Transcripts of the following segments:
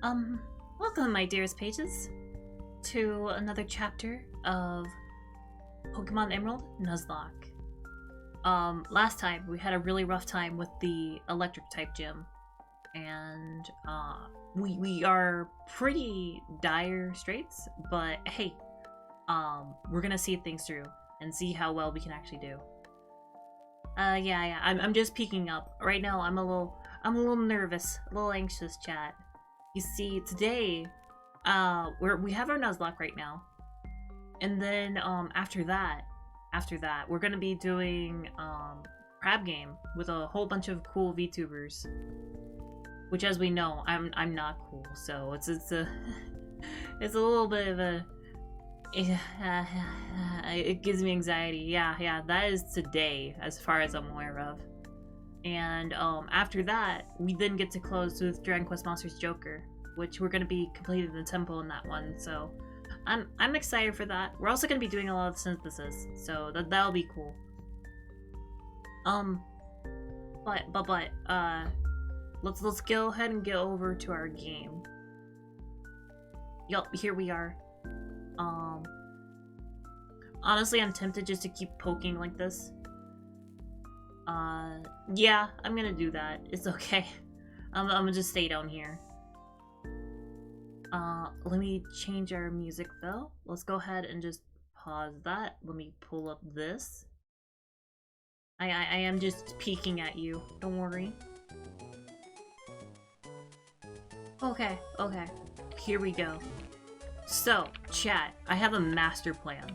Um, Welcome, my dearest pages, to another chapter of Pokemon Emerald Nuzlocke. Last time we had a really rough time with the electric type gym, and we are pretty dire straits, but hey, we're gonna see things through and see how well we can actually do. Yeah, I'm just peeking up right now. I'm a little nervous, a little anxious, chat. You see, today, we have our Nuzlocke right now, and then after that, we're gonna be doing crab game with a whole bunch of cool VTubers, which, as we know, I'm not cool, so it's a it's a little bit of a it gives me anxiety. Yeah, that is today, as far as I'm aware of. And after that, we then get to close with Dragon Quest Monsters Joker, which we're going to be completing the temple in that one. So I'm excited for that. We're also going to be doing a lot of synthesis, so that'll be cool. Let's go ahead and get over to our game. Yup, here we are. Honestly, I'm tempted just to keep poking like this. Yeah, I'm gonna do that. It's okay. I'm gonna just stay down here. Let me change our music though. Let's go ahead and just pause that. Let me pull up this. I am just peeking at you. Don't worry. Okay. Here we go. So, chat, I have a master plan.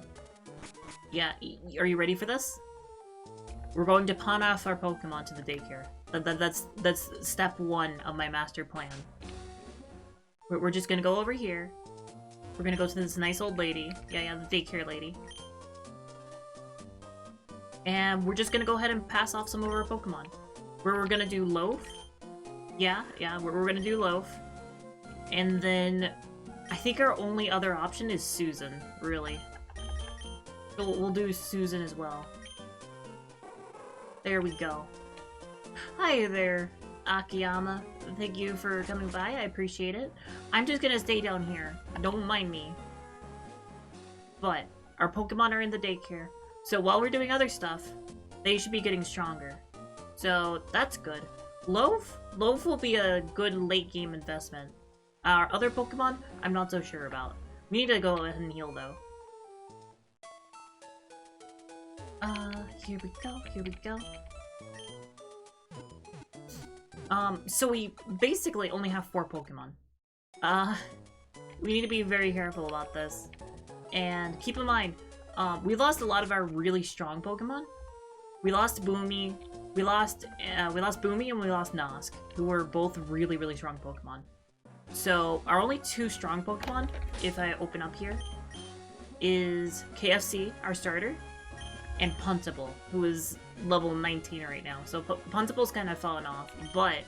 Yeah, are you ready for this? We're going to pawn off our Pokemon to the daycare. That's step one of my master plan. We're just gonna go over here. We're gonna go to this nice old lady. Yeah, the daycare lady. And we're just gonna go ahead and pass off some of our Pokemon. We're gonna do Loaf. Yeah, we're gonna do Loaf. And then I think our only other option is Susan, really. We'll do Susan as well. There we go. Hi there, Akiyama. Thank you for coming by. I appreciate it. I'm just gonna stay down here. Don't mind me. But our Pokemon are in the daycare, so while we're doing other stuff, they should be getting stronger. So that's good. Loaf will be a good late game investment. Our other Pokemon, I'm not so sure about. We need to go ahead and heal though. Here we go. So we basically only have 4 Pokemon. We need to be very careful about this. And keep in mind, we lost a lot of our really strong Pokemon. We lost Boomy, we lost Boomy, and we lost Nosk, who were both really, really strong Pokemon. So our only 2 strong Pokemon, if I open up here, is KFC, our starter, and Puntable, who is level 19 right now. So Puntable's kind of fallen off, but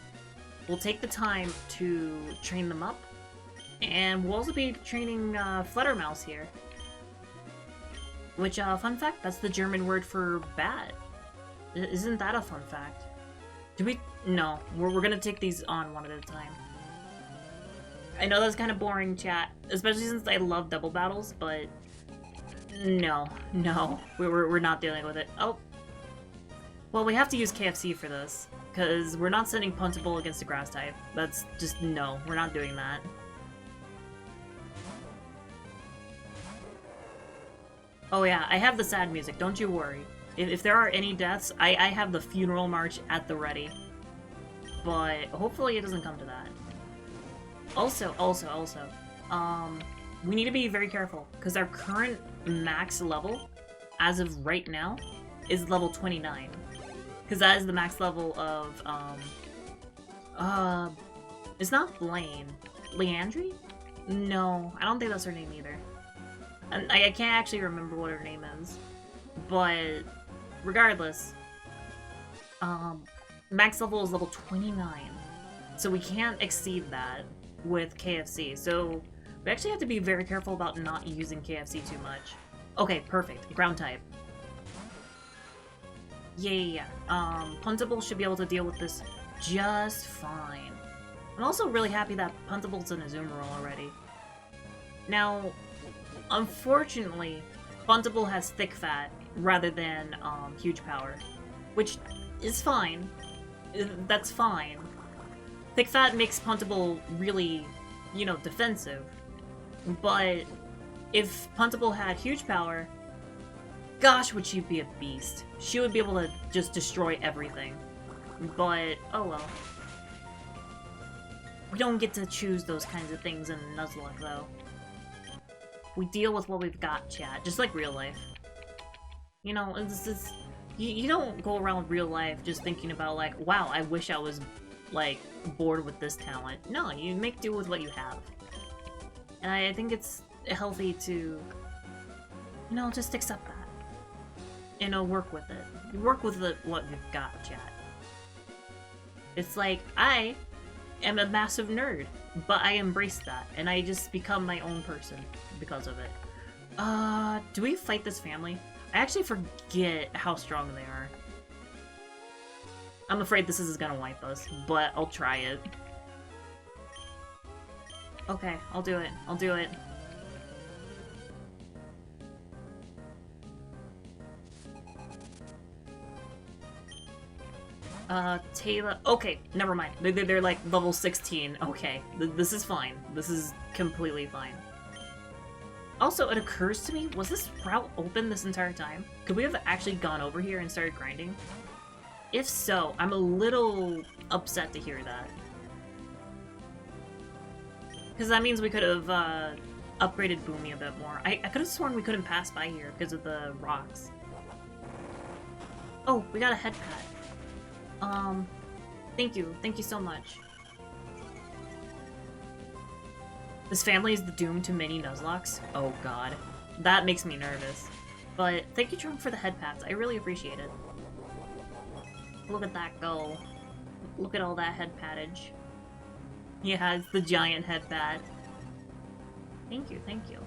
we'll take the time to train them up. And we'll also be training Fluttermouse here. Which, fun fact, that's the German word for bat. Isn't that a fun fact? Do we? No, we're gonna take these on one at a time. I know that's kind of boring, chat, especially since I love double battles, but no, we're not dealing with it. Oh, well, we have to use KFC for this, because we're not sending Puntable against the grass type. That's just, no, we're not doing that. Oh yeah, I have the sad music, don't you worry. If there are any deaths, I have the funeral march at the ready. But hopefully it doesn't come to that. Also, we need to be very careful, because our current max level, as of right now, is level 29. Because that is the max level of, it's not Blaine. Leandry? No, I don't think that's her name either. And I can't actually remember what her name is. But, regardless, max level is level 29. So we can't exceed that with KFC. So we actually have to be very careful about not using KFC too much. Okay, perfect. Ground type. Yeah. Puntable should be able to deal with this just fine. I'm also really happy that Puntable's in Azumarill already. Now, unfortunately, Puntable has thick fat rather than huge power, which is fine. That's fine. Thick fat makes Puntable really, you know, defensive. But if Puntable had huge power, gosh, would she be a beast. She would be able to just destroy everything. But, oh well. We don't get to choose those kinds of things in Nuzlocke, though. We deal with what we've got, chat. Just like real life. You know, you don't go around real life just thinking about, like, wow, I wish I was, like, bored with this talent. No, you make do with what you have. And I think it's healthy to, you know, just accept that. You know, work with it. You work with what you've got, chat. It's like, I am a massive nerd, but I embrace that, and I just become my own person because of it. Do we fight this family? I actually forget how strong they are. I'm afraid this is gonna wipe us, but I'll try it. Okay, I'll do it. I'll do it. Taylor. Okay, never mind. They're like level 16. Okay, this is fine. This is completely fine. Also, it occurs to me, was this route open this entire time? Could we have actually gone over here and started grinding? If so, I'm a little upset to hear that. Because that means we could have upgraded Boomy a bit more. I could have sworn we couldn't pass by here because of the rocks. Oh, we got a head pat. Thank you. Thank you so much. This family is the doom to many Nuzlockes? Oh god. That makes me nervous. But thank you, Trump, for the head pats. I really appreciate it. Look at that go. Look at all that head pattage. Yeah, it's the giant head pat. Thank you, thank you.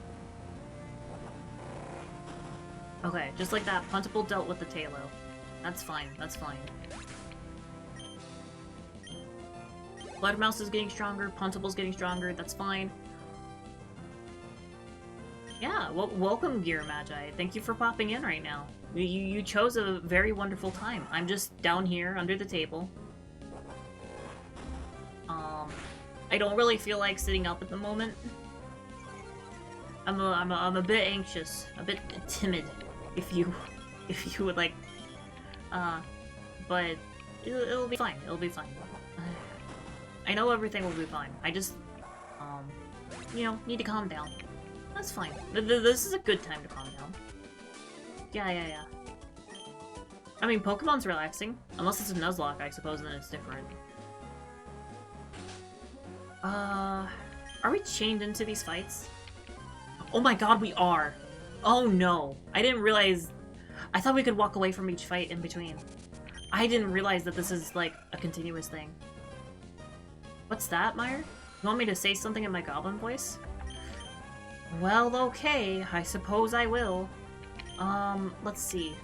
Okay, just like that, Puntable dealt with the Talo. That's fine, that's fine. Bloodmouse is getting stronger, Puntable's getting stronger, that's fine. Yeah, well, welcome, Gear Magi. Thank you for popping in right now. You chose a very wonderful time. I'm just down here under the table. I don't really feel like sitting up at the moment. I'm a bit anxious, a bit timid, if you would like. But it'll be fine. It'll be fine. I know everything will be fine. I just, you know, need to calm down. That's fine. This is a good time to calm down. Yeah. I mean, Pokemon's relaxing. Unless it's a Nuzlocke, I suppose, then it's different. Are we chained into these fights? Oh my god, we are! Oh no! I didn't realize... I thought we could walk away from each fight in between. I didn't realize that this is, like, a continuous thing. What's that, Meyer? You want me to say something in my goblin voice? Well, okay. I suppose I will. Let's see.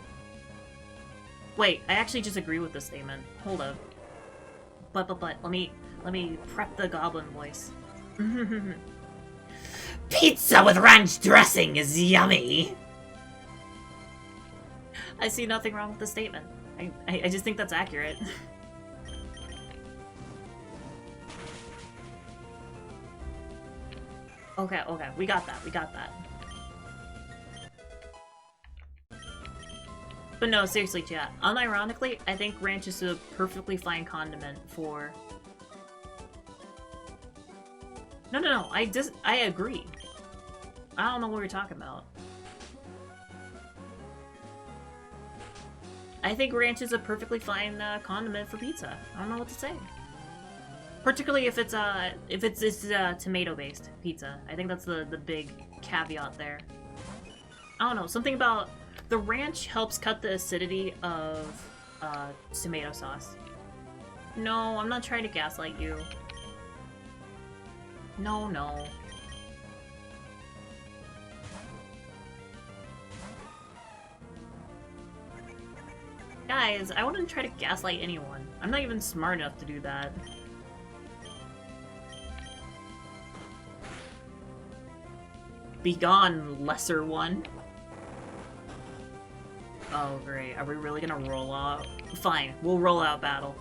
Wait, I actually just agree with this statement. Hold up. But, let me prep the goblin voice. Pizza with ranch dressing is yummy! I see nothing wrong with the statement. I just think that's accurate. Okay, we got that. But no, seriously, chat. Unironically, I think ranch is a perfectly fine condiment for... No, I agree. I don't know what you're talking about. I think ranch is a perfectly fine condiment for pizza. I don't know what to say. Particularly if it's tomato-based pizza. I think that's the big caveat there. I don't know, something about the ranch helps cut the acidity of tomato sauce. No, I'm not trying to gaslight you. No. Guys, I wouldn't try to gaslight anyone. I'm not even smart enough to do that. Be gone, lesser one. Oh, great. Are we really gonna roll out? Fine, we'll roll out battle.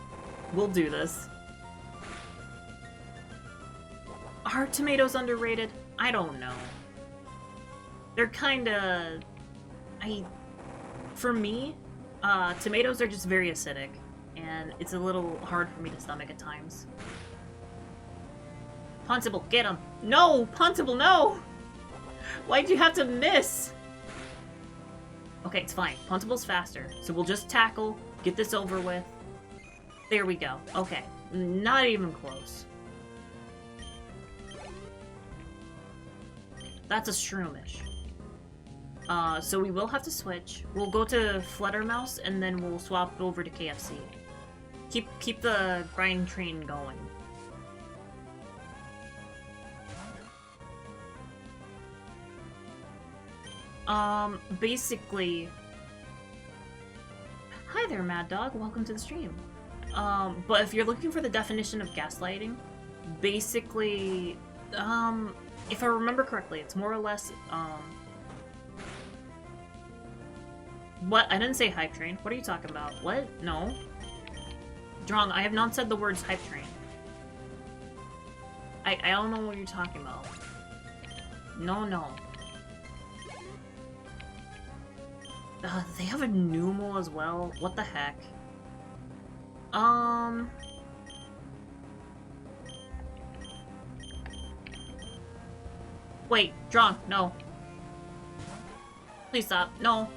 We'll do this. Are tomatoes underrated? I don't know. They're kinda... For me, tomatoes are just very acidic, and it's a little hard for me to stomach at times. Ponsible, get him! No! Ponsible, no! Why'd you have to miss? Okay, it's fine. Punsible's faster, so we'll just tackle, get this over with. There we go. Okay, not even close. That's a Shroomish. So we will have to switch. We'll go to Fluttermouse, and then we'll swap over to KFC. Keep the grind train going. Basically... Hi there, Mad Dog. Welcome to the stream. But if you're looking for the definition of gaslighting, basically, if I remember correctly, it's more or less, What? I didn't say hype train. What are you talking about? What? No. Drong, I have not said the words hype train. I don't know what you're talking about. No. They have a Numel as well? What the heck? Wait, Drong, no. Please stop. No.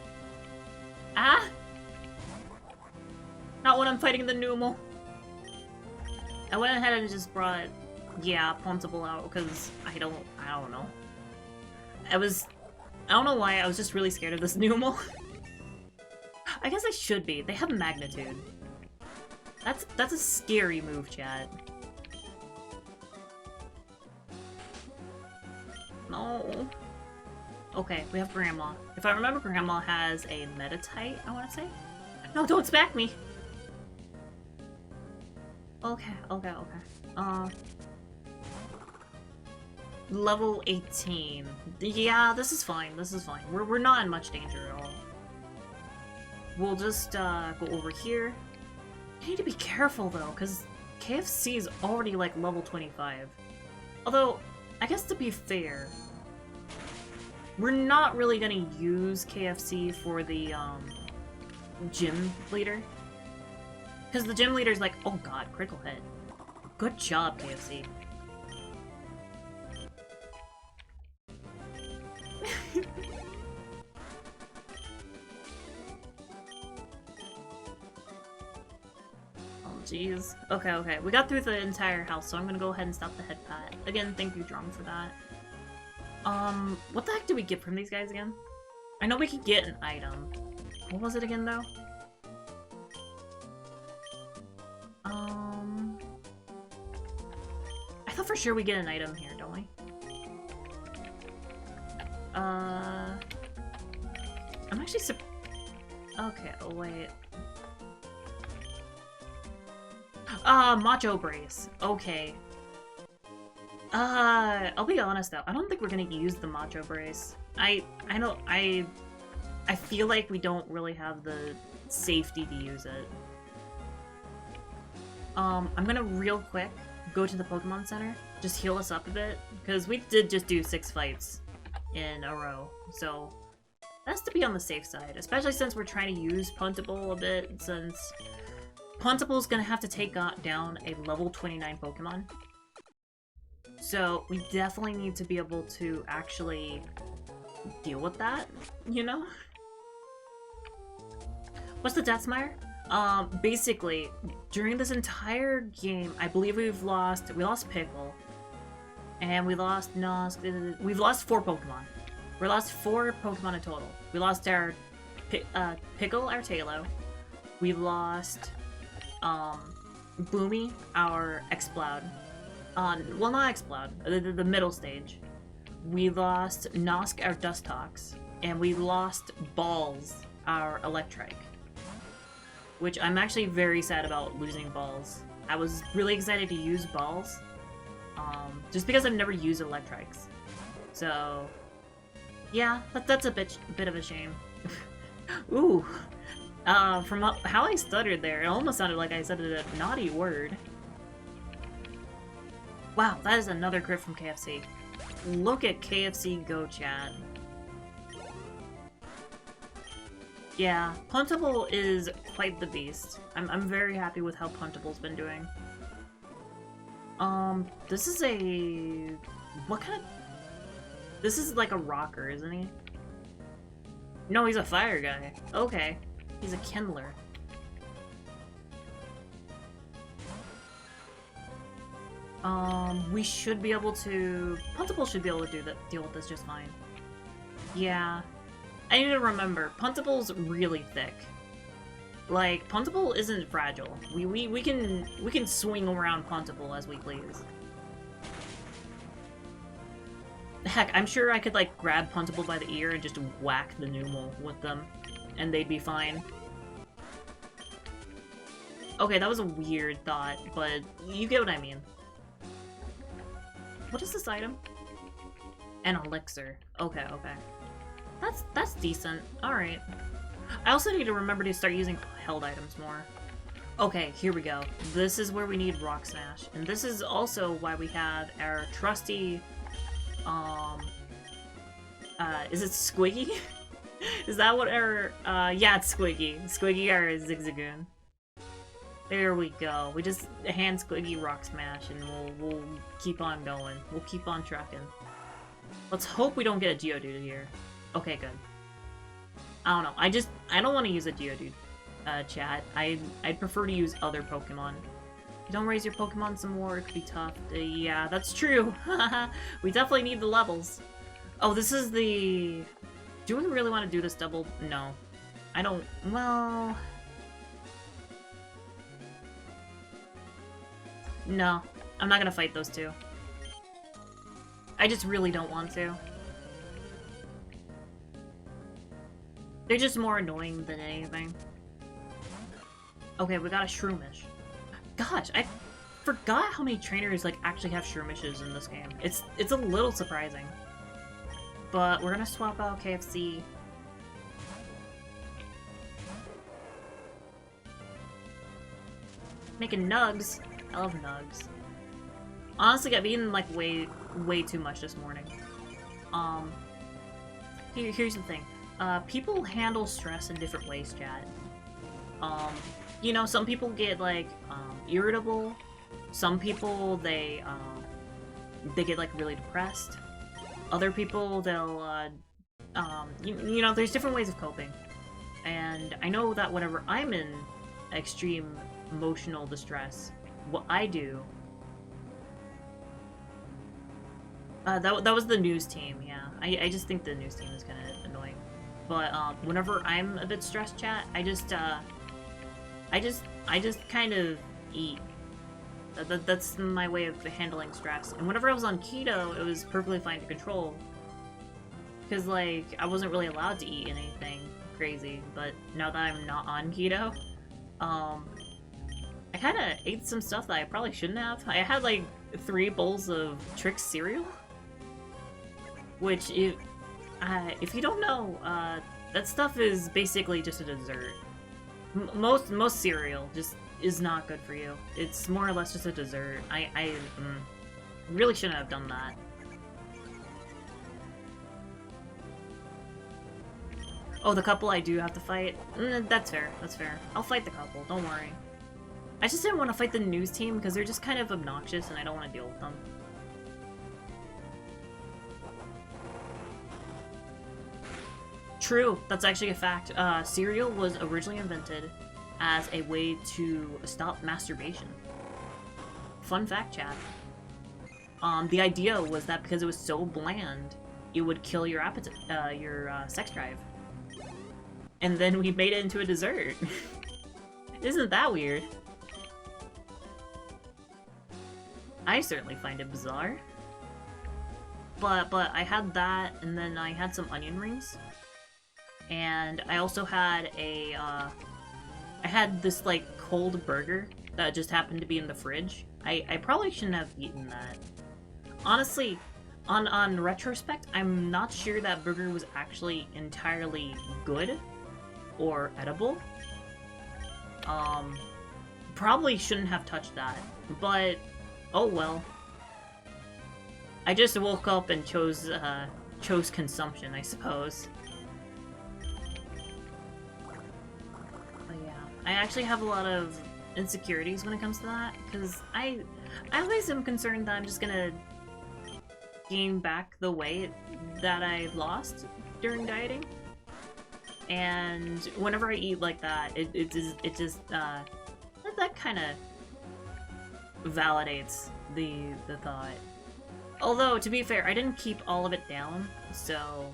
Ah? Not when I'm fighting the Numel. I went ahead and just brought, yeah, Ponsible out, because I don't know. I don't know why, I was just really scared of this Numel. I guess I should be. They have magnitude. That's a scary move, chat. No. Okay, we have Grandma. If I remember, Grandma has a Metatite, I want to say? No, don't smack me! Okay. Level 18. Yeah, this is fine, We're not in much danger at all. We'll just, go over here. You need to be careful, though, because KFC is already, like, level 25. Although, I guess to be fair, we're not really gonna use KFC for the, gym leader. Because the gym leader's like, oh god, critical hit. Good job, KFC. Jeez. Okay. We got through the entire house, so I'm gonna go ahead and stop the head pat. Again, thank you, Drum, for that. What the heck did we get from these guys again? I know we could get an item. What was it again, though? I thought for sure we get an item here, don't we? I'm actually okay, oh wait. Macho Brace. Okay. I'll be honest though, I don't think we're gonna use the Macho Brace. I feel like we don't really have the safety to use it. I'm gonna real quick go to the Pokemon Center, just heal us up a bit, because we did just do 6 fights in a row, so that's to be on the safe side, especially since we're trying to use Puntable a bit, since Puntable's gonna have to take down a level 29 Pokemon. So we definitely need to be able to actually deal with that, you know? What's the Deathmire? Basically, during this entire game, I believe we lost Pickle, and we lost Nosk. We've lost 4 Pokemon. We lost 4 Pokemon in total. We lost our Pickle, our Tailo. We lost Boomy, our Exploud. Well, not Exploud, the middle stage. We lost Nosk, our Dustox, and we lost Balls, our Electrike. Which I'm actually very sad about losing Balls. I was really excited to use Balls, just because I've never used Electrics. So, Yeah, that's a bit of a shame. Ooh. From how I stuttered there, it almost sounded like I said a naughty word. Wow, that is another crit from KFC. Look at KFC go, chat. Yeah, Puntable is quite the beast. I'm very happy with how Puntable's been doing. This is a... What kind of... This is like a rocker, isn't he? No, he's a fire guy. Okay. He's a kindler. We should be able to... Puntable should be able to deal with this just fine. Yeah. I need to remember, Puntable's really thick. Like, Puntable isn't fragile. We can swing around Puntable as we please. Heck, I'm sure I could, like, grab Puntable by the ear and just whack the Numel with them, and they'd be fine. Okay, that was a weird thought, but you get what I mean. What is this item? An elixir. Okay, okay. That's decent. Alright. I also need to remember to start using held items more. Okay, here we go. This is where we need Rock Smash. And this is also why we have our trusty... is it Squiggy? Is that what our... yeah, it's Squiggy. Squiggy, our Zigzagoon. There we go. We just hand Squiggy Rock Smash and we'll keep on going. We'll keep on trucking. Let's hope we don't get a Geodude here. Okay, good. I don't know. I don't want to use a Geodude, chat. I'd prefer to use other Pokemon. If you don't raise your Pokemon some more, it could be tough. Yeah, that's true. We definitely need the levels. Oh, this is the... Do we really want to do this double? No. I don't... Well... No. I'm not gonna fight those two. I just really don't want to. They're just more annoying than anything. Okay, we got a Shroomish. Gosh, I forgot how many trainers like actually have Shroomishes in this game. It's a little surprising. But we're gonna swap out KFC. Making nugs. I love nugs. Honestly, I've eaten like way too much this morning. Here's the thing. People handle stress in different ways, chat. You know, some people get like irritable. Some people they get like really depressed. Other people they'll you know, there's different ways of coping. And I know that whenever I'm in extreme emotional distress, what I do... that was the news team, yeah. I just think the news team is kind of annoying. But whenever I'm a bit stressed, chat, I just kind of eat. That's my way of handling stress. And whenever I was on keto, it was perfectly fine to control. Because, like, I wasn't really allowed to eat anything crazy. But now that I'm not on keto, I kind of ate some stuff that I probably shouldn't have. I had, like, 3 bowls of Trix cereal. Which, if you don't know, that stuff is basically just a dessert. Most cereal just is not good for you. It's more or less just a dessert. I really shouldn't have done that. Oh, the couple I do have to fight? That's fair, that's fair. I'll fight the couple, don't worry. I just didn't want to fight the news team because they're just kind of obnoxious and I don't want to deal with them. True, that's actually a fact. Cereal was originally invented as a way to stop masturbation. Fun fact, chat. The idea was that because it was so bland, it would kill your appetite, your sex drive. And then we made it into a dessert. Isn't that weird? I certainly find it bizarre. But I had that, and then I had some onion rings. And I also had a, I had this, like, cold burger that just happened to be in the fridge. I probably shouldn't have eaten that. Honestly, on retrospect, I'm not sure that burger was actually entirely good or edible. Probably shouldn't have touched that, but oh well. I just woke up and chose consumption, I suppose. But yeah, I actually have a lot of insecurities when it comes to that, because I always am concerned that I'm just gonna gain back the weight that I lost during dieting. And whenever I eat like that, it just that kind of validates the thought. Although, to be fair, I didn't keep all of it down, so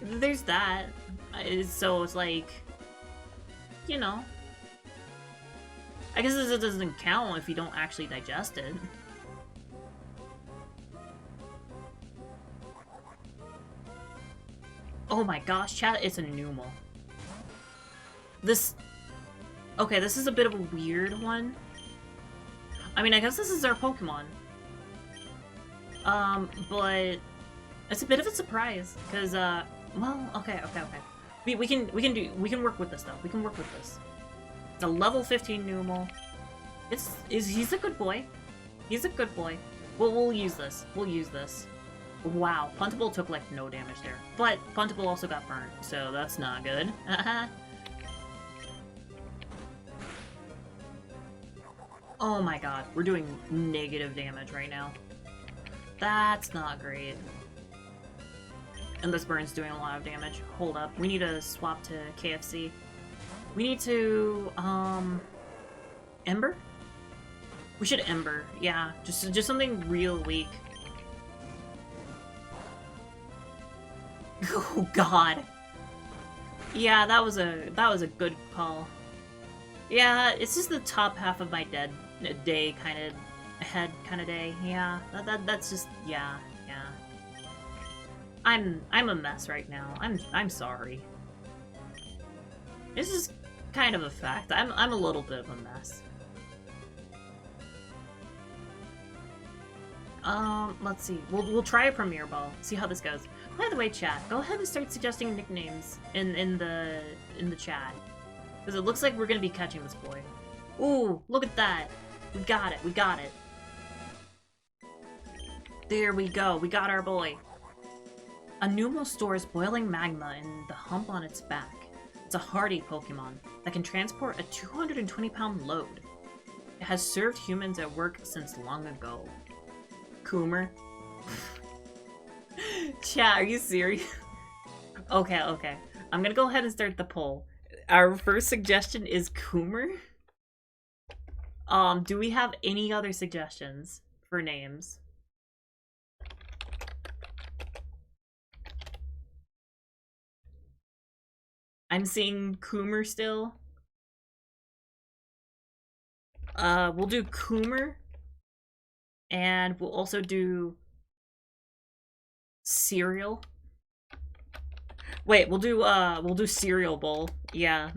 there's that. So it's like, you know, I guess it doesn't count if you don't actually digest it. Oh my gosh, chat, it's a Numel. Okay, this is a bit of a weird one. I mean, I guess this is our Pokemon. But it's a bit of a surprise, because, well, okay. We can work with this, though. We can work with this. It's a level 15 Numel. He's a good boy. He's a good boy. We'll use this. We'll use this. Wow, Puntable took, like, no damage there. But Puntable also got burnt, so that's not good. Oh my god, we're doing negative damage right now. That's not great. And this burn's doing a lot of damage. Hold up, we need to swap to KFC. We need to, Ember? We should Ember, yeah. Just something real weak. Oh god. Yeah, that was a good call. Yeah, it's just the top half of my day kind of day. Yeah, that's just yeah. I'm a mess right now. I'm sorry. This is kind of a fact. I'm a little bit of a mess. Let's see. We'll try a Premier Ball. See how this goes. By the way, chat, go ahead and start suggesting nicknames in the chat. Because it looks like we're gonna be catching this boy. Ooh, look at that. We got it. We got it. There we go. We got our boy. A Numel stores boiling magma in the hump on its back. It's a hardy Pokemon that can transport a 220-pound load. It has served humans at work since long ago. Coomer. Chat, are you serious? Okay. I'm gonna go ahead and start the poll. Our first suggestion is Coomer. Do we have any other suggestions for names? I'm seeing Coomer still. We'll do Coomer. And we'll also do cereal. Wait, we'll do cereal bowl. Yeah,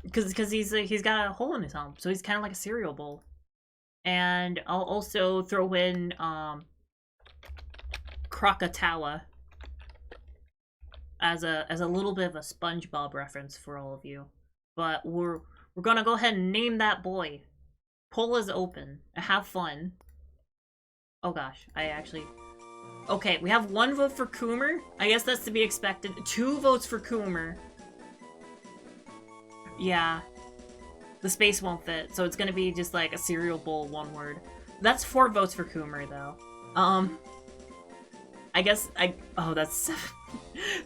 because he's got a hole in his hump, so he's kind of like a cereal bowl. And I'll also throw in Krakatawa as a little bit of a SpongeBob reference for all of you. But we're gonna go ahead and name that boy. Poll is open. Have fun. Oh gosh, okay, we have 1 vote for Coomer. I guess that's to be expected. 2 votes for Coomer. Yeah. The space won't fit, so it's gonna be just like a cereal bowl, 1 word. That's 4 votes for Coomer, though. I guess oh, that's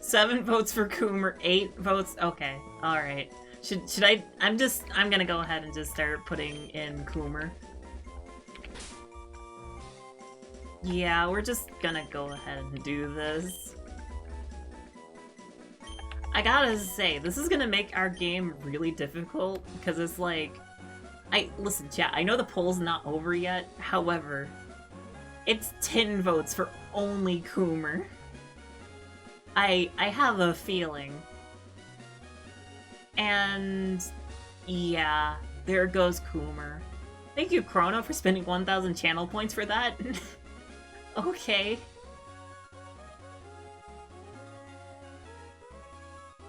7 votes for Coomer, 8 votes. Okay, alright. Should I'm gonna go ahead and just start putting in Coomer. Yeah, we're just gonna go ahead and do this. I gotta say, this is gonna make our game really difficult, because it's like... Listen, chat, I know the poll's not over yet, however, it's 10 votes for only Coomer. I have a feeling. And... yeah, there goes Coomer. Thank you, Chrono, for spending 1,000 channel points for that. Okay.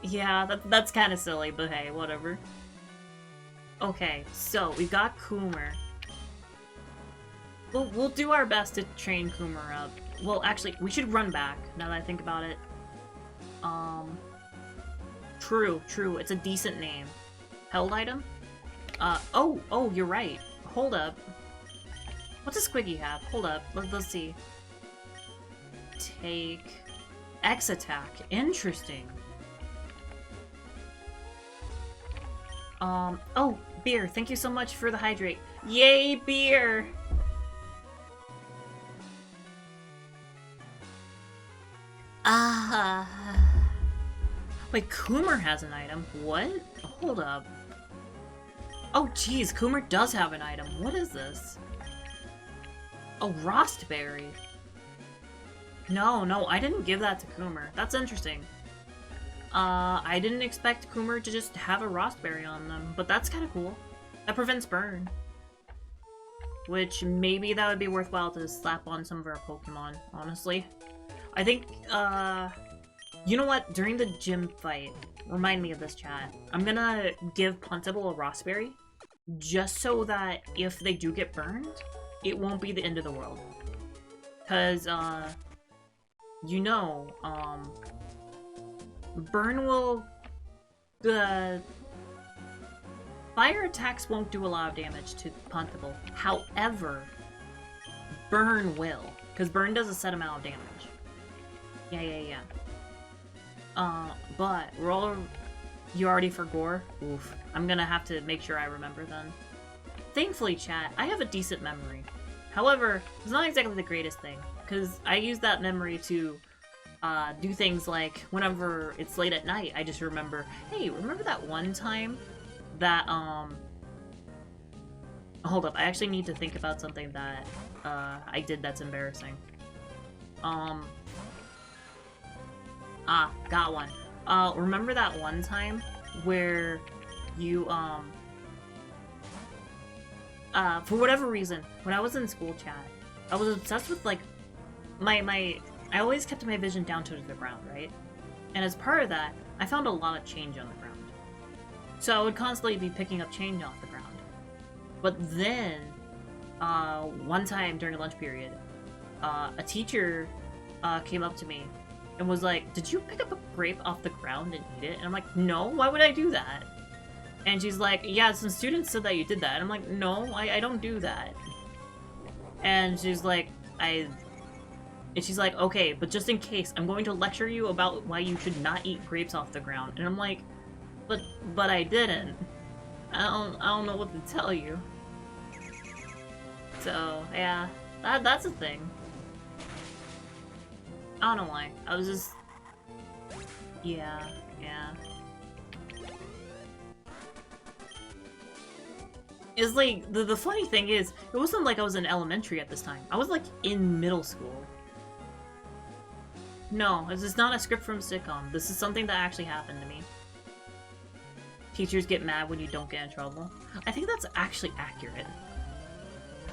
Yeah, that's kind of silly, but hey, whatever. Okay, so we got Coomer. We'll do our best to train Coomer up. Well, actually, we should run back, now that I think about it. True. It's a decent name. Held item? Oh, you're right. Hold up. What does Squiggy have? Hold up. Let's see. Take... X attack. Interesting. Oh, beer. Thank you so much for the hydrate. Yay, beer! Wait, Coomer has an item. What? Hold up. Oh, geez, Coomer does have an item. What is this? Oh, Rostberry. No, I didn't give that to Coomer. That's interesting. I didn't expect Coomer to just have a Rostberry on them, but that's kind of cool. That prevents burn. Which, maybe that would be worthwhile to slap on some of our Pokemon, honestly. I think, you know what? During the gym fight, remind me of this, chat. I'm gonna give Puntable a Rostberry, just so that if they do get burned, it won't be the end of the world. Cause, you know, burn will... Fire attacks won't do a lot of damage to Puntable. However, burn will. Because burn does a set amount of damage. Yeah. But roll... You already forgot? Oof. I'm gonna have to make sure I remember then. Thankfully, chat, I have a decent memory. However, it's not exactly the greatest thing, because I use that memory to do things like, whenever it's late at night, I just remember, hey, remember that one time that, hold up, I actually need to think about something that I did that's embarrassing. Got one. Remember that one time where you, for whatever reason, when I was in school, chat, I was obsessed with, like, I always kept my vision down to the ground, right? And as part of that, I found a lot of change on the ground. So I would constantly be picking up change off the ground. But then, one time during a lunch period, a teacher came up to me and was like, did you pick up a grape off the ground and eat it? And I'm like, no, why would I do that? And she's like, yeah, some students said that you did that. And I'm like, no, I don't do that. And she's like, okay, but just in case, I'm going to lecture you about why you should not eat grapes off the ground. And I'm like, but I didn't. I don't know what to tell you. So, yeah, that's a thing. I don't know why. I was just... Yeah. It's like, the funny thing is, it wasn't like I was in elementary at this time. I was like in middle school. No, this is not a script from a sitcom. This is something that actually happened to me. Teachers get mad when you don't get in trouble. I think that's actually accurate.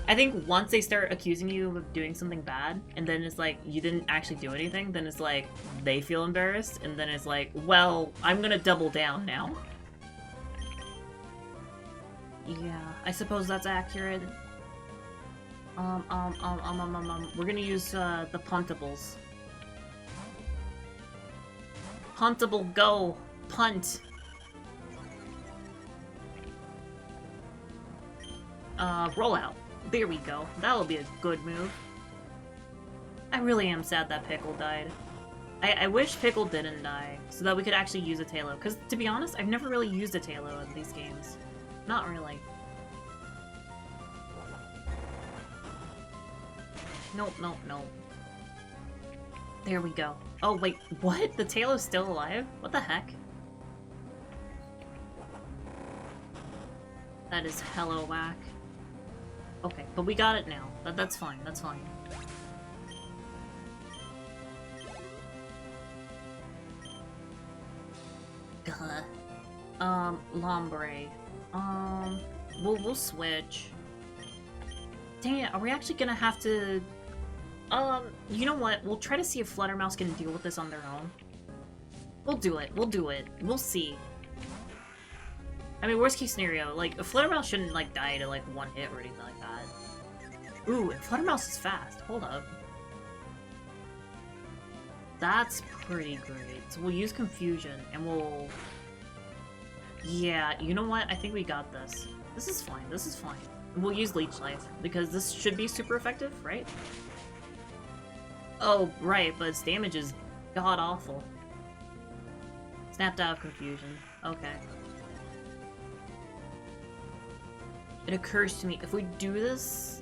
I think once they start accusing you of doing something bad, and then it's like, you didn't actually do anything, then it's like, they feel embarrassed, and then it's like, well, I'm gonna double down now. Yeah, I suppose that's accurate. We're gonna use, the Puntables. Puntable, go! Punt! Roll out. There we go. That'll be a good move. I really am sad that Pickle died. I wish Pickle didn't die, so that we could actually use a Tailo. Because, to be honest, I've never really used a Tailo in these games. Not really. Nope. There we go. Oh, wait, what? The Tailo's still alive? What the heck? That is hella whack. Okay, but we got it now. That's fine, that's fine. Lombre. We'll switch. Dang it, are we actually gonna have to... you know what? We'll try to see if Fluttermouse can deal with this on their own. We'll do it. We'll do it. We'll see. I mean, worst case scenario, like, a Fluttermouse shouldn't, like, die to, like, one hit or anything like that. Ooh, and Fluttermouse is fast. Hold up. That's pretty great. So we'll use Confusion, and we'll... Yeah, you know what? I think we got this. This is fine. This is fine. We'll use Leech Life, because this should be super effective, right? Oh, right, but its damage is god-awful. Snapped out of Confusion. Okay. It occurs to me, if we do this...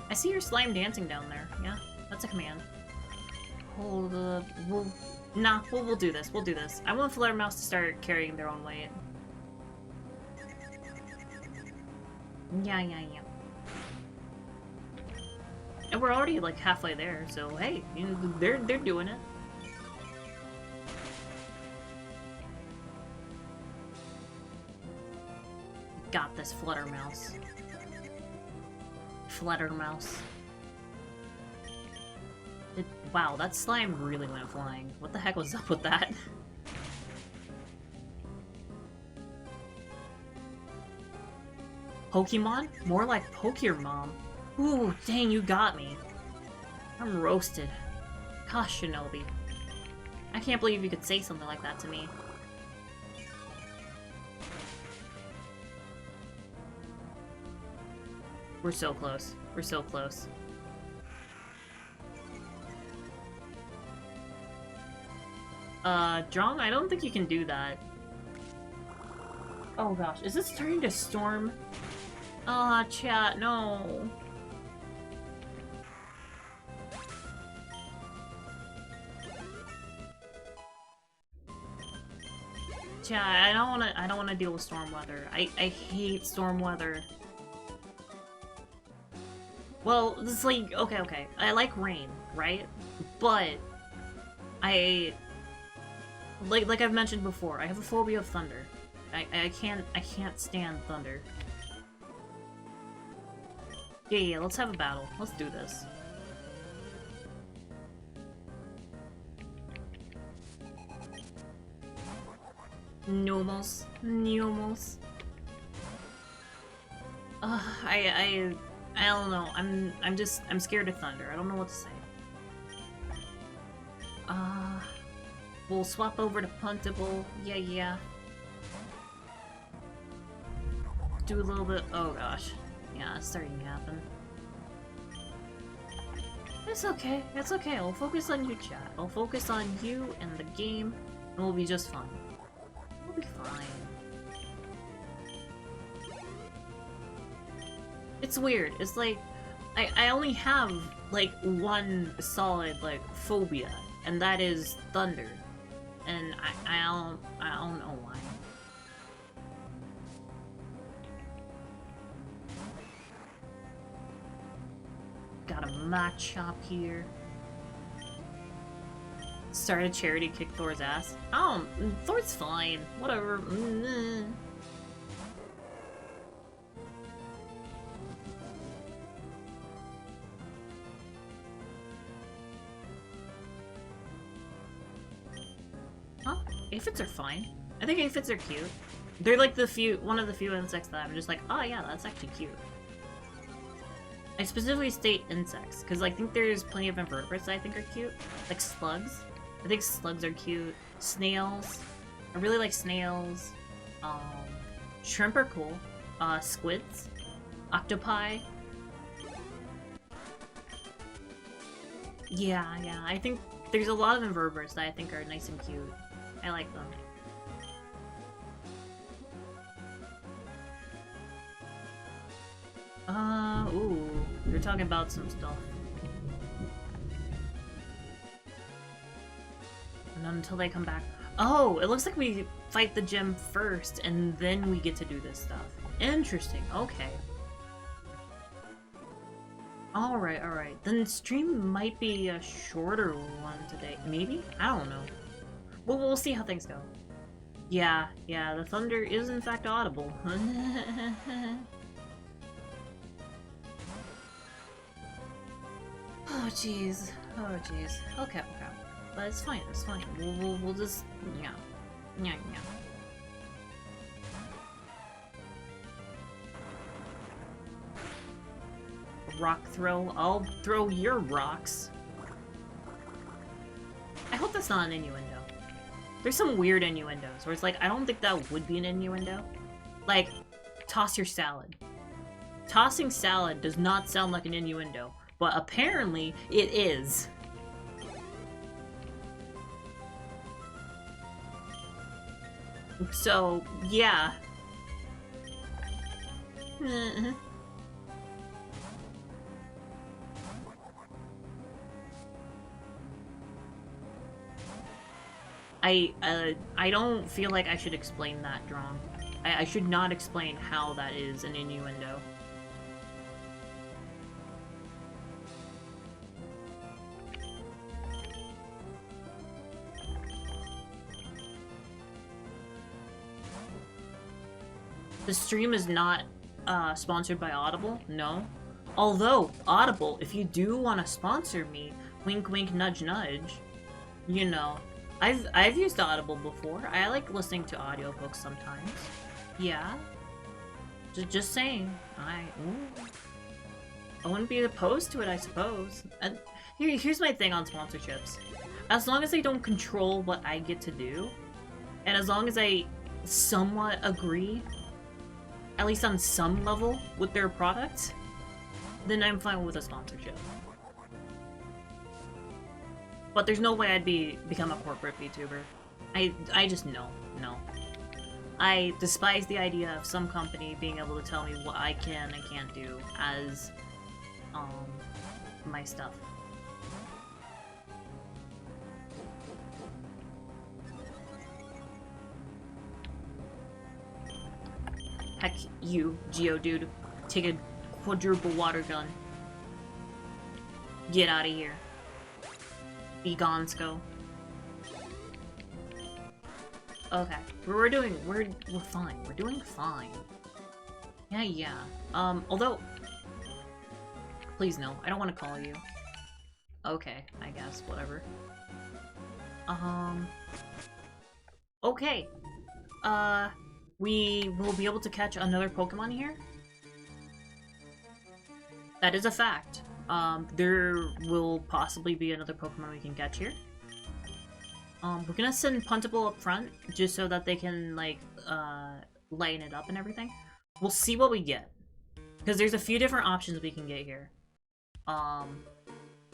I see your slime dancing down there. Yeah, that's a command. Hold up. We'll do this. We'll do this. I want Fluttermouse to start carrying their own weight. Yeah. And we're already, like, halfway there, so hey, you know, they're doing it. Got this, Fluttermouse. Fluttermouse. Wow, that slime really went flying. What the heck was up with that? Pokemon? More like Pokemon. Ooh, dang, you got me. I'm roasted. Gosh, Shinobi. I can't believe you could say something like that to me. We're so close. We're so close. Drong, I don't think you can do that. Oh gosh, is this turning to storm? Ah, chat, no. Chat, I don't wanna deal with storm weather. I hate storm weather. Well, it's like, okay. I like rain, right? But like I've mentioned before, I have a phobia of thunder. I can't stand thunder. Yeah, let's have a battle. Let's do this. Numos. I don't know. I'm scared of thunder. I don't know what to say. We'll swap over to Puntable. Yeah. Do a little bit. Oh gosh. Yeah, it's starting to happen. It's okay. It's okay. I'll focus on you, chat. I'll focus on you and the game, and we'll be just fine. We'll be fine. It's weird. It's like I only have like one solid like phobia, and that is thunder. And I don't know why. Got a Machop here. Start a charity kick Thor's ass. Oh, Thor's fine. Whatever. Huh? Aphids are fine. I think aphids are cute. They're like one of the few insects that I'm just like, oh yeah, that's actually cute. I specifically state insects, because I think there's plenty of invertebrates that I think are cute. Like slugs. I think slugs are cute. Snails. I really like snails. Shrimp are cool. Squids. Octopi. Yeah, I think there's a lot of invertebrates that I think are nice and cute. I like them. Ooh. You're talking about some stuff. And until they come back. Oh, it looks like we fight the gym first, and then we get to do this stuff. Interesting. Okay. Alright. Then stream might be a shorter one today. Maybe? I don't know. Well, we'll see how things go. Yeah, the thunder is in fact audible. Oh jeez. Okay. But it's fine, it's fine. We'll just... yeah. Yeah, yeah. Rock throw. I'll throw your rocks. I hope that's not an innuendo. There's some weird innuendos where it's like, I don't think that would be an innuendo. Like, toss your salad. Tossing salad does not sound like an innuendo, but apparently it is. So, yeah. I don't feel like I should explain that, Drom. I should not explain how that is an innuendo. The stream is not sponsored by Audible, no. Although, Audible, if you do want to sponsor me, wink wink nudge nudge, you know, I've used Audible before. I like listening to audiobooks sometimes. Yeah. Just saying. I wouldn't be opposed to it, I suppose. And here's my thing on sponsorships. As long as they don't control what I get to do, and as long as I somewhat agree, at least on some level, with their product, then I'm fine with a sponsorship. But there's no way I'd become a corporate VTuber. I just no. I despise the idea of some company being able to tell me what I can and can't do as my stuff. Heck you, Geodude. Take a quadruple water gun. Get out of here. Be gonsko. Okay. We're fine. We're doing fine. Yeah. Although... Please no, I don't want to call you. Okay, I guess, whatever. Okay. We will be able to catch another Pokemon here? That is a fact. There will possibly be another Pokemon we can catch here. We're gonna send Puntable up front, just so that they can, like, lighten it up and everything. We'll see what we get. Because there's a few different options we can get here. I'm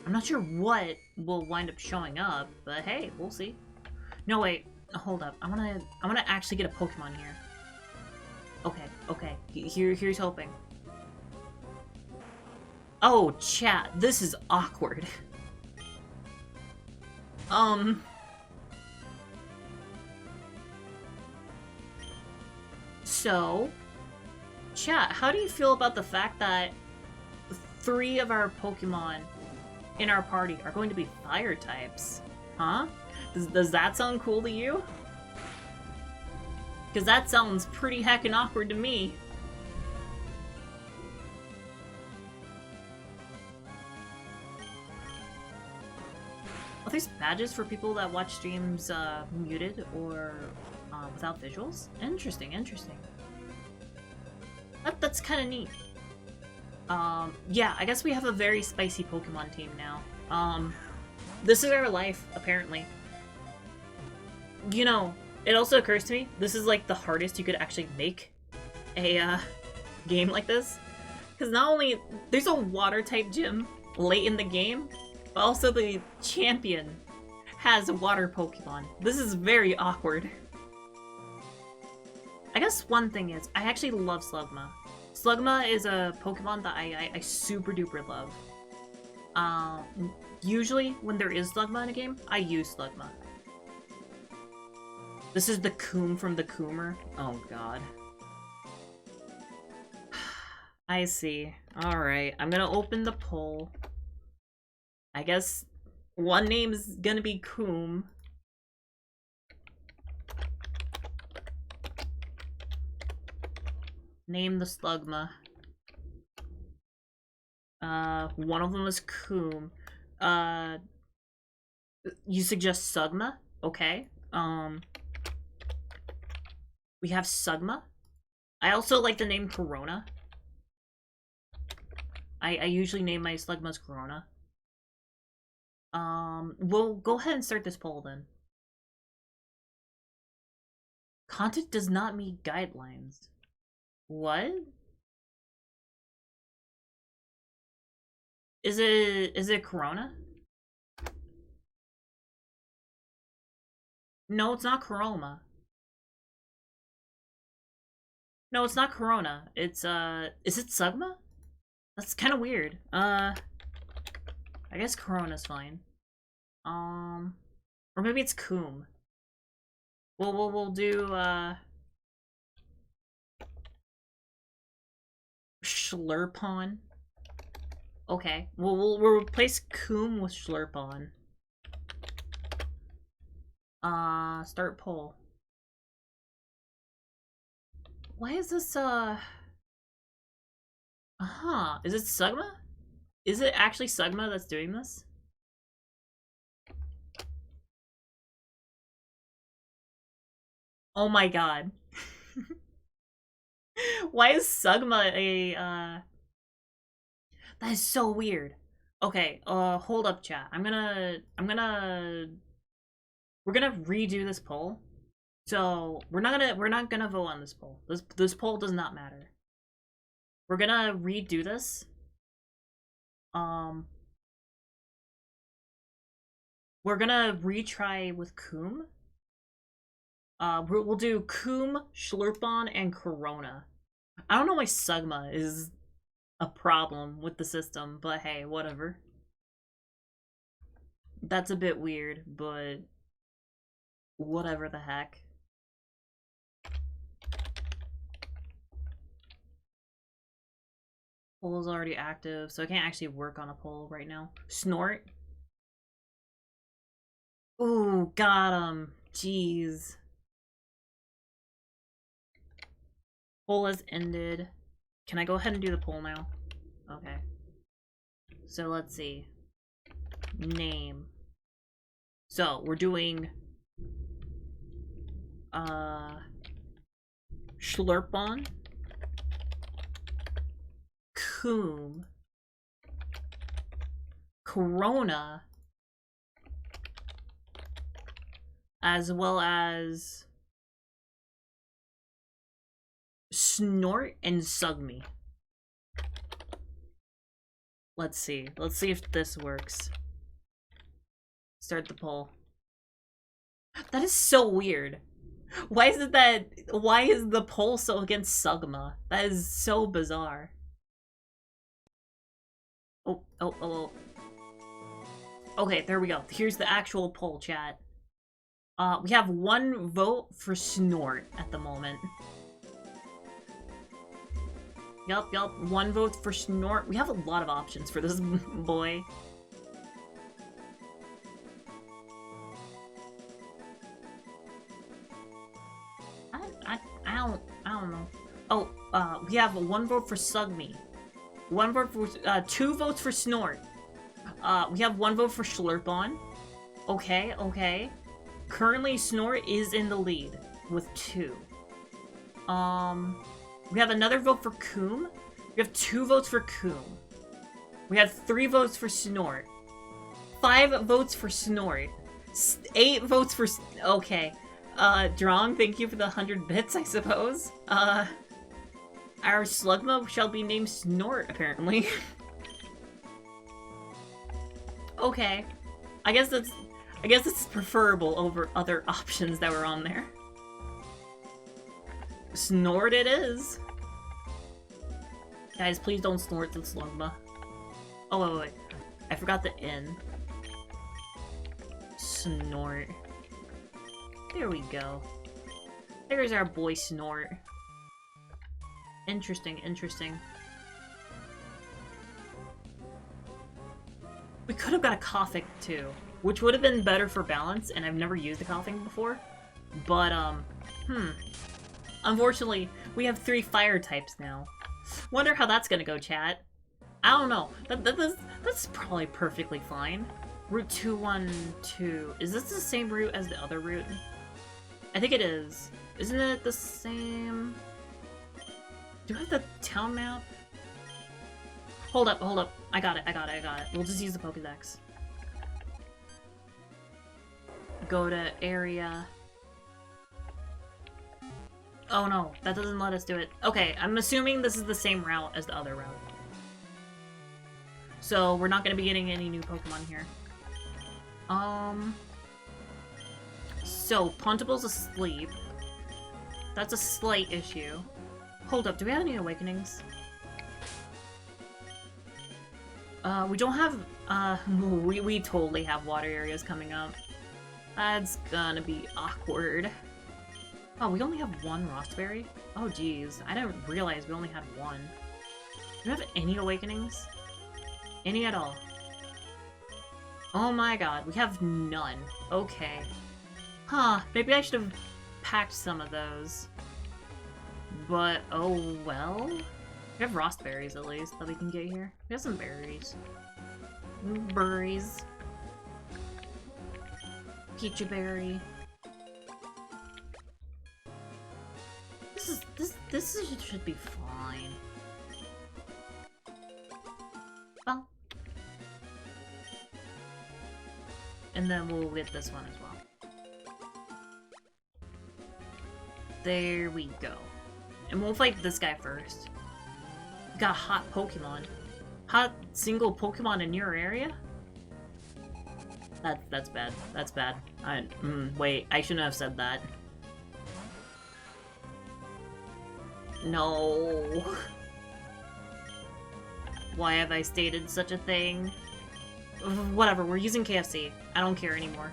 not sure what will wind up showing up, but hey, we'll see. No, wait, hold up. I wanna actually get a Pokemon here. Okay. Here's hoping. Oh, chat, this is awkward. So, chat, how do you feel about the fact that 3 of our Pokemon in our party are going to be fire types? Huh? Does that sound cool to you? Because that sounds pretty heckin' awkward to me. Are these badges for people that watch streams muted or without visuals? Interesting. That's kind of neat. Yeah, I guess we have a very spicy Pokemon team now. This is our life, apparently. You know, it also occurs to me, this is like the hardest you could actually make a game like this. Because not only, there's a water-type gym late in the game, but also the champion has a water Pokemon. This is very awkward. I guess one thing is, I actually love Slugma. Slugma is a Pokemon that I super duper love. Usually, when there is Slugma in a game, I use Slugma. This is the Coom from the Coomer. Oh god. I see. Alright, I'm gonna open the poll. I guess one name is gonna be Coom. Name the Slugma. One of them is Coom. You suggest Sugma? Okay. We have Sugma. I also like the name Corona. I usually name my Slugmas Corona. We'll go ahead and start this poll then. Content does not meet guidelines. What? Is it Corona? No, it's not Corona. No, it's not Corona. It's is it Sugma? That's kind of weird. I guess Corona's fine. Or maybe it's Coom. We'll do Schlurpon. Okay. We'll replace Coom with Schlurpon. Start poll. Why is this is it Sugma? Is it actually Sugma that's doing this? Oh my god. Why is Sugma a that is so weird. Okay, hold up chat. We're gonna redo this poll. So we're not gonna vote on this poll. This poll does not matter. We're gonna redo this. We're gonna retry with Coom. We'll do Coom, Schlurpon, and Corona. I don't know why Sugma is a problem with the system, but hey, whatever. That's a bit weird, but whatever the heck. Poll is already active, so I can't actually work on a poll right now. Snort. Ooh, got him. Jeez. Poll has ended. Can I go ahead and do the poll now? Okay. So let's see. Name. So we're doing Schlurpon, Coom, Corona, as well as Snort and Sugme. Let's see. Let's see if this works. Start the poll. That is so weird. Why is the poll so against Sugma? That is so bizarre. Oh. Okay, there we go. Here's the actual poll, chat. We have one vote for Snort at the moment. Yup. One vote for Snort. We have a lot of options for this boy. I don't know. Oh, we have one vote for Sugme. One vote for, 2 votes for Snort. We have 1 vote for Schlurpon. Okay. Currently, Snort is in the lead with 2. We have another vote for Coom. We have 2 votes for Coom. We have 3 votes for Snort. 5 votes for Snort. 8 votes for... Okay. Drong, thank you for the 100 bits, I suppose. Our Slugma shall be named Snort, apparently. Okay. I guess it's preferable over other options that were on there. Snort it is. Guys, please don't snort the Slugma. Oh, wait. I forgot the N. Snort. There we go. There's our boy Snort. Interesting. We could have got a Koffing too, which would have been better for balance, and I've never used a Koffing before. But, unfortunately, we have 3 fire types now. Wonder how that's gonna go, chat. I don't know. That's probably perfectly fine. Route 212. Is this the same route as the other route? I think it is. Isn't it the same? Do I have the town map? Hold up, hold up. I got it. We'll just use the Pokédex. Go to area. Oh no, that doesn't let us do it. Okay, I'm assuming this is the same route as the other route. So we're not gonna be getting any new Pokemon here. So Puntable's asleep. That's a slight issue. Hold up, do we have any awakenings? We don't have, we totally have water areas coming up. That's gonna be awkward. Oh, we only have one Rossberry? Oh geez, I didn't realize we only had one. Do we have any awakenings? Any at all? Oh my god, we have none. Okay. Huh, maybe I should have packed some of those. But, oh well. We have Rossberries at least that we can get here. We have some berries. Berries. Peachy berry. This should be fine. Well. And then we'll get this one as well. There we go. And we'll fight this guy first. Got a hot Pokemon. Hot single Pokemon in your area? That's bad. That's bad. Wait, I shouldn't have said that. No. Why have I stated such a thing? Whatever, we're using KFC. I don't care anymore.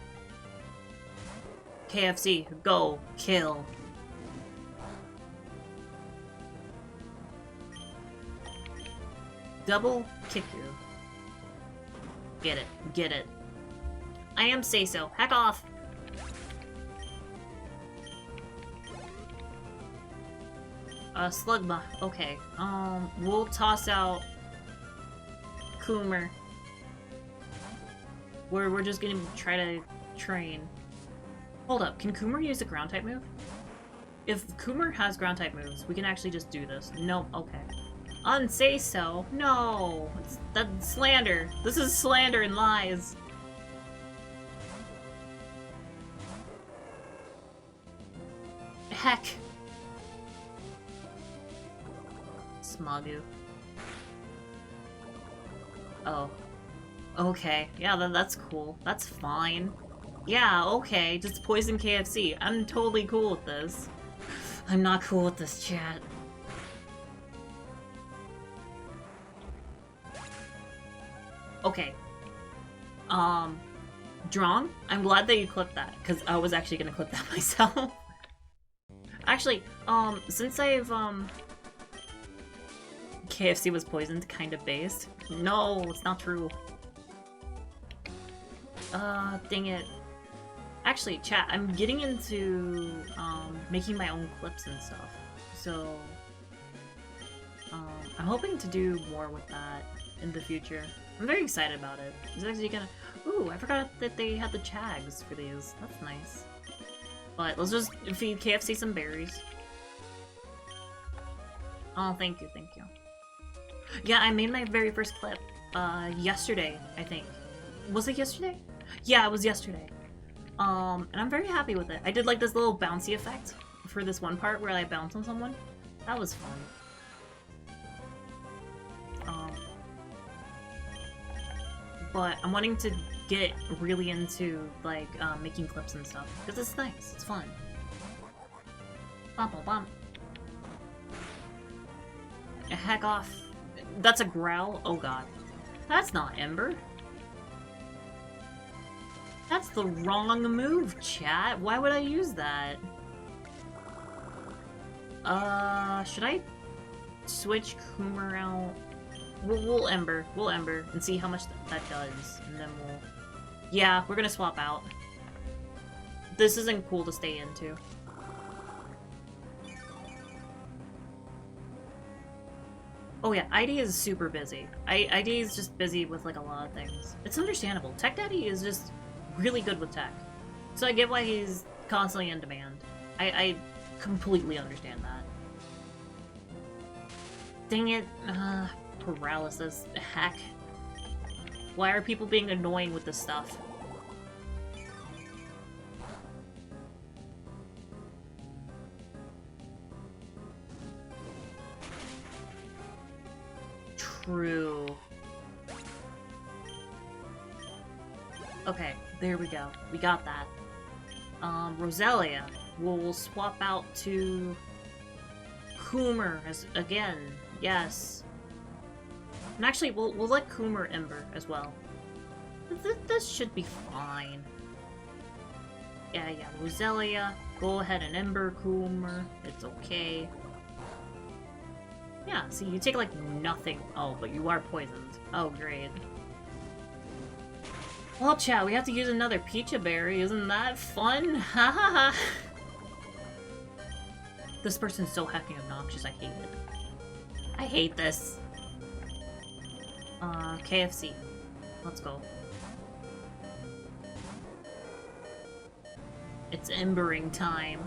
KFC, go, kill. Double kick you. Get it, get it. I am say-so. Heck off! Slugma. Okay. We'll toss out Coomer. We're just gonna try to train. Hold up, can Coomer use a ground type move? If Coomer has ground type moves, we can actually just do this. Nope, okay. Unsay so. No! That's slander. This is slander and lies. Heck. Smogu. Oh. Okay. Yeah, that's cool. That's fine. Yeah, okay. Just poison KFC. I'm totally cool with this. I'm not cool with this, chat. Okay. Drawn? I'm glad that you clipped that, because I was actually gonna clip that myself. Actually, since I've, KFC was poisoned, kind of based. No, it's not true. Dang it. Actually, chat, I'm getting into, making my own clips and stuff. So, I'm hoping to do more with that in the future. I'm very excited about it. It's actually gonna... Ooh, I forgot that they had the chags for these. That's nice. But let's just feed KFC some berries. Oh, thank you, thank you. Yeah, I made my very first clip, yesterday, I think. Was it yesterday? Yeah, it was yesterday. And I'm very happy with it. I did like this little bouncy effect for this one part where I bounce on someone. That was fun. But I'm wanting to get really into, like, making clips and stuff. Because it's nice. It's fun. Bump, bump, bump. Heck off. That's a growl? Oh god. That's not Ember. That's the wrong move, chat. Why would I use that? Should I switch Coomer out? We'll Ember. We'll Ember and see how much that does. And then we'll... Yeah, we're gonna swap out. This isn't cool to stay into. Oh yeah, ID is super busy. ID is just busy with like a lot of things. It's understandable. Tech Daddy is just really good with tech. So I get why he's constantly in demand. I completely understand that. Dang it. Paralysis. Heck. Why are people being annoying with this stuff? True. Okay, there we go. We got that. Roselia. We'll swap out to Coomer as again. Yes. And actually, we'll let Coomer Ember as well. This should be fine. Yeah, Roselia. Go ahead and Ember Coomer. It's okay. Yeah, see, you take, like, nothing. Oh, but you are poisoned. Oh, great. Well, chat, we have to use another Pecha Berry. Isn't that fun? Ha ha ha! This person's so heckin' obnoxious, I hate it. I hate this. KFC. Let's go. It's embering time.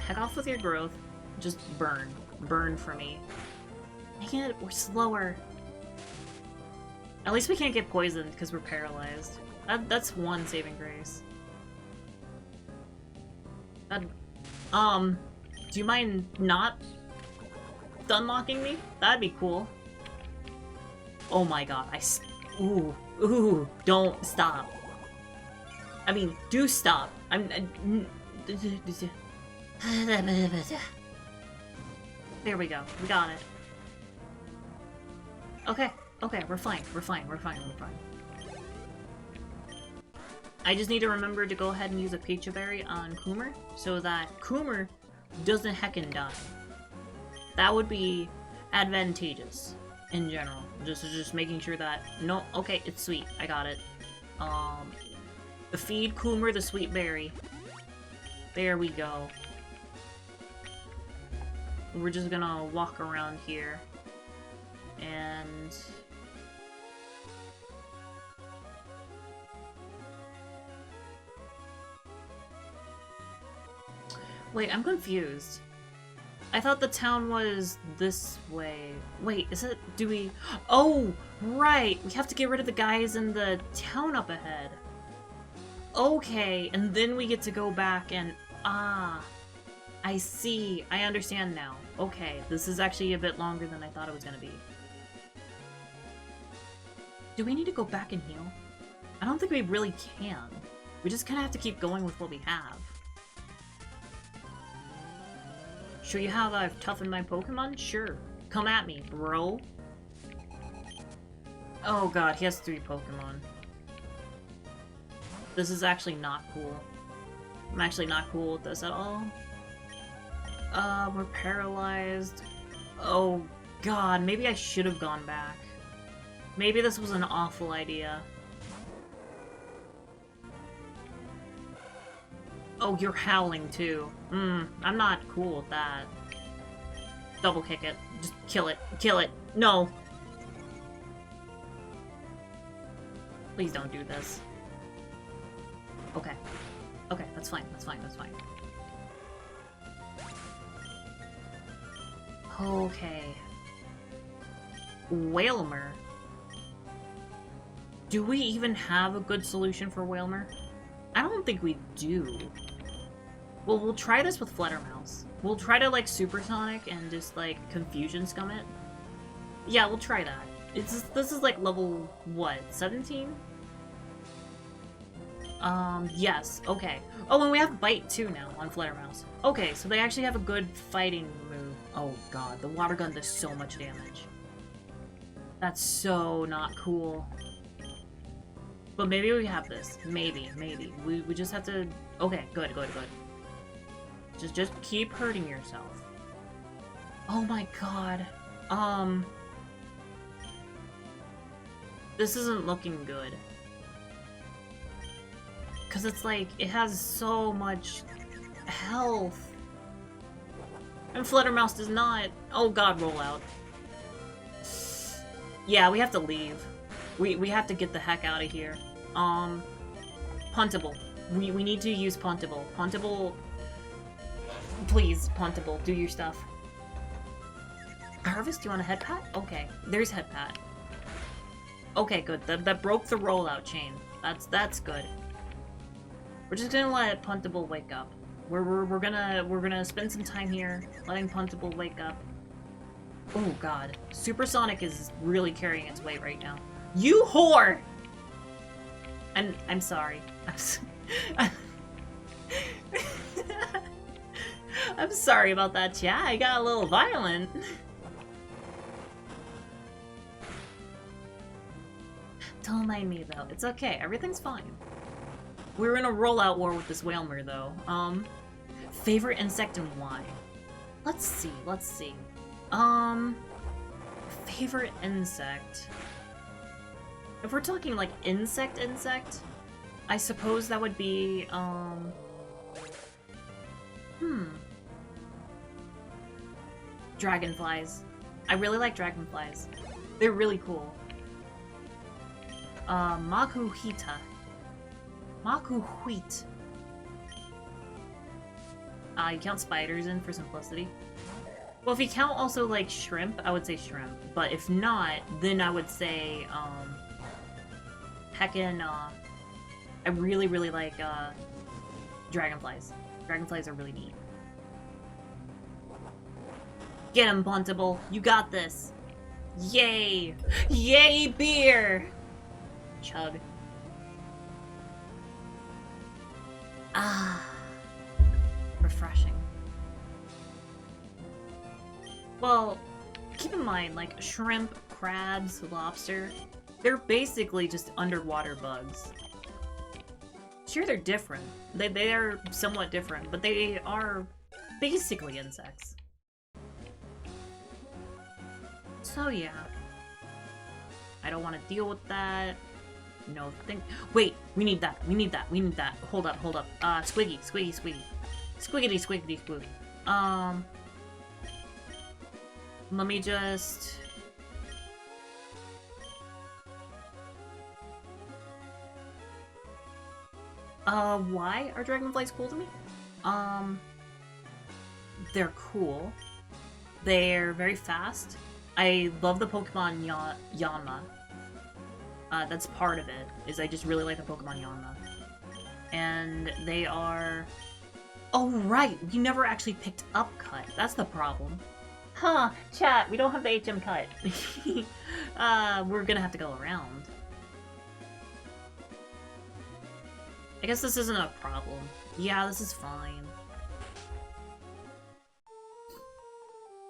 Heck off with your growth. Just burn. Burn for me. Dang it, we're slower. At least we can't get poisoned because we're paralyzed. That's one saving grace. Do you mind not stunlocking me? That'd be cool. Oh my god, ooh, don't stop. I mean, do stop. There we go. We got it. Okay, we're fine. We're fine. I just need to remember to go ahead and use a Pecha Berry on Coomer so that Coomer doesn't heckin' die. That would be advantageous in general. Just making sure that no. Okay, it's sweet. I got it. Feed Coomer the sweet berry. There we go. We're just gonna walk around here and wait, I'm confused. I thought the town was this way. Wait, is it? Do we? Oh, right. We have to get rid of the guys in the town up ahead. Okay, and then we get to go back and I see. I understand now. Okay, this is actually a bit longer than I thought it was gonna be. Do we need to go back and heal? I don't think we really can. We just kind of have to keep going with what we have. Show you how I've toughened my Pokemon? Sure. Come at me, bro. Oh god, he has 3 Pokemon. This is actually not cool. I'm actually not cool with this at all. We're paralyzed. Oh god, maybe I should have gone back. Maybe this was an awful idea. Oh, you're howling too. I'm not cool with that. Double kick it. Just kill it. Kill it. No! Please don't do this. Okay. Okay, that's fine. That's fine. That's fine. Okay. Whalmer. Do we even have a good solution for Whalmer? I don't think we do. Well, we'll try this with Fluttermouse. We'll try to, like, Supersonic and just, like, Confusion Scum it. Yeah, we'll try that. This is, like, level, what, 17? Yes, okay. Oh, and we have Bite, too, now, on Fluttermouse. Okay, so they actually have a good fighting move. Oh, god, the Water Gun does so much damage. That's so not cool. But maybe we have this. Maybe. We just have to... Okay, good. Just keep hurting yourself. Oh my god. This isn't looking good. Because it's like, it has so much health. And Fluttermouse does not. Oh god, roll out. Yeah, we have to leave. We have to get the heck out of here. Puntable. We need to use Puntable. Puntable... Please, Puntable, do your stuff. Harvest, do you want a head pat? Okay, there's head pat. Okay, good. That broke the rollout chain. That's good. We're just gonna let Puntable wake up. We're gonna spend some time here letting Puntable wake up. Oh god. Supersonic is really carrying its weight right now. You whore! I'm sorry. I'm sorry about that, chat. I got a little violent. Don't mind me, though. It's okay. Everything's fine. We're in a rollout war with this Whalmer, though. Favorite insect and why? Let's see. Favorite insect. If we're talking, like, insect, I suppose that would be, Dragonflies. I really like dragonflies. They're really cool. Makuhita. Makuhit. You count spiders in for simplicity. Well, if you count also, like, shrimp, I would say shrimp. But if not, then I would say, heckin', I really like, dragonflies. Dragonflies are really neat. Get him, Puntable. You got this. Yay! Yay, beer! Chug. Ah. Refreshing. Well, keep in mind, like, shrimp, crabs, lobster, they're basically just underwater bugs. Sure, they're different. They are somewhat different, but they are basically insects. So yeah. I don't want to deal with that. No, wait, we need that. Hold up. Squiggy. Squiggity squig. Let me just... why are dragonflies cool to me? They're cool. They're very fast. I love the Pokemon Yanma. That's part of it, is I just really like the Pokemon Yanma. And they are... Oh, right! We never actually picked up Cut. That's the problem. Huh, chat, we don't have the HM Cut. We're gonna have to go around. I guess this isn't a problem. Yeah, this is fine.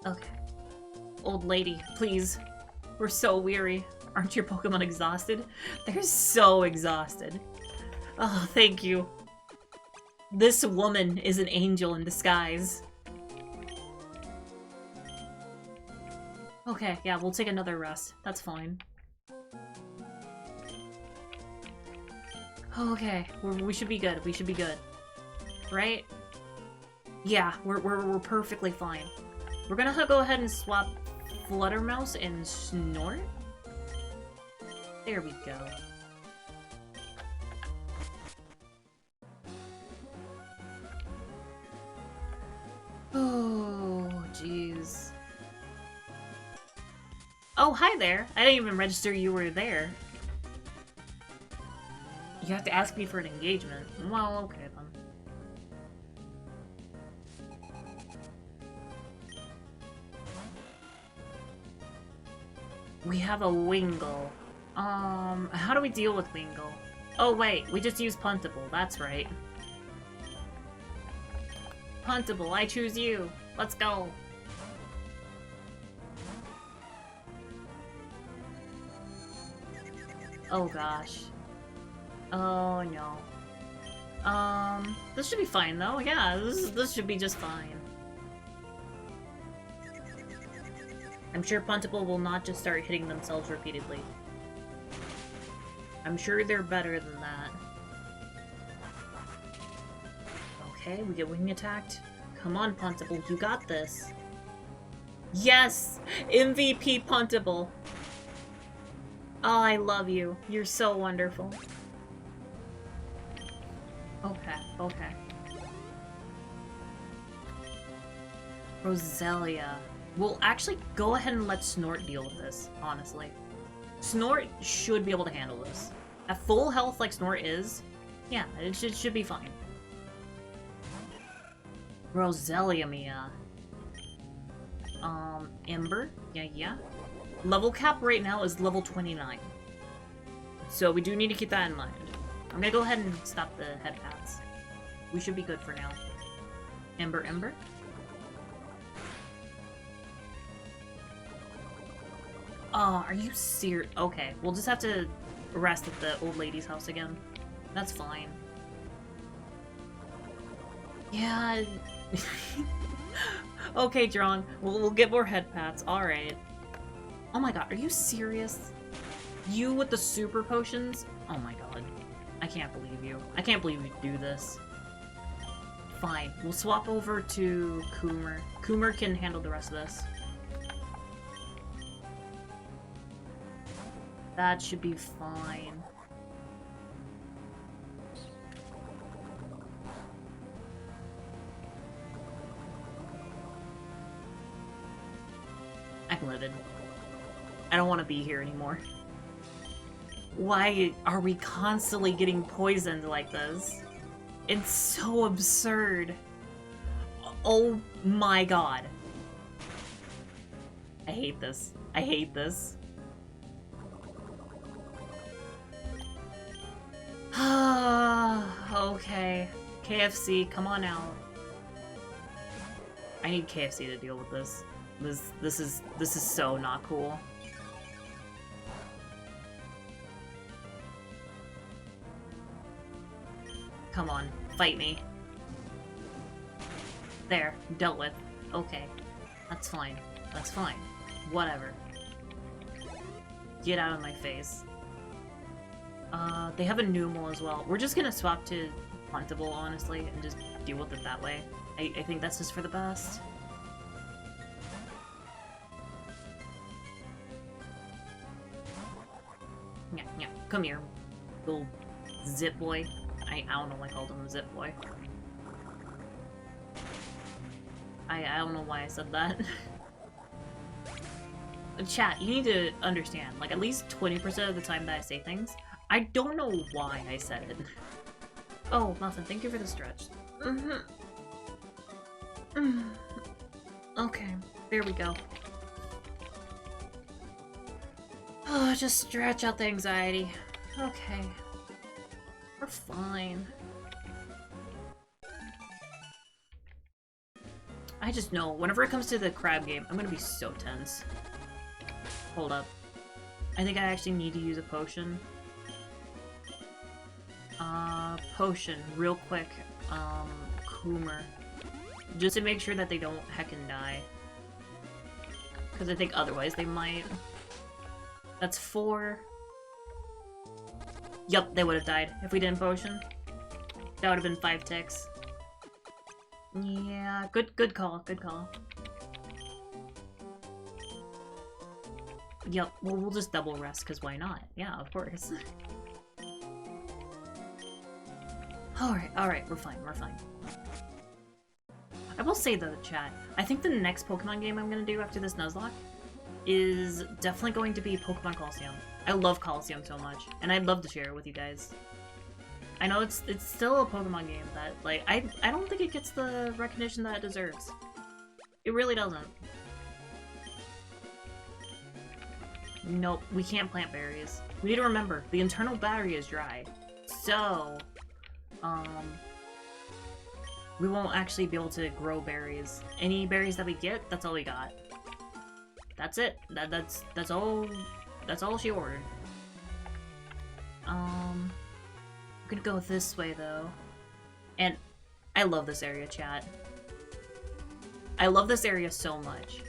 Okay. Old lady, please. We're so weary. Aren't your Pokemon exhausted? They're so exhausted. Oh, thank you. This woman is an angel in disguise. Okay, yeah, we'll take another rest. That's fine. Okay, we should be good. We should be good. Right? Yeah, we're perfectly fine. We're gonna go ahead and swap Fluttermouse and Snort. There we go. Oh, jeez. Oh, hi there. I didn't even register you were there. You have to ask me for an engagement. Well, okay then. We have a Wingull. How do we deal with Wingull? Oh wait, we just use Puntable, that's right. Puntable, I choose you. Let's go. Oh gosh. Oh no. This should be fine though. Yeah, this should be just fine. I'm sure Puntable will not just start hitting themselves repeatedly. I'm sure they're better than that. Okay, we get wing attacked. Come on, Puntable, you got this. Yes! MVP Puntable! Oh, I love you. You're so wonderful. Okay, okay. Roselia. We'll actually go ahead and let Snort deal with this, honestly. Snort should be able to handle this. At full health like Snort is, yeah, it should be fine. Roselia Mia. Ember? Yeah. Level cap right now is level 29. So we do need to keep that in mind. I'm gonna go ahead and stop the head paths. We should be good for now. Ember. Oh, are you serious? Okay, we'll just have to rest at the old lady's house again. That's fine. Yeah. Okay, John. We'll get more head pats. Alright. Oh my god, are you serious? You with the super potions? Oh my god. I can't believe you. I can't believe you do this. Fine. We'll swap over to Coomer. Coomer can handle the rest of this. That should be fine. I'm livid. I don't want to be here anymore. Why are we constantly getting poisoned like this? It's so absurd. Oh my god. I hate this. I hate this. Okay. KFC, come on out. I need KFC to deal with this. This is so not cool. Come on, fight me. There, dealt with. Okay. That's fine. That's fine. Whatever. Get out of my face. They have a Numel as well. We're just gonna swap to Puntable, honestly, and just deal with it that way. I think that's just for the best. Yeah, come here, little zip boy. I don't know why I called him a zip boy. I don't know why I said that. Chat, you need to understand, like, at least 20% of the time that I say things, I don't know why I said it. Oh, nothing. Thank you for the stretch. Okay, there we go. Oh, just stretch out the anxiety. Okay. We're fine. I just know, whenever it comes to the crab game, I'm gonna be so tense. Hold up. I think I actually need to use a potion. Potion, real quick. Coomer. Just to make sure that they don't heckin' die. Because I think otherwise they might. That's 4. Yup, they would have died if we didn't potion. That would have been 5 ticks. Yeah, good call, good call. Yup, well, we'll just double rest, because why not? Yeah, of course. Alright, we're fine, we're fine. I will say though, chat, I think the next Pokemon game I'm gonna do after this Nuzlocke is definitely going to be Pokemon Colosseum. I love Colosseum so much, and I'd love to share it with you guys. I know it's still a Pokemon game that, like, I don't think it gets the recognition that it deserves. It really doesn't. Nope, we can't plant berries. We need to remember, the internal battery is dry. So, we won't actually be able to grow berries. Any berries that we get, that's all we got. That's it. That's all she ordered. I'm gonna go this way though. And I love this area, chat. I love this area so much.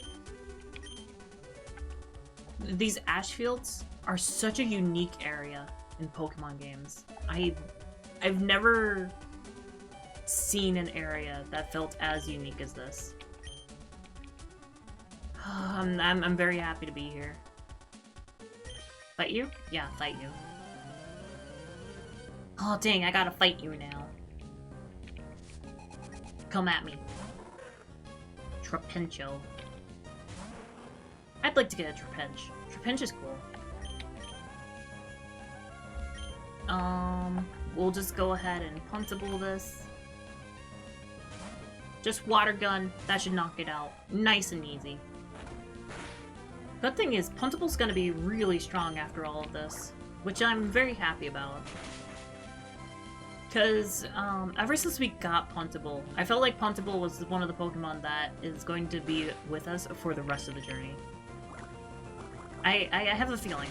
These ash fields are such a unique area in Pokemon games. I've never seen an area that felt as unique as this. I'm very happy to be here. Fight you? Yeah, fight you. Oh dang, I gotta fight you now. Come at me. Trapincho. I'd like to get a Trapinch. Trapinch is cool. We'll just go ahead and puntable this. Just water gun. That should knock it out. Nice and easy. Good thing is, puntable's gonna be really strong after all of this, which I'm very happy about. Because, ever since we got Puntable, I felt like Puntable was one of the Pokemon that is going to be with us for the rest of the journey. I have a feeling.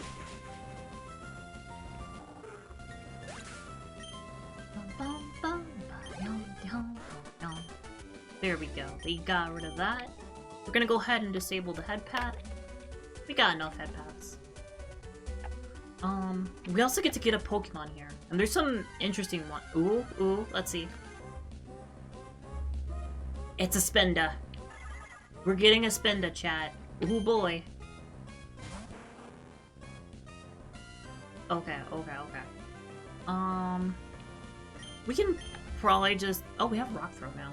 There we go. We got rid of that. We're gonna go ahead and disable the head pad. We got enough head pads. We also get to get a Pokemon here. And there's some interesting one. Ooh, let's see. It's a Spinda. We're getting a Spinda, chat. Ooh boy. Okay. We can probably just... Oh, we have Rock Throw now.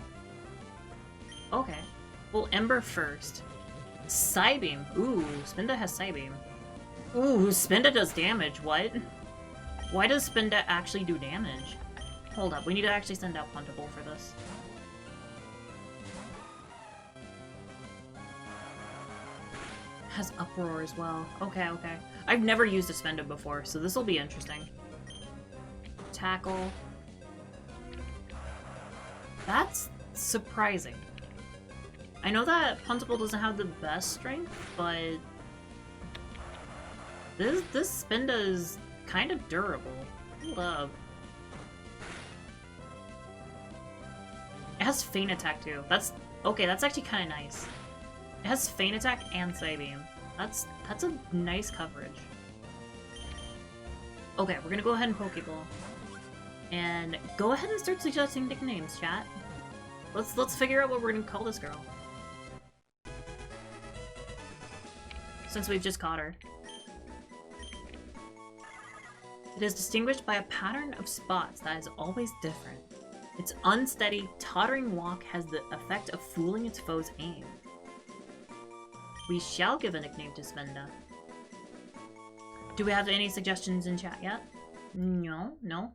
Okay. Well, Ember first. Psybeam. Ooh, Spinda has Psybeam. Ooh, Spinda does damage. What? Why does Spinda actually do damage? Hold up, we need to actually send out Puntable for this. Has Uproar as well. Okay. I've never used a Spinda before, so this will be interesting. Tackle. That's surprising. I know that Puntable doesn't have the best strength, but this Spinda is kind of durable. Hold up. It has Feint Attack too. That's okay, that's actually kind of nice. It has Feint Attack and Psybeam. That's a nice coverage. Okay, we're gonna go ahead and Pokeball. And go ahead and start suggesting nicknames, chat. Let's figure out what we're gonna call this girl. Since we've just caught her. It is distinguished by a pattern of spots that is always different. Its unsteady, tottering walk has the effect of fooling its foe's aim. We shall give a nickname to Spinda. Do we have any suggestions in chat yet? No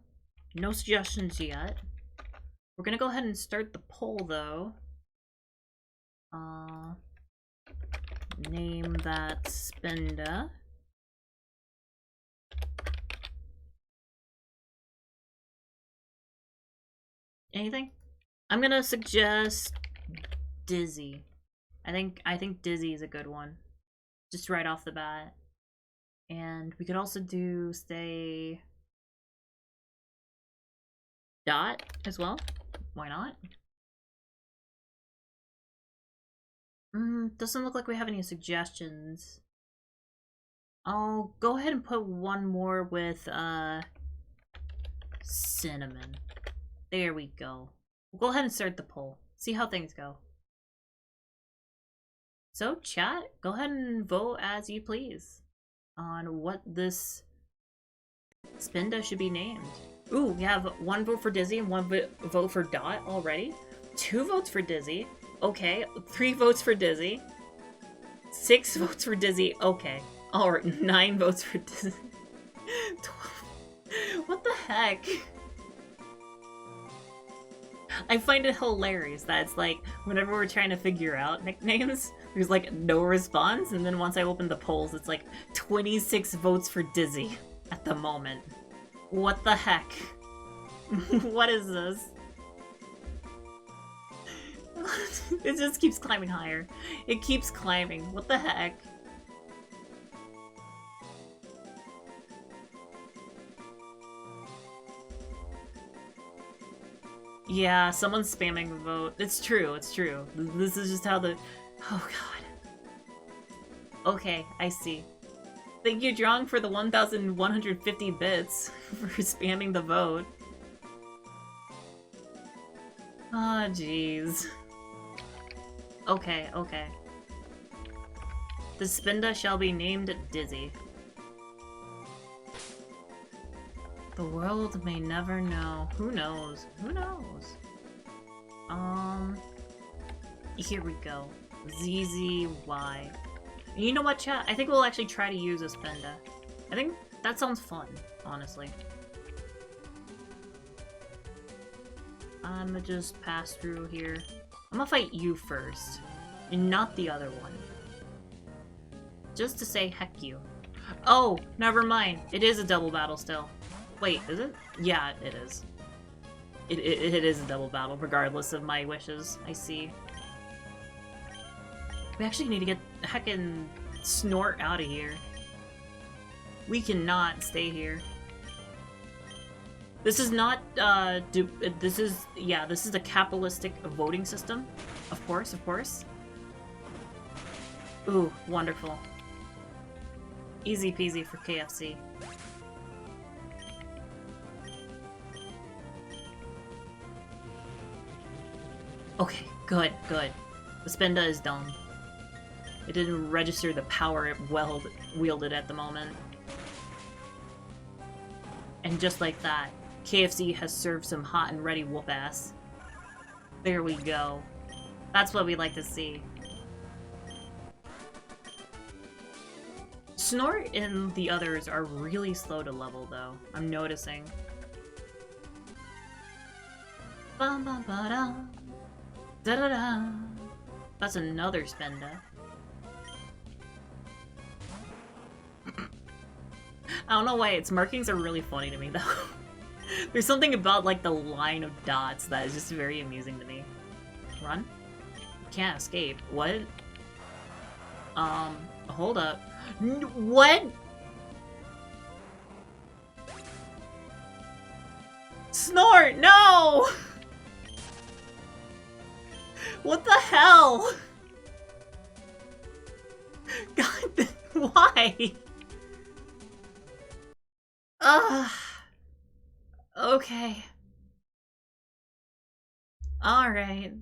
suggestions yet. We're gonna go ahead and start the poll though. Name that Spinda. Anything? I'm gonna suggest Dizzy. I think Dizzy is a good one. Just right off the bat. And we could also do, say, Dot as well. Why not? Doesn't look like we have any suggestions. I'll go ahead and put one more with, Cinnamon. There we go. We'll go ahead and start the poll. See how things go. So, chat, go ahead and vote as you please on what this Spinda should be named. Ooh, we have one vote for Dizzy and one vote for Dot already. 2 votes for Dizzy. Okay. 3 votes for Dizzy. 6 votes for Dizzy. Okay. Alright, 9 votes for Dizzy. 12. What the heck? I find it hilarious that it's like, whenever we're trying to figure out nicknames, there's like no response, and then once I open the polls, it's like 26 votes for Dizzy at the moment. What the heck? What is this? It just keeps climbing higher. It keeps climbing. What the heck? Yeah, someone's spamming the vote. It's true, it's true. This is just how the... Oh god. Okay, I see. Thank you, Drong, for the 1,150 bits for spamming the vote. Ah, jeez. Okay, okay. The Spinda shall be named Dizzy. The world may never know. Who knows? Who knows? Here we go. ZZY. You know what, chat? I think we'll actually try to use a Spinda. I think that sounds fun, honestly. I'm gonna just pass through here. I'm gonna fight you first, and not the other one. Just to say heck you. Oh, never mind. It is a double battle still. Wait, is it? Yeah, it is. It is a double battle, regardless of my wishes. I see. We actually need to get heckin' Snort out of here. We cannot stay here. This is not, this is a capitalistic voting system. Of course, of course. Ooh, wonderful. Easy peasy for KFC. Okay, good, good. The Spinda is done. It didn't register the power it wielded at the moment. And just like that, KFC has served some hot and ready whoop ass. There we go. That's what we like to see. Snort and the others are really slow to level, though. I'm noticing. Bum bum ba da da da da. That's another Spinda. I don't know why its markings are really funny to me, though. There's something about, like, the line of dots that is just very amusing to me. Run? Can't escape. What? Hold up. What? Snort! No! What the hell? God, why? Okay. Alright.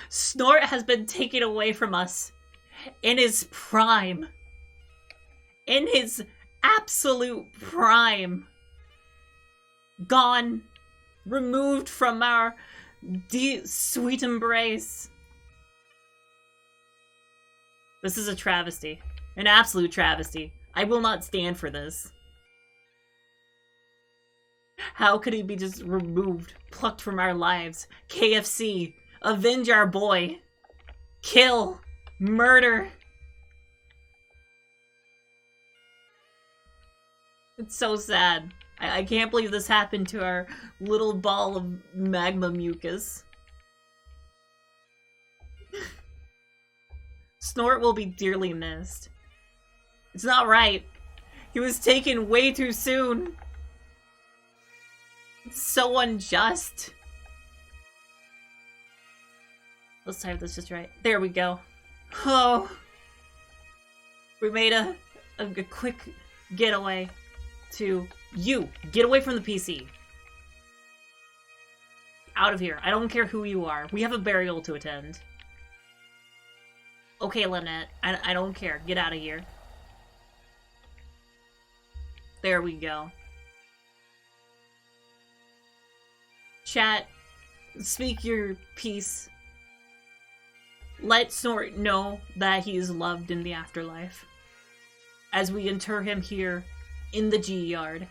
Snort has been taken away from us in his prime. In his absolute prime. Gone. Removed from our deep, sweet embrace. This is a travesty. An absolute travesty. I will not stand for this. How could he be just removed, plucked from our lives? KFC, avenge our boy. Kill. Murder. It's so sad. I can't believe this happened to our little ball of magma mucus. Snort will be dearly missed. It's not right. He was taken way too soon. It's so unjust. Let's type this just right. There we go. Oh. We made a quick getaway to you. Get away from the PC. Out of here. I don't care who you are. We have a burial to attend. Okay, Lynette. I don't care. Get out of here. There we go. Chat, speak your piece. Let Snort know that he is loved in the afterlife. As we inter him here in the G Yard.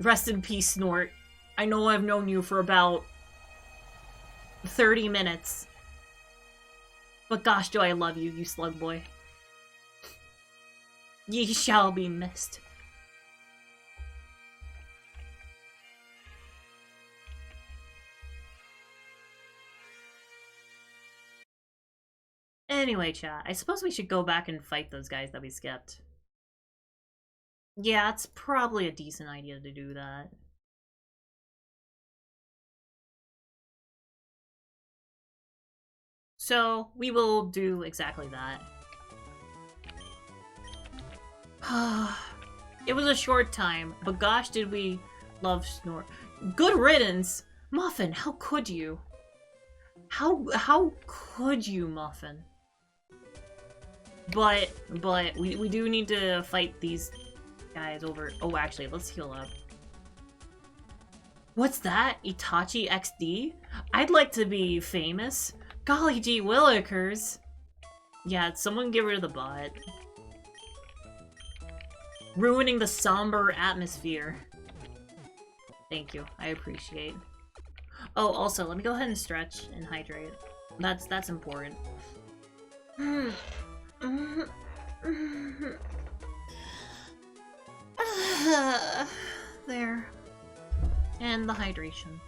Rest in peace, Snort. I know I've known you for about 30 minutes. But gosh, do I love you, you slug boy. Ye shall be missed. Anyway, chat, I suppose we should go back and fight those guys that we skipped. Yeah, it's probably a decent idea to do that. So, we will do exactly that. It was a short time, but gosh did we love Snort. Good riddance! Muffin, how could you? How could you, Muffin? But we do need to fight these guys over. Oh, actually, let's heal up. What's that? Itachi XD? I'd like to be famous. Golly gee willikers. Yeah, someone get rid of the bot. Ruining the somber atmosphere. Thank you. I appreciate. Oh, also, let me go ahead and stretch and hydrate. That's important. There. And the hydration.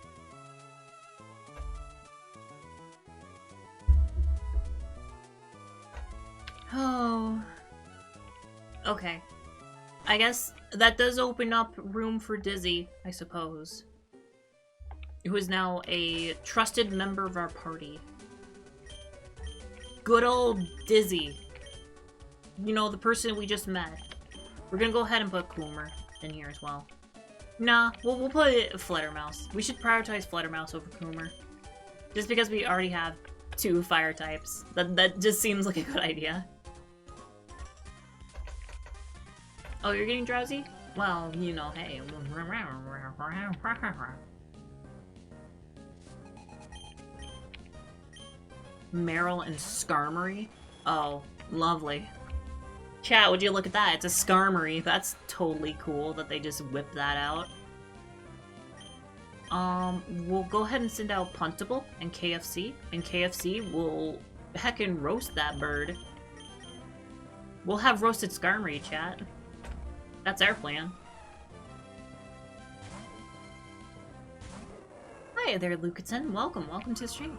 Oh. Okay. I guess that does open up room for Dizzy, I suppose. Who is now a trusted member of our party. Good old Dizzy. You know, the person we just met. We're gonna go ahead and put Coomer in here as well. Nah, we'll put Fluttermouse. We should prioritize Fluttermouse over Coomer. Just because we already have 2 fire types. That just seems like a good idea. Oh, you're getting drowsy? Well, you know, hey. Meryl and Skarmory? Oh, lovely. Chat, would you look at that? It's a Skarmory. That's totally cool that they just whipped that out. We'll go ahead and send out Puntable and KFC. And KFC will heckin' roast that bird. We'll have roasted Skarmory, chat. That's our plan. Hi there, Lucaton. Welcome to the stream.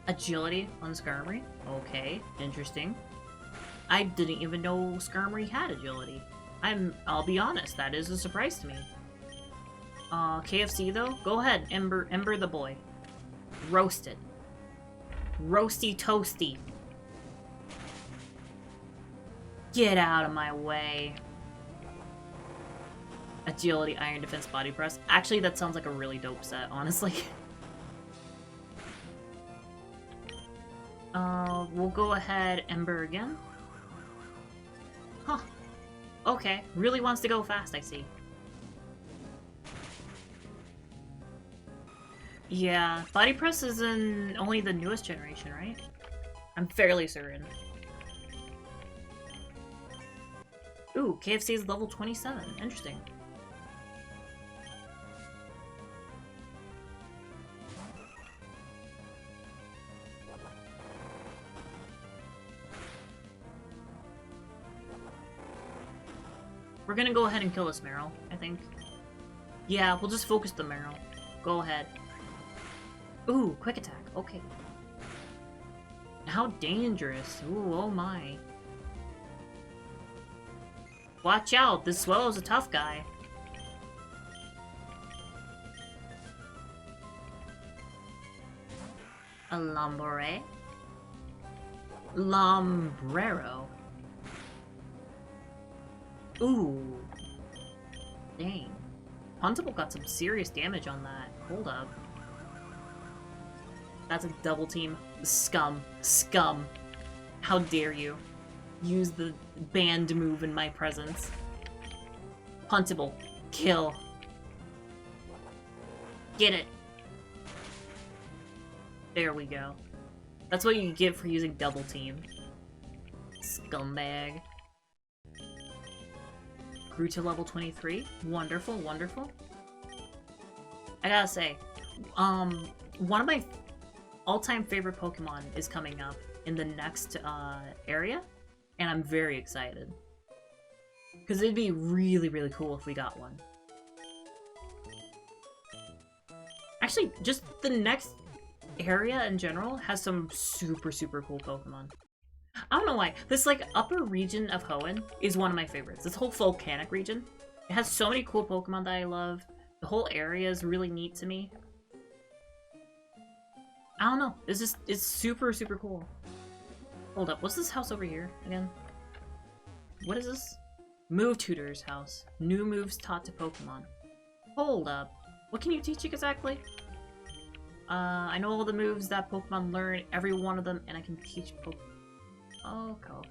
Agility on Skarmory? Okay, interesting. I didn't even know Skarmory had agility. I'll be honest, that is a surprise to me. KFC though? Go ahead, Ember the boy. Roasted. Roasty toasty. Get out of my way. Agility, Iron Defense, Body Press. Actually, that sounds like a really dope set, honestly. We'll go ahead, Ember again. Huh. Okay, really wants to go fast, I see. Yeah, Body Press is in only the newest generation, right? I'm fairly certain. Ooh, KFC is level 27. Interesting. We're gonna go ahead and kill this Meryl, I think. Yeah, we'll just focus the Meryl. Go ahead. Ooh, quick attack. Okay. How dangerous. Ooh, oh my. Watch out, this Swellow's a tough guy. A Lombre? Lombrero. Ooh. Dang. Puntable got some serious damage on that. Hold up. That's a double team. Scum. Scum. How dare you use the banned move in my presence. Puntable. Kill. Get it. There we go. That's what you get for using double team. Scumbag. Grew to level 23. Wonderful, wonderful. I gotta say, one of my all-time favorite Pokemon is coming up in the next area, and I'm very excited. Because it'd be really, really cool if we got one. Actually, just the next area in general has some super, super cool Pokemon. I don't know why. This, like, upper region of Hoenn is one of my favorites. This whole volcanic region. It has so many cool Pokemon that I love. The whole area is really neat to me. I don't know. It's super, super cool. Hold up. What's this house over here again? What is this? Move Tutor's house. New moves taught to Pokemon. Hold up. What can you teach exactly? I know all the moves that Pokemon learn, every one of them, and I can teach Pokemon. Okay, okay.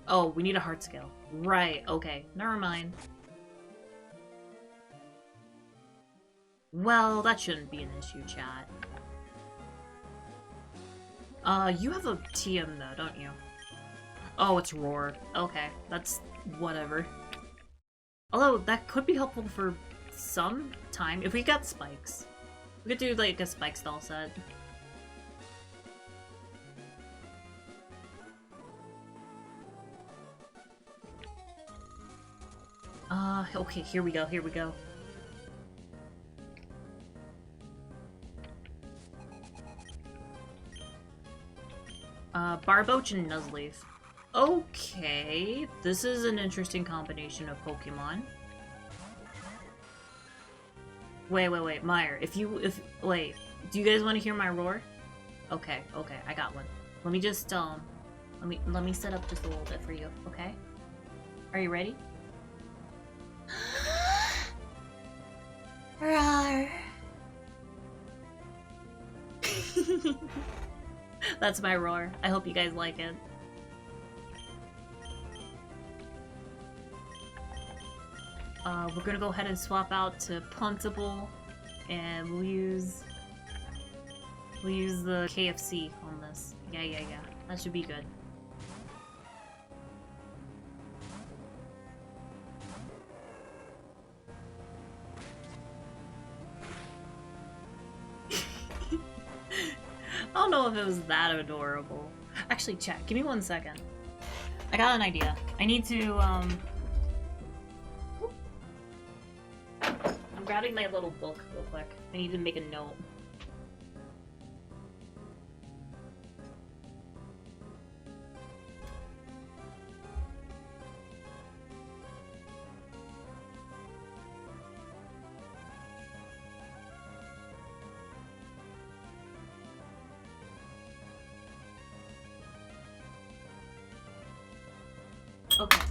Oh, we need a heart scale. Right, okay. Never mind. Well, that shouldn't be an issue, chat. You have a TM though, don't you? Oh, it's Roar. Okay, that's whatever. Although, that could be helpful for some time. If we got spikes. We could do, like, a spike stall set. Okay, here we go, here we go. Barboach and Nuzleaf. Okay, this is an interesting combination of Pokemon. Wait, Meyer, wait, do you guys want to hear my roar? Okay, I got one. Let me just, let me set up just a little bit for you, okay? Are you ready? Roar. That's my roar. I hope you guys like it. We're gonna go ahead and swap out to Puntable, and we'll use the KFC on this. Yeah. That should be good. I don't know if it was that adorable. Actually, chat, give me 1 second. I got an idea. I need to, I'm grabbing my little book real quick. I need to make a note.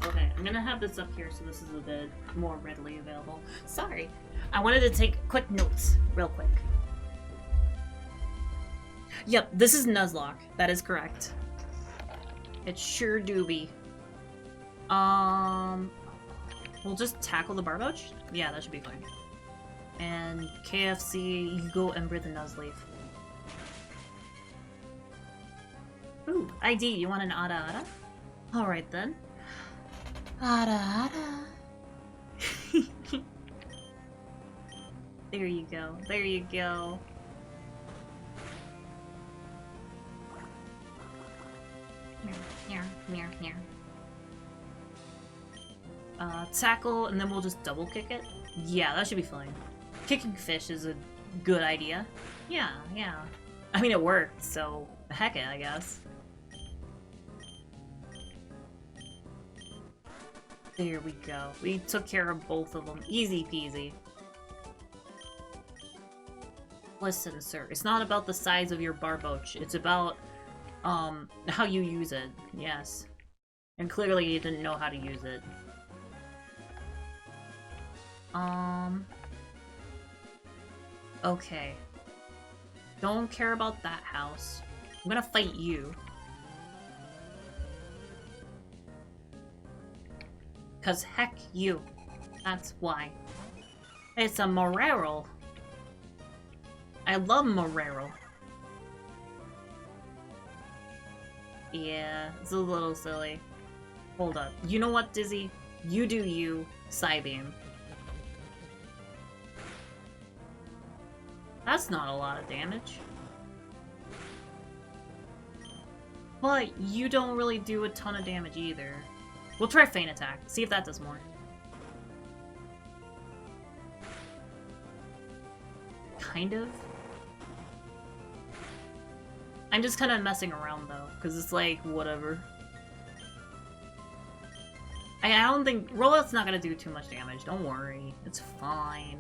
Okay. I'm gonna have this up here so this is a bit more readily available. Sorry. I wanted to take quick notes, real quick. Yep, this is Nuzlocke. That is correct. It sure do be. We'll just tackle the Barboach? Yeah, that should be fine. And KFC, you go Ember the Nuzleaf. Ooh, ID, you want an Ada Ada? Alright then. Ada Ada. There you go. There you go. Here. Tackle, and then we'll just double kick it? Yeah, that should be fine. Kicking fish is a good idea. Yeah. I mean, it worked, so heck it, I guess. There we go. We took care of both of them. Easy peasy. Listen, sir, it's not about the size of your Barboach. It's about, how you use it. Yes. And clearly you didn't know how to use it. Okay. Don't care about that house. I'm gonna fight you. Cause heck you. That's why. It's a Morero. I love Morero. Yeah, it's a little silly. Hold up. You know what, Dizzy? You do you, Psybeam. That's not a lot of damage. But you don't really do a ton of damage either. We'll try Feint Attack. See if that does more. Kind of. I'm just kind of messing around though, because it's like, whatever. I don't think... Rollout's not gonna do too much damage, don't worry. It's fine.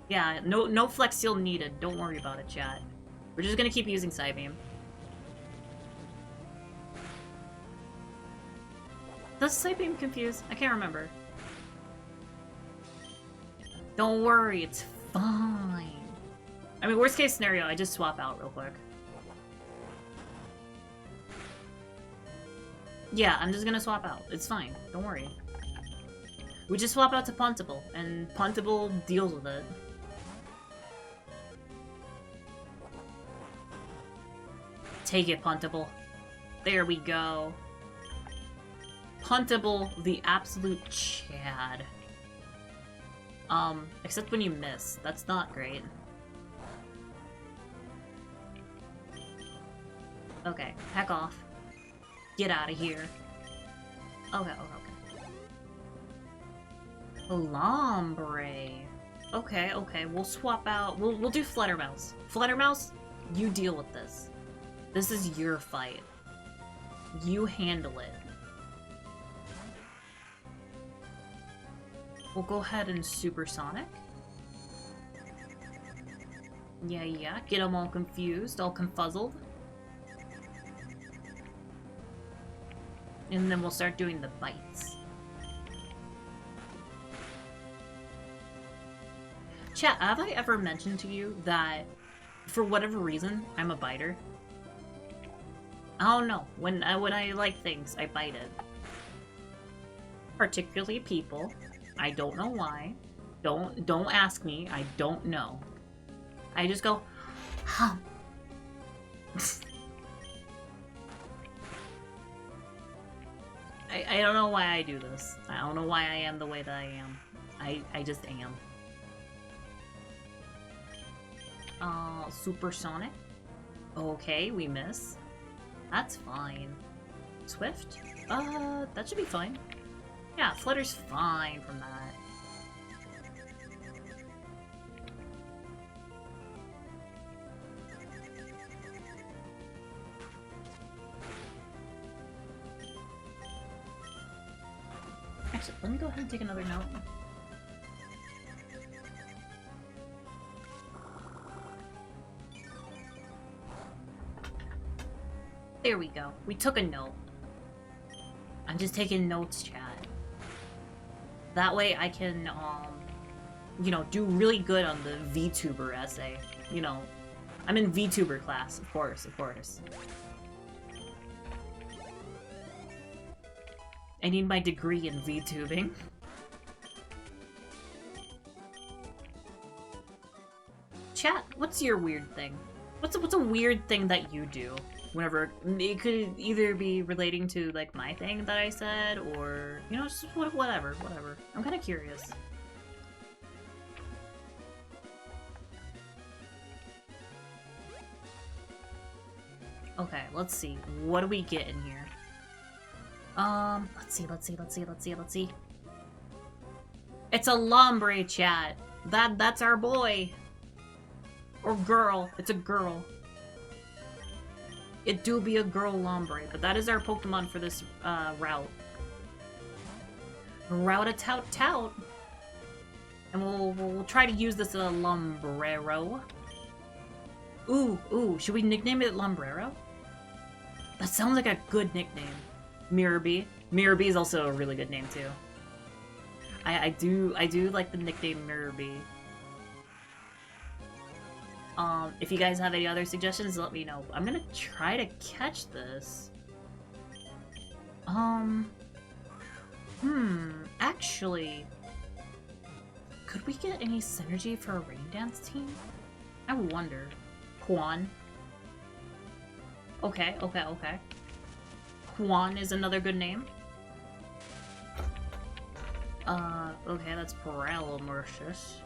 Yeah, no Flex Seal needed, don't worry about it, chat. We're just gonna keep using Psybeam. Does Psybeam confuse? I can't remember. Don't worry, it's fine. I mean, worst case scenario, I just swap out real quick. Yeah, I'm just gonna swap out. It's fine. Don't worry. We just swap out to Puntable, and Puntable deals with it. Take it, Puntable. There we go. Puntable, the absolute Chad. Except when you miss. That's not great. Okay, heck off. Get out of here. Okay. Lombre. Okay, we'll swap out. We'll do Fluttermouse. Fluttermouse, you deal with this. This is your fight. You handle it. We'll go ahead and Supersonic. Yeah. Get them all confused, all confuzzled. And then we'll start doing the bites. Chat, have I ever mentioned to you that, for whatever reason, I'm a biter? I don't know. When I like things, I bite it. Particularly people. I don't know why. Don't ask me. I don't know. I just go, huh. I don't know why I do this. I don't know why I am the way that I am. I just am. Supersonic. Okay, we miss. That's fine. Swift? That should be fine. Yeah, Flutter's fine from that. Actually, let me go ahead and take another note. There we go. We took a note. I'm just taking notes, chat. That way I can, you know, do really good on the VTuber essay. You know, I'm in VTuber class, of course. I need my degree in VTubing. Chat, what's your weird thing? What's a weird thing that you do? Whenever it could either be relating to like my thing that I said, or you know, just whatever. I'm kind of curious. Okay, let's see. What do we get in here? Let's see. It's a Lombre, chat. That's our boy. Or girl. It's a girl. It do be a girl Lombre, but that is our Pokemon for this route. Route a tout. And we'll try to use this as a Lombrero. Ooh, should we nickname it Lombrero? That sounds like a good nickname. Mirabee. Mirabee is also a really good name too. I do like the nickname Mirabee. If you guys have any other suggestions, let me know. I'm gonna try to catch this. Actually, could we get any synergy for a rain dance team? I wonder. Quan. Okay. Quan is another good name. Okay, that's Paralymersis.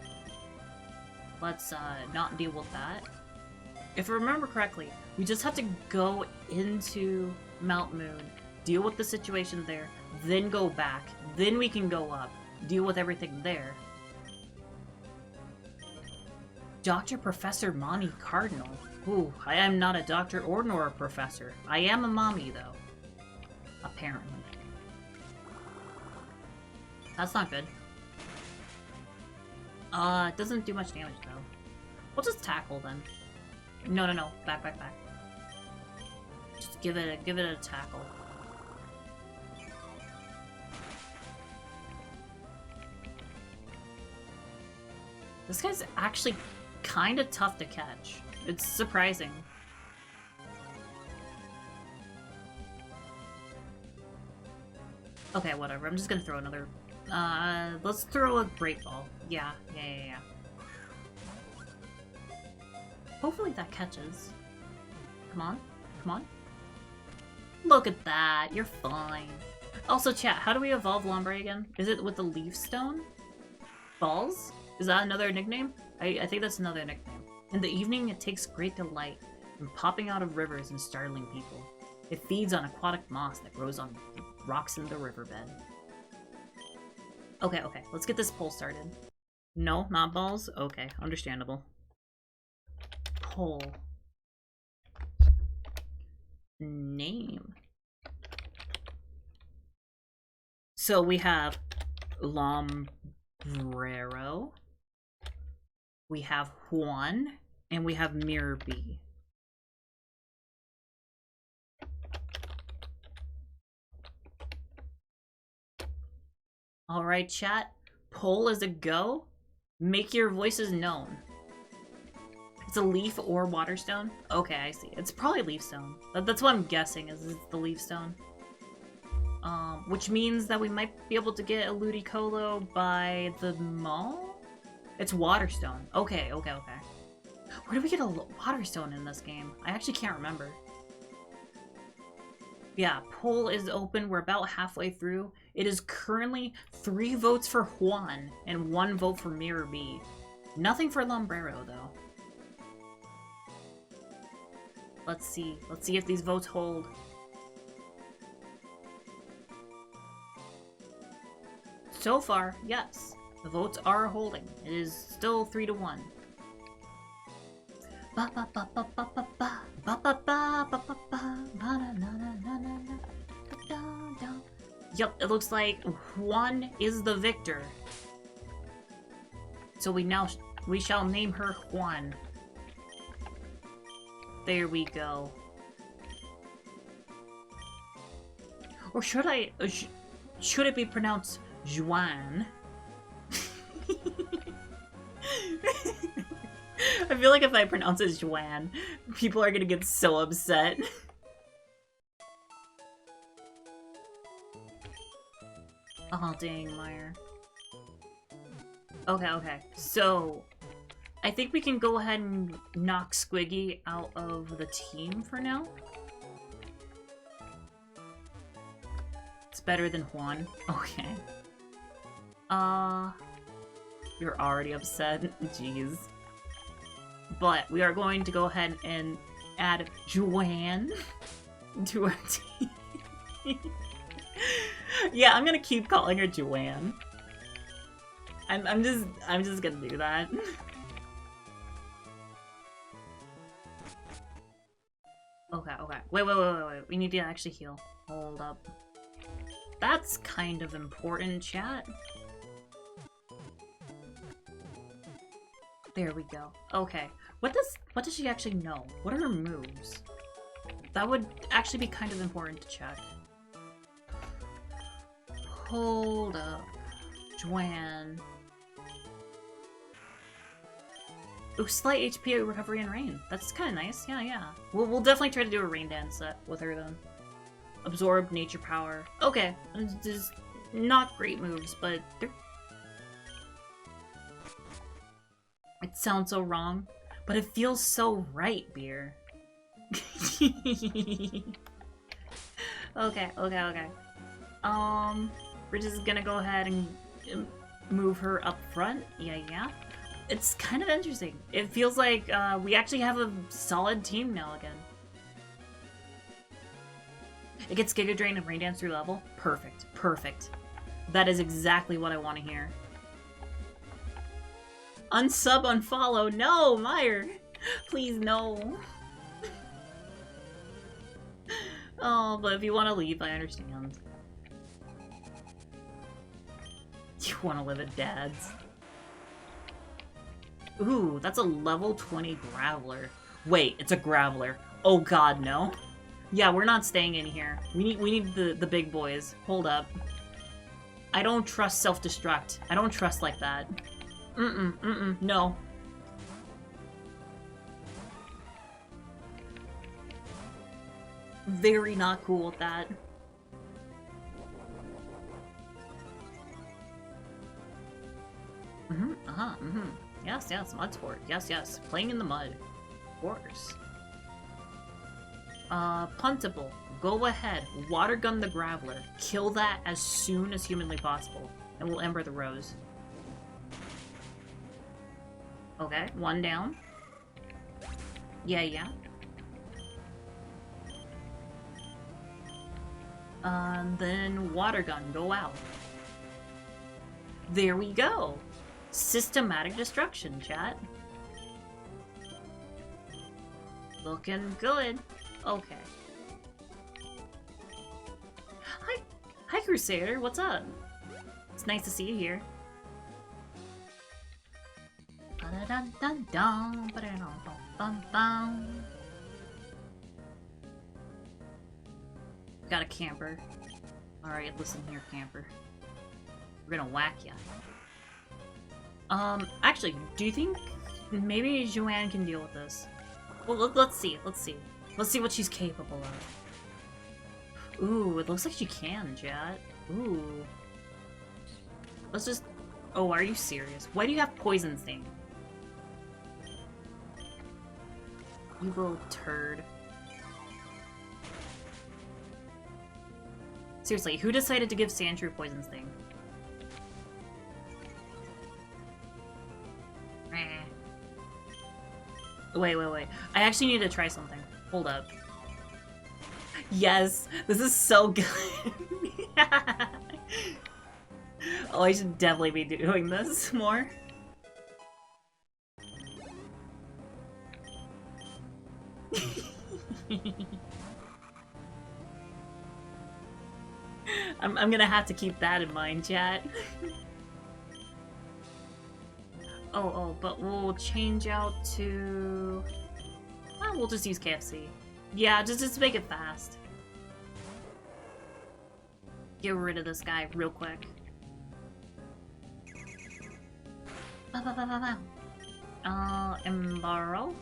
Let's, not deal with that. If I remember correctly, we just have to go into Mount Moon, deal with the situation there, then go back, then we can go up, deal with everything there. Dr. Professor Mommy Cardinal. Ooh, I am not a doctor or nor a professor. I am a mommy, though. Apparently. That's not good. It doesn't do much damage, though. We'll just tackle, then. No. Back. Just give it a tackle. This guy's actually kind of tough to catch. It's surprising. Okay, whatever. I'm just gonna throw another... let's throw a Great Ball. Yeah. Hopefully that catches. Come on. Look at that. You're fine. Also, chat, how do we evolve Lombre again? Is it with the Leaf Stone? Balls? Is that another nickname? I think that's another nickname. In the evening, it takes great delight in popping out of rivers and startling people. It feeds on aquatic moss that grows on rocks in the riverbed. Okay, let's get this poll started. No, not balls? Okay, understandable. Poll. Name. So we have Lombrero, we have Juan, and we have Mirror B. Alright, chat. Poll is a go. Make your voices known. It's a leaf or water stone? Okay, I see. It's probably leaf stone. That's what I'm guessing, is it's the leaf stone. Which means that we might be able to get a Ludicolo by the mall? It's water stone. Okay. Where did we get a water stone in this game? I actually can't remember. Yeah, poll is open. We're about halfway through. It is currently 3 votes for Juan and 1 vote for Mirror B. Nothing for Lombrero, though. Let's see. Let's see if these votes hold. So far, yes. The votes are holding. It is still 3-1. Yep, it looks like Juan is the victor. So we shall name her Juan. There we go. Or should should it be pronounced Juan? I feel like if I pronounce it Juan, people are gonna get so upset. Oh, dang, Meyer. Okay. So, I think we can go ahead and knock Squiggy out of the team for now. It's better than Juan. Okay. You're already upset. Jeez. But we are going to go ahead and add Joanne to our team. Yeah, I'm gonna keep calling her Joanne. I'm just gonna do that. Okay. Wait. We need to actually heal. Hold up. That's kind of important, chat. There we go. Okay. What does she actually know? What are her moves? That would actually be kind of important to check. Hold up. Joanne. Ooh, slight HP recovery and rain. That's kind of nice. Yeah. We'll definitely try to do a rain dance set with her then. Absorb nature power. Okay. Just not great moves, but they're... It sounds so wrong, but it feels so right, Beer. Okay. We're just gonna go ahead and move her up front. Yeah. It's kind of interesting. It feels like we actually have a solid team now again. It gets Giga Drain and Rain Dance through level. Perfect. That is exactly what I want to hear. Unsub, unfollow. No, Meyer. Please, no. Oh, but if you want to leave, I understand. You want to live at Dad's. Ooh, that's a level 20 Graveler. Wait, it's a Graveler. Oh god, no. Yeah, we're not staying in here. We need the big boys. Hold up. I don't trust self-destruct. I don't trust like that. No. Very not cool with that. Yes, yes, mud sport. Yes, yes. Playing in the mud. Of course. Puntable. Go ahead. Water gun the Graveler. Kill that as soon as humanly possible. And we'll Ember the Rose. Okay, one down. Yeah. Then water gun. Go out. There we go. Systematic destruction, chat. Looking good. Okay. Hi, Crusader. What's up? It's nice to see you here. Got a camper. Alright, listen here, camper. We're gonna whack ya. Actually, do you think maybe Joanne can deal with this? Well, let's see. Let's see what she's capable of. Ooh, it looks like she can, chat. Ooh. Let's just... Oh, are you serious? Why do you have Poison Sting? You little turd. Seriously, who decided to give Sandshrew Poison Sting? Wait. I actually need to try something. Hold up. Yes! This is so good! Oh, I should definitely be doing this more. I'm gonna have to keep that in mind, chat. Oh, but we'll change out to... Oh, we'll just use KFC. Yeah, just make it fast. Get rid of this guy real quick. Embaro?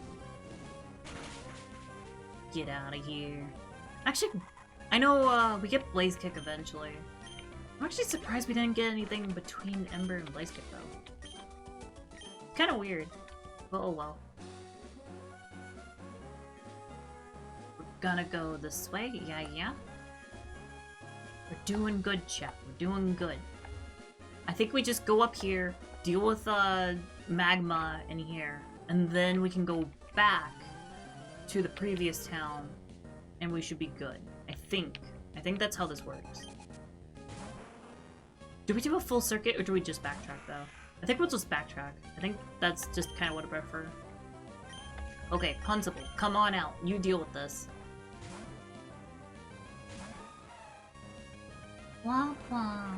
Get out of here. Actually, I know we get Blaze Kick eventually. I'm actually surprised we didn't get anything between Ember and Blaze Kick, though. Kind of weird, but oh well. We're gonna go this way, yeah. We're doing good, chat. We're doing good. I think we just go up here, deal with Magma in here, and then we can go back to the previous town, and we should be good. I think that's how this works. Do we do a full circuit, or do we just backtrack, though? I think we'll just backtrack. I think that's just kind of what I prefer. Okay, Puntable, come on out. You deal with this. Wah wah.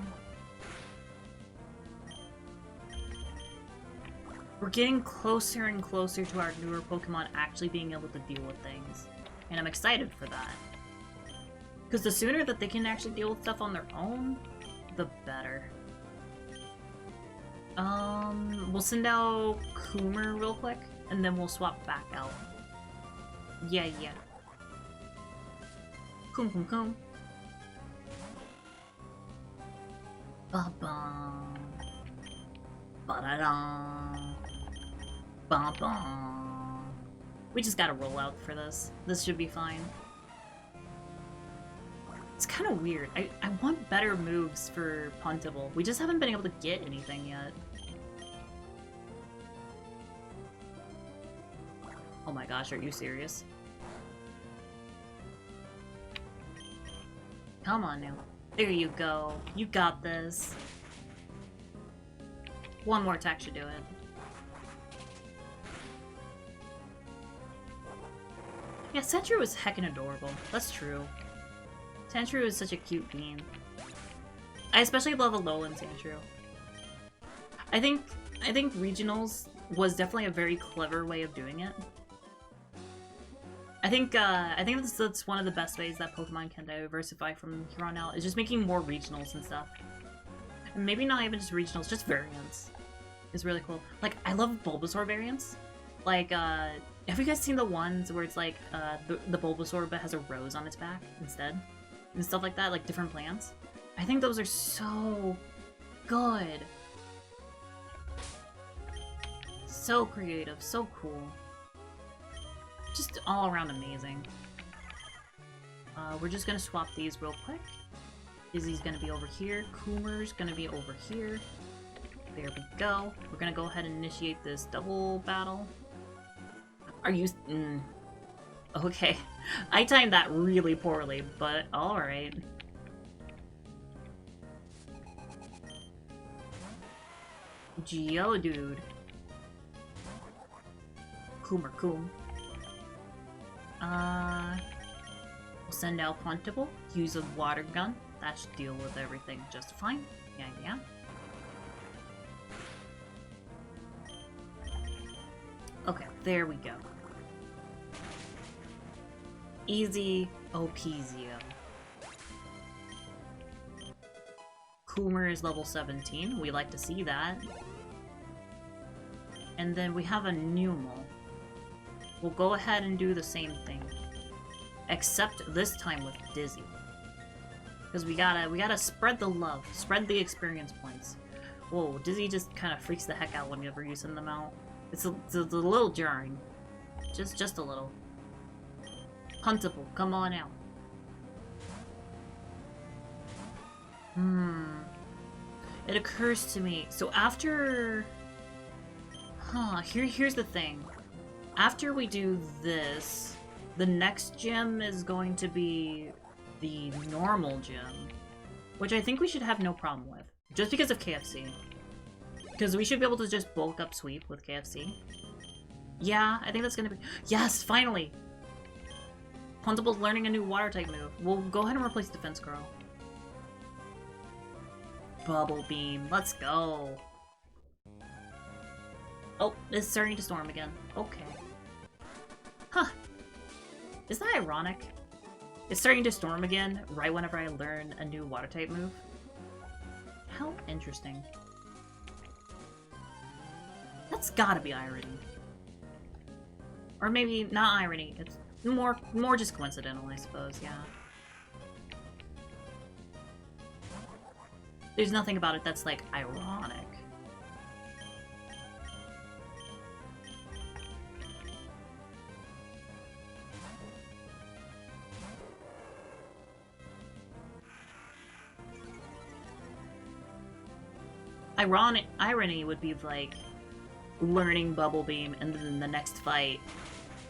We're getting closer and closer to our newer Pokemon actually being able to deal with things. And I'm excited for that. Because the sooner that they can actually deal with stuff on their own, the better. We'll send out Coomer real quick, and then we'll swap back out. Yeah. Coom. Ba-bum. Ba-da-dum. Ba-bum. We just gotta roll out for this. This should be fine. It's kind of weird. I want better moves for Puntable. We just haven't been able to get anything yet. Oh my gosh, are you serious? Come on now. There you go. You got this. One more attack should do it. Yeah, Sandshrew is heckin' adorable. That's true. Sandshrew is such a cute bean. I especially love a lowland Sandshrew. I think regionals was definitely a very clever way of doing it. I think that's one of the best ways that Pokemon can diversify from here on out, is just making more regionals and stuff. And maybe not even just regionals, just variants. Is really cool. Like, I love Bulbasaur variants. Like, have you guys seen the ones where it's like, the Bulbasaur but has a rose on its back instead? And stuff like that, like different plants? I think those are so good. So creative, so cool. Just all around amazing. We're just gonna swap these real quick. Izzy's gonna be over here. Coomer's gonna be over here. There we go. We're gonna go ahead and initiate this double battle. Are you... Okay. I timed that really poorly, but alright. Geodude. Coomer Coom. We'll send out Puntable. Use a water gun. That should deal with everything just fine. Yeah. Okay, there we go. Easy Opezio. Coomer is level 17. We like to see that. And then we have a Numel. We'll go ahead and do the same thing. Except this time with Dizzy. Because we gotta spread the love. Spread the experience points. Whoa, Dizzy just kind of freaks the heck out whenever you send them out. It's a little jarring. Just a little. Huntable, come on out. It occurs to me. So after... here's the thing. After we do this, the next gym is going to be the normal gym. Which I think we should have no problem with. Just because of KFC. Because we should be able to just bulk up sweep with KFC. Yeah, I think that's gonna be... Yes, finally! Puntable's learning a new water type move. We'll go ahead and replace Defense Girl. Bubble Beam, let's go! Oh, it's starting to storm again. Okay. Huh. Is that ironic? It's starting to storm again right whenever I learn a new water type move. How interesting. That's gotta be irony. Or maybe not irony, it's more just coincidental, I suppose, yeah. There's nothing about it that's, like, ironic. Irony would be, like, learning Bubble Beam, and then the next fight,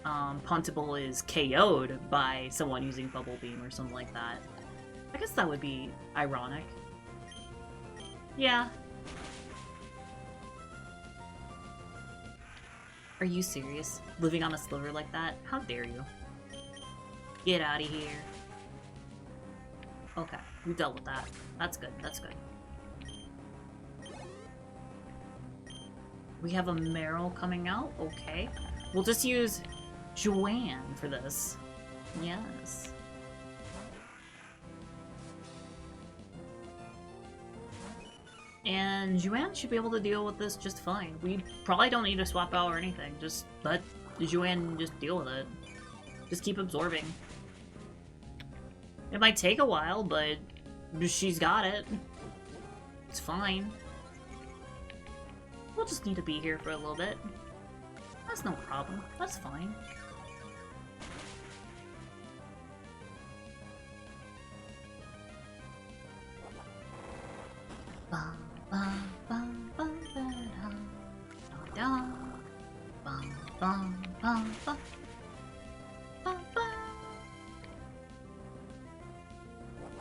Puntable is KO'd by someone using Bubble Beam or something like that. I guess that would be ironic. Yeah. Are you serious? Living on a sliver like that? How dare you? Get out of here. Okay, we dealt with that. That's good, that's good. We have a Meryl coming out? Okay. We'll just use Joanne for this. Yes. And Joanne should be able to deal with this just fine. We probably don't need to swap out or anything. Just let Joanne just deal with it. Just keep absorbing. It might take a while, but she's got it. It's fine. We'll just need to be here for a little bit. That's no problem. That's fine.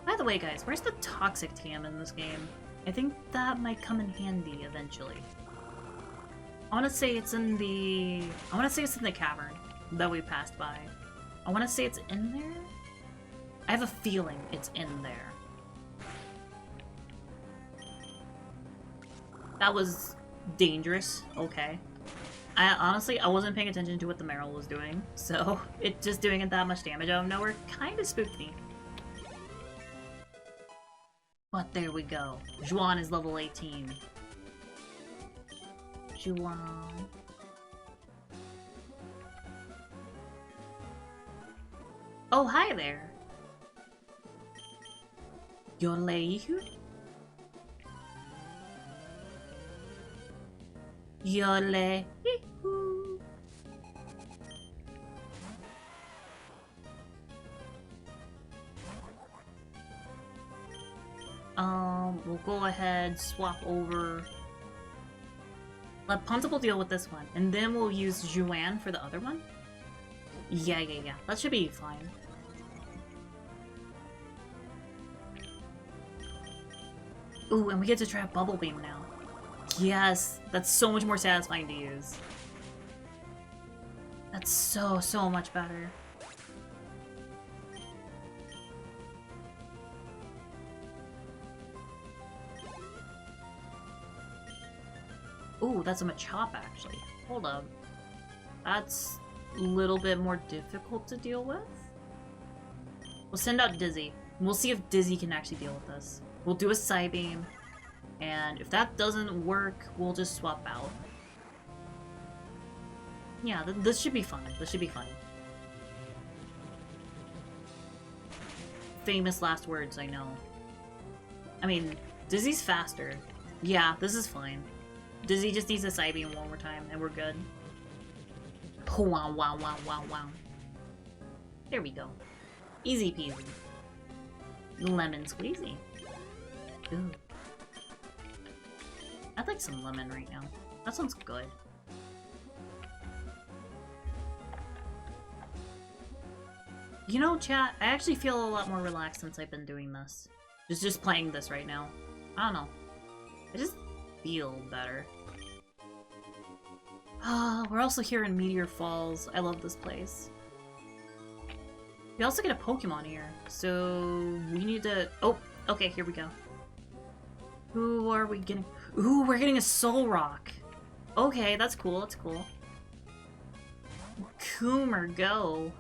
By the way, guys, where's the toxic TM in this game? I think that might come in handy eventually. I want to say it's in the cavern that we passed by. I want to say it's in there. I have a feeling it's in there. That was dangerous. Okay. Honestly, I wasn't paying attention to what the Meryl was doing, so it just doing it that much damage out of nowhere kind of spooked me. But there we go. Juan is level 18. Juan. Oh, hi there. Yoleihu? Yoleihu. We'll go ahead, swap over. Let Puntable deal with this one, and then we'll use Juan for the other one. Yeah. That should be fine. Ooh, and we get to try Bubble Beam now. Yes, that's so much more satisfying to use. That's so much better. Ooh, that's a Machop, actually. Hold up. That's a little bit more difficult to deal with. We'll send out Dizzy. We'll see if Dizzy can actually deal with this. We'll do a Psybeam. And if that doesn't work, we'll just swap out. Yeah, this should be fun. This should be fun. Famous last words, I know. I mean, Dizzy's faster. Yeah, this is fine. Dizzy just needs a Psybeam one more time, and we're good. Wow. There we go. Easy peasy. Lemon squeezy. Ooh. I'd like some lemon right now. That sounds good. You know, chat, I actually feel a lot more relaxed since I've been doing this. Just playing this right now. I don't know. I just feel better. We're also here in Meteor Falls. I love this place. We also get a Pokemon here, so we need to... Oh, okay, here we go. Who are we getting? Ooh, we're getting a Soul Rock. Okay, that's cool, that's cool. Coomer, go.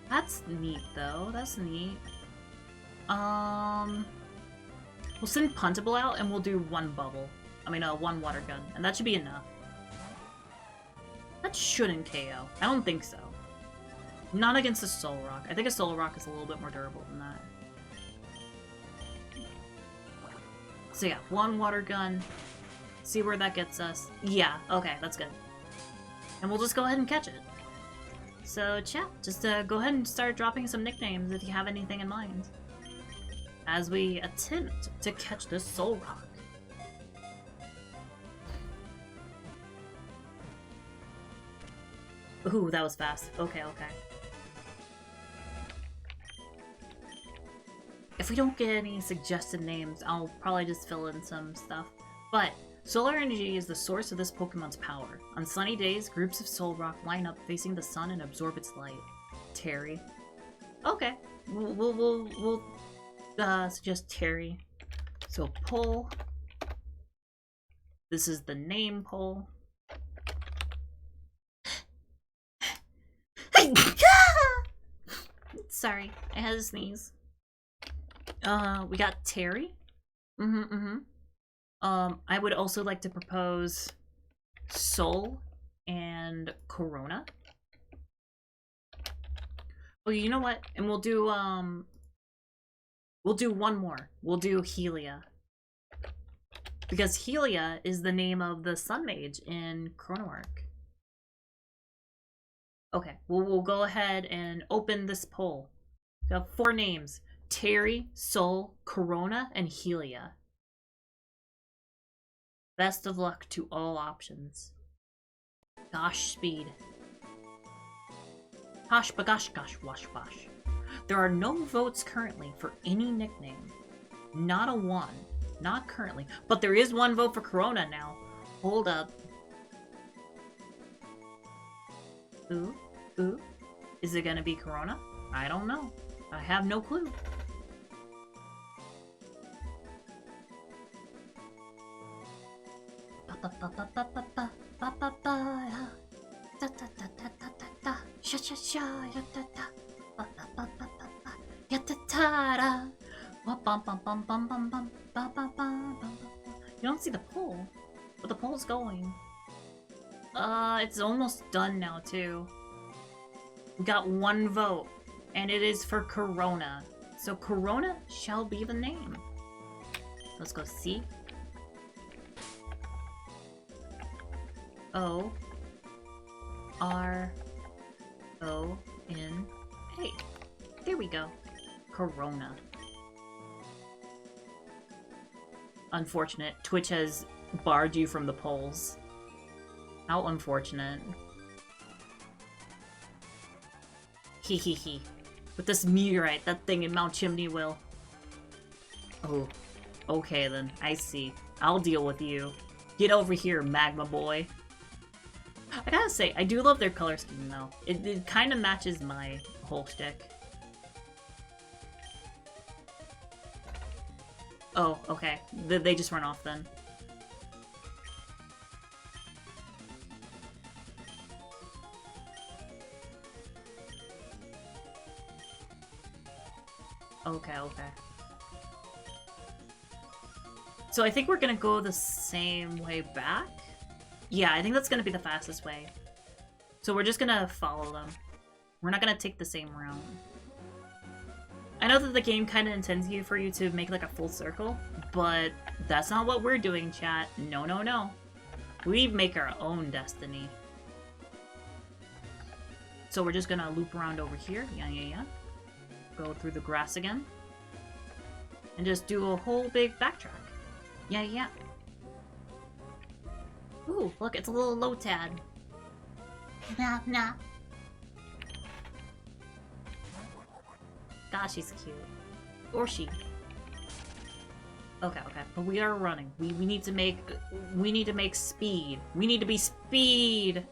That's neat, though. That's neat. We'll send Puntable out, and we'll do one Bubble. I mean, one Water Gun, and that should be enough. That shouldn't KO. I don't think so. Not against a Soul Rock. I think a Soul Rock is a little bit more durable than that. So yeah, one Water Gun. See where that gets us. Yeah, okay, that's good. And we'll just go ahead and catch it. So chat, just go ahead and start dropping some nicknames if you have anything in mind. As we attempt to catch this Soul Rock. Ooh, that was fast. Okay. If we don't get any suggested names, I'll probably just fill in some stuff. But solar energy is the source of this Pokemon's power. On sunny days, groups of Soul Rock line up facing the sun and absorb its light. Terry. Okay. We'll suggest Terry. So pull. This is the name pull. Sorry, I had to sneeze. We got Terry. I would also like to propose Soul and Corona. Oh, you know what? And we'll do one more. We'll do Helia. Because Helia is the name of the Sun Mage in Chrono Arc. Okay, we'll go ahead and open this poll. We have 4 names. Terry, Soul, Corona, and Helia. Best of luck to all options. Gosh speed. Hosh bagosh gosh wash wash. There are no votes currently for any nickname. Not a 1. Not currently. But there is 1 vote for Corona now. Hold up. Ooh. Ooh. Is it gonna be Corona? I don't know. I have no clue. You don't see the poll, but the poll's going. It's almost done now, too. We got one vote, and it is for Corona. So Corona shall be the name. Let's go C. O. R. O. N. A. There we go. Corona. Unfortunate. Twitch has barred you from the polls. How unfortunate. Hee hee hee. With this meteorite, that thing in Mount Chimney will. Oh. Okay then. I see. I'll deal with you. Get over here, Magma boy. I gotta say, I do love their color scheme though. It kind of matches my whole shtick. Oh, okay. They just run off then. Okay, okay. So I think we're gonna go the same way back? Yeah, I think that's gonna be the fastest way. So we're just gonna follow them. We're not gonna take the same route. I know that the game kind of intends for you to make like a full circle, but that's not what we're doing, chat. No, no, no. We make our own destiny. So we're just gonna loop around over here. Yeah, yeah, yeah. Go through the grass again. And just do a whole big backtrack. Yeah, yeah. Ooh, look, it's a little Lotad. Nah, nah. Gosh, she's cute. Or she. Okay, okay. But we are running. We need to make speed. We need to be speed.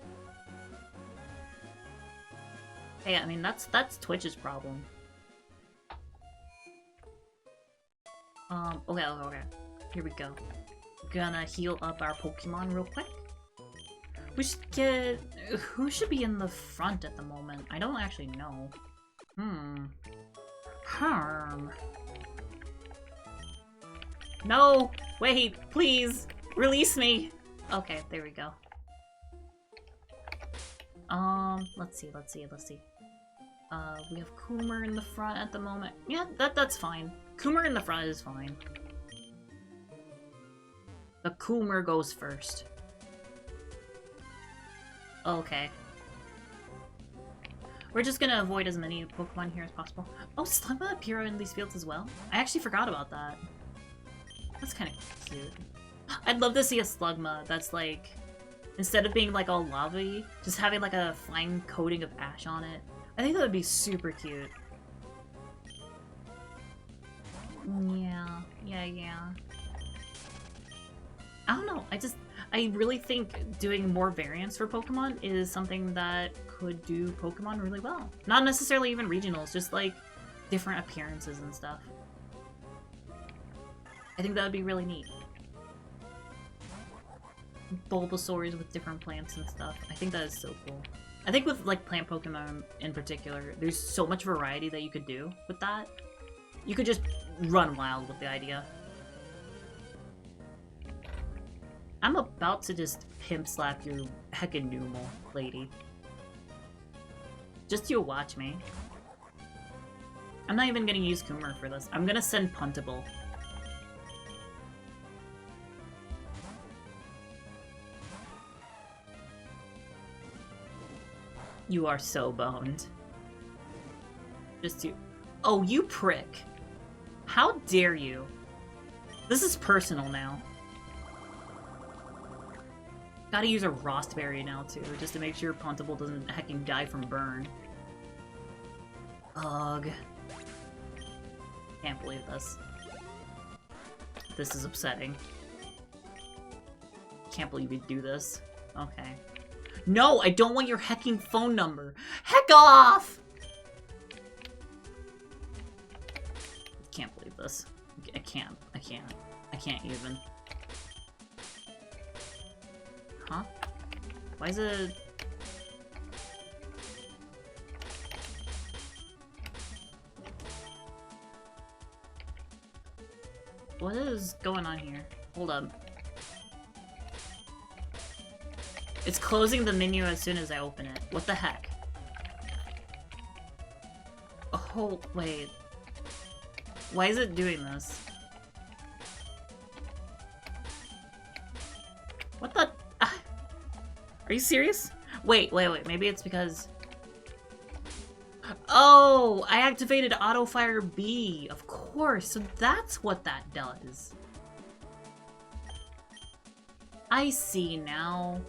Hey, I mean that's Twitch's problem. Okay, okay, okay. Here we go. Gonna heal up our Pokemon real quick. We should get... Who should be in the front at the moment? I don't actually know. No! Wait, please! Release me! Okay, there we go. Let's see. We have Coomer in the front at the moment. Yeah, that's fine. Coomer in the front is fine. The Coomer goes first. Okay. We're just gonna avoid as many Pokemon here as possible. Oh, Slugma appear in these fields as well? I actually forgot about that. That's kind of cute. I'd love to see a Slugma that's like, instead of being like all lava-y, just having like a fine coating of ash on it. I think that would be super cute. Yeah. I don't know, I really think doing more variants for Pokemon is something that could do Pokemon really well. Not necessarily even regionals, just like different appearances and stuff. I think that would be really neat. Bulbasaurs with different plants and stuff. I think that is so cool. I think with like plant Pokemon in particular, there's so much variety that you could do with that. You could just run wild with the idea. I'm about to just pimp slap your heckin' Numel, lady. Just you watch me. I'm not even gonna use Coomer for this. I'm gonna send Puntable. You are so boned. Just you. Oh, you prick. How dare you? This is personal now. Gotta use a Rostberry now, too, just to make sure Puntable doesn't hecking die from burn. Ugh. Can't believe this. This is upsetting. Can't believe you'd do this. Okay. No, I don't want your hecking phone number. Heck off! I can't believe this. I can't even. Huh? Why is it... What is going on here? Hold up. It's closing the menu as soon as I open it. What the heck? Oh, wait. Why is it doing this? What the... Are you serious? Wait. Maybe it's because... Oh! I activated Auto Fire B. Of course. So that's what that does. I see now.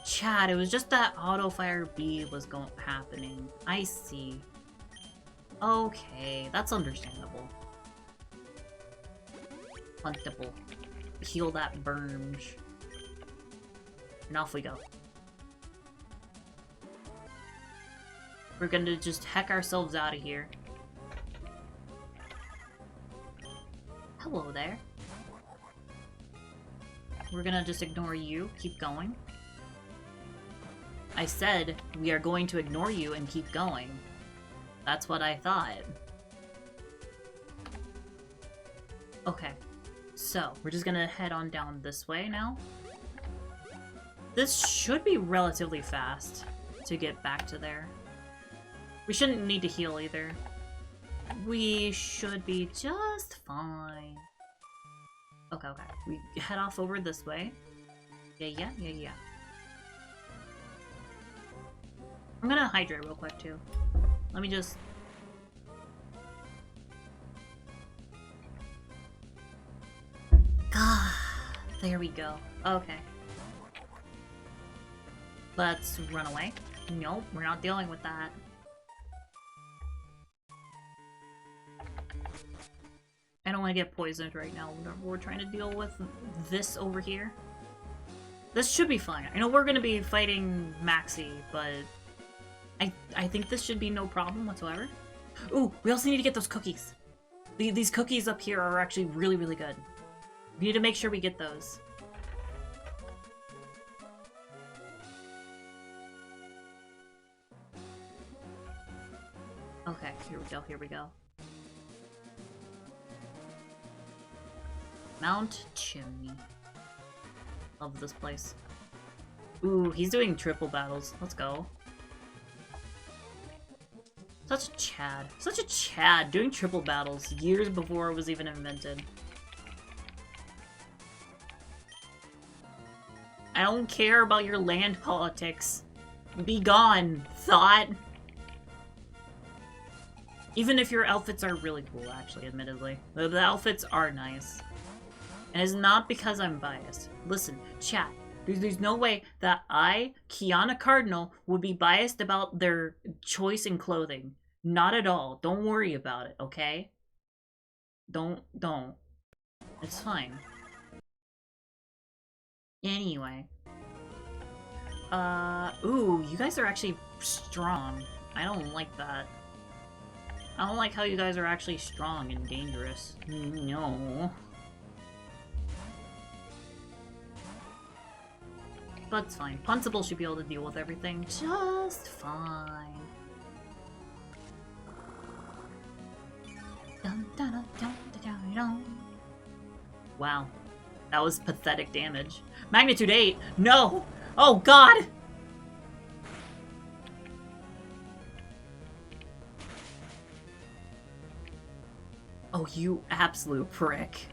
Chat, it was just that Auto Fire B was happening. I see. Okay, that's understandable. Puntable. Heal that burns. And off we go. We're gonna just heck ourselves out of here. Hello there. We're gonna just ignore you. Keep going. I said we are going to ignore you and keep going. That's what I thought. Okay. So, we're just gonna head on down this way now. This should be relatively fast to get back to there. We shouldn't need to heal either. We should be just fine. Okay. We head off over this way. Yeah. I'm gonna hydrate real quick too. Let me just... There we go. Okay. Let's run away. Nope, we're not dealing with that. I don't want to get poisoned right now. We're trying to deal with this over here. This should be fine. I know we're gonna be fighting Maxie, but I think this should be no problem whatsoever. Ooh, we also need to get those cookies. These cookies up here are actually really, really good. We need to make sure we get those. Okay, here we go. Mount Chimney. Love this place. Ooh, he's doing triple battles. Let's go. Such a Chad, doing triple battles years before it was even invented. I don't care about your land politics. Be gone, thought. Even if your outfits are really cool, actually, admittedly. The outfits are nice. And it's not because I'm biased. Listen, chat. There's no way that I, Kiyana Cardinal, would be biased about their choice in clothing. Not at all. Don't worry about it, okay? Don't. It's fine. Anyway. Ooh, you guys are actually strong. I don't like that. I don't like how you guys are actually strong and dangerous. No. But it's fine. Puntable should be able to deal with everything just fine. Wow. That was pathetic damage. Magnitude 8! No! Oh god! Oh, you absolute prick.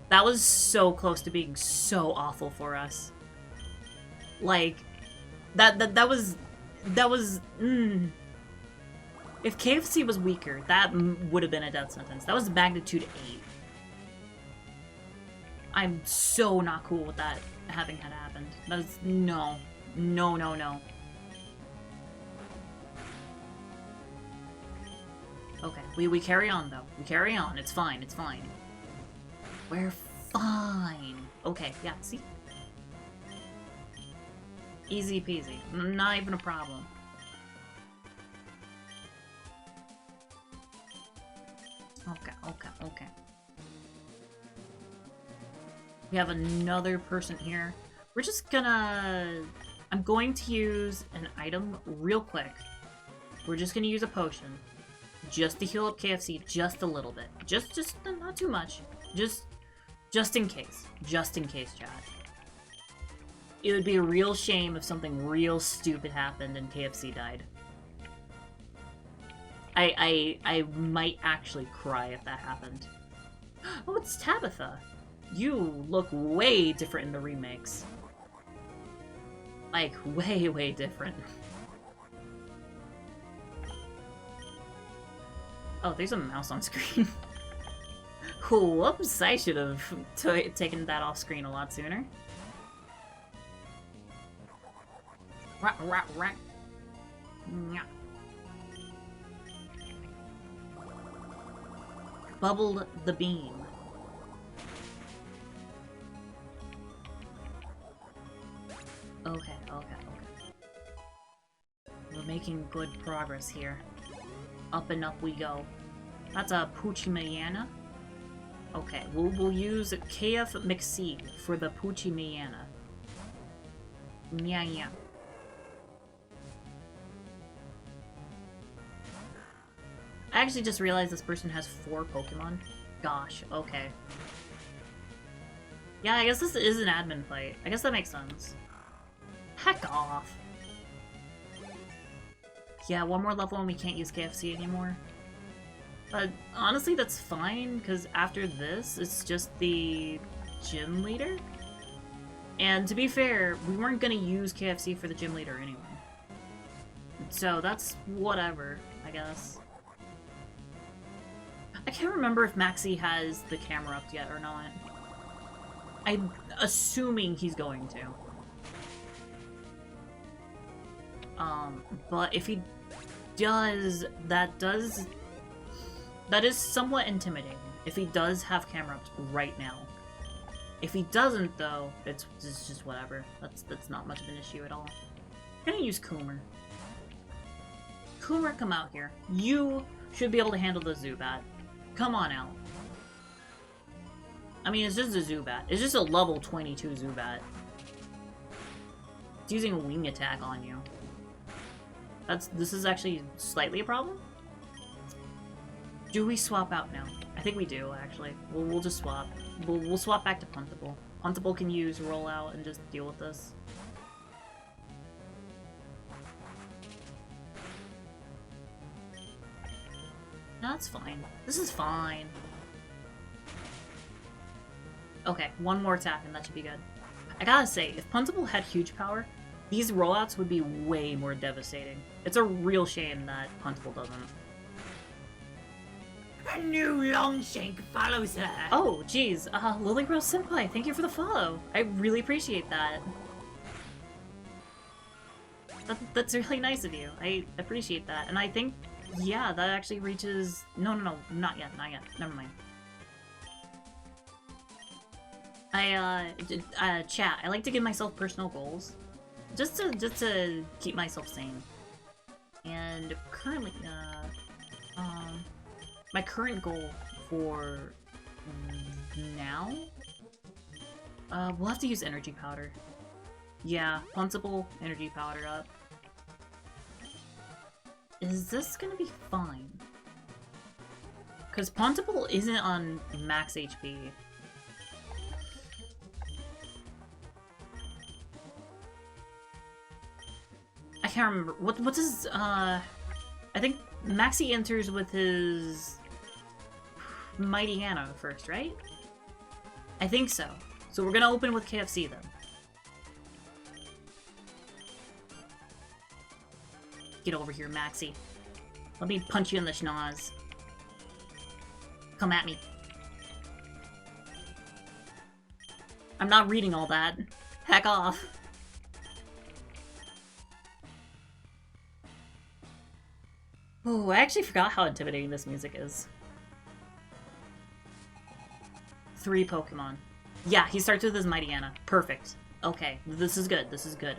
That was so close to being so awful for us. Like, that was... If KFC was weaker, that would have been a death sentence. That was magnitude 8. I'm so not cool with that having had happened. That is... No. No. Okay, we carry on, though. We carry on. It's fine. We're fine. Okay, yeah, see? Easy peasy. Not even a problem. Okay. We have another person here. We're just gonna... I'm going to use an item real quick. We're just gonna use a potion. Just to heal up KFC just a little bit. Just not too much. Just in case. Just in case, chat. It would be a real shame if something real stupid happened and KFC died. I might actually cry if that happened. Oh, it's Tabitha. You look way different in the remakes. Like, way different. Oh, there's a mouse on screen. Whoops, I should have taken that off screen a lot sooner. Rat. Bubbled the beam. Okay. We're making good progress here. Up and up we go. That's a Kiyana. Okay, we'll use KF McSeed for the Kiyana. Yeah. I actually just realized this person has 4 Pokemon. Gosh, okay. Yeah, I guess this is an admin fight. I guess that makes sense. Heck off. Yeah, one more level and we can't use KFC anymore. But honestly, that's fine, because after this, it's just the gym leader. And to be fair, we weren't going to use KFC for the gym leader anyway. So that's whatever, I guess. I can't remember if Maxie has the camera up yet or not. I'm assuming he's going to. But if he does, that is somewhat intimidating. If he does have camera up right now. If he doesn't, though, it's just whatever. That's not much of an issue at all. I'm gonna use Coomer. Coomer, come out here. You should be able to handle the Zubat. Come on out. I mean, it's just a Zubat. It's just a level 22 Zubat. It's using a wing attack on you. This is actually slightly a problem. Do we swap out now? I think we do, actually. We'll just swap. We'll swap back to Puntable. Puntable can use Rollout and just deal with this. No, that's fine. This is fine. Okay, one more attack and that should be good. I gotta say, if Puntable had huge power, these rollouts would be way more devastating. It's a real shame that Puntable doesn't. A new Longshank follows her. Oh, geez. Lily Rose Senpai, thank you for the follow. I really appreciate that. That's really nice of you. I appreciate that. And I think, yeah, that actually reaches... No, not yet. Never mind. Chat, I like to give myself personal goals. Just to keep myself sane. And currently, my current goal for now, we'll have to use energy powder. Yeah, Puntable, energy powder up. Is this gonna be fine? Because Puntable isn't on max HP. I can't remember. What's his, I think Maxie enters with his Mighty Anna first, right? I think so. So we're gonna open with KFC then. Get over here, Maxie. Let me punch you in the schnoz. Come at me. I'm not reading all that. Heck off. Oh, I actually forgot how intimidating this music is. 3 Pokemon. Yeah, he starts with his Mighty Anna. Perfect. Okay, this is good. This is good.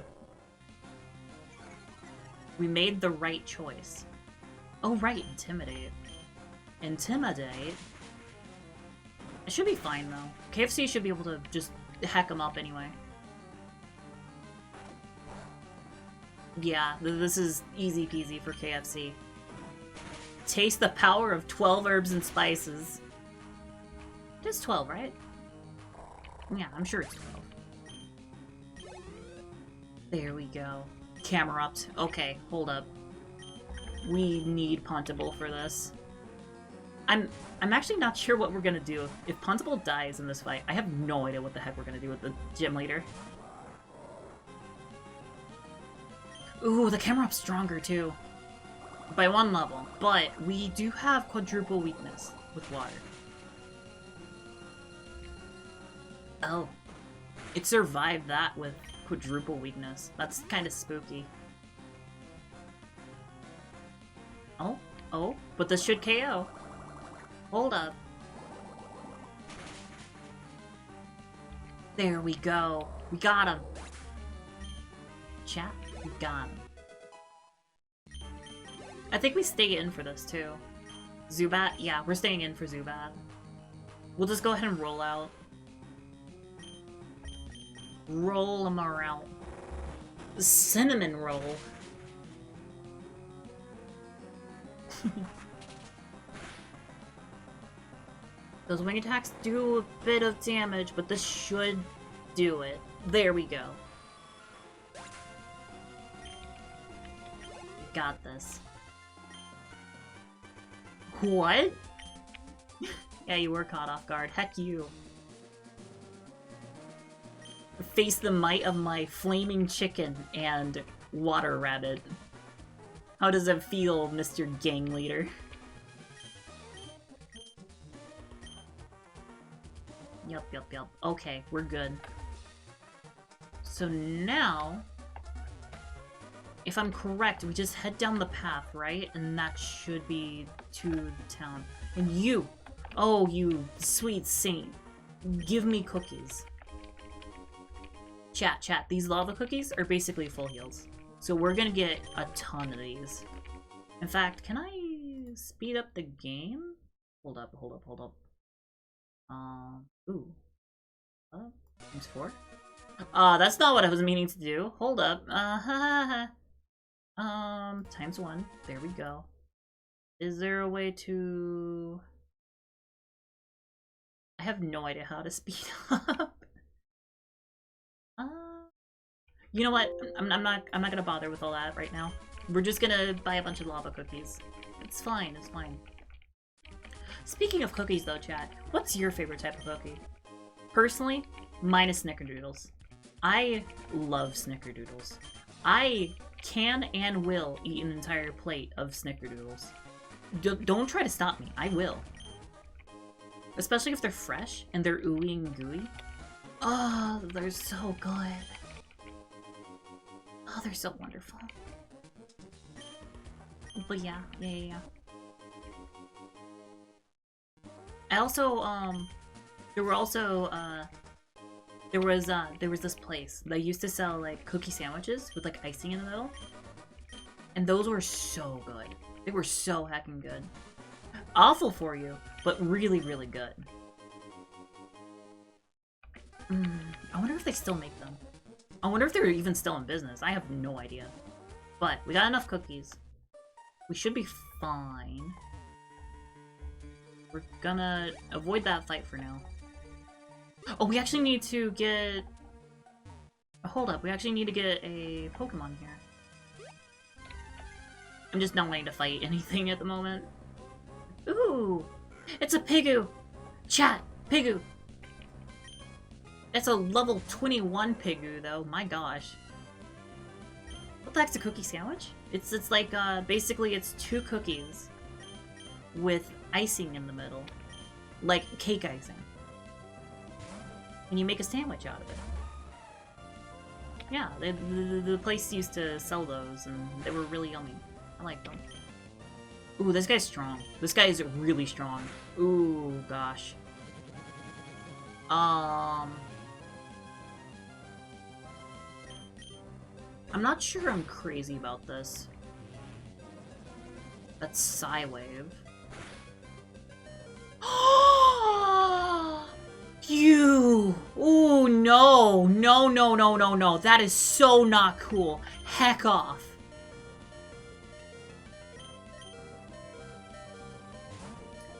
We made the right choice. Oh, right, intimidate. Intimidate? It should be fine, though. KFC should be able to just hack them up anyway. Yeah, this is easy peasy for KFC. Taste the power of 12 herbs and spices. It is 12, right? Yeah, I'm sure it's 12. There we go. Camerupt. Okay, hold up. We need Puntable for this. I'm actually not sure what we're gonna do. If Puntable dies in this fight, I have no idea what the heck we're gonna do with the gym leader. Ooh, the Camerup's stronger too. By 1 level. But we do have quadruple weakness with water. Oh. It survived that with quadruple weakness. That's kind of spooky. Oh, oh, but this should KO. Hold up. There we go. We got him. Chat, we got him. I think we stay in for this too. Zubat? Yeah, we're staying in for Zubat. We'll just go ahead and roll out. Roll them around. Cinnamon roll. Those wing attacks do a bit of damage, but this should do it. There we go. Got this. What? Yeah, you were caught off guard. Heck you. Face the might of my flaming chicken and water rabbit. How does it feel, Mr. Gang Leader? Yup, yup, yup. Okay, we're good. So now, if I'm correct, we just head down the path, right? And that should be to the town. And you! Oh, you sweet saint. Give me cookies. Chat, these lava cookies are basically full heals. So we're gonna get a ton of these. In fact, can I speed up the game? Hold up. Ooh. Times 4? That's not what I was meaning to do. Hold up. Times 1. There we go. Is there a way to... I have no idea how to speed up. You know what? I'm not gonna bother with all that right now. We're just gonna buy a bunch of lava cookies. It's fine, it's fine. Speaking of cookies though, chat, what's your favorite type of cookie? Personally, mine is Snickerdoodles. I love Snickerdoodles. I can and will eat an entire plate of Snickerdoodles. Don't try to stop me, I will. Especially if they're fresh and they're ooey and gooey. Oh, they're so good. Oh, they're so wonderful. But yeah. I also, there was this place that used to sell, like, cookie sandwiches with, like, icing in the middle. And those were so good. They were so heckin' good. Awful for you, but really, really good. I wonder if they still make them. I wonder if they're even still in business. I have no idea. But we got enough cookies. We should be fine. We're gonna avoid that fight for now. Oh, we actually need to get... Hold up, we actually need to get a Pokemon here. I'm just not wanting to fight anything at the moment. Ooh! It's a Pigoo! Chat! Pigoo! It's a level 21 Pigoo, though. My gosh. What the heck's a cookie sandwich? It's like, basically it's 2 cookies with icing in the middle. Like cake icing. And you make a sandwich out of it. Yeah, the place used to sell those, and they were really yummy. I like them. Ooh, this guy's strong. This guy is really strong. Ooh, gosh. I'm not sure I'm crazy about this. That's Psywave. You! Ooh, no! No, no, no, no, no. That is so not cool. Heck off.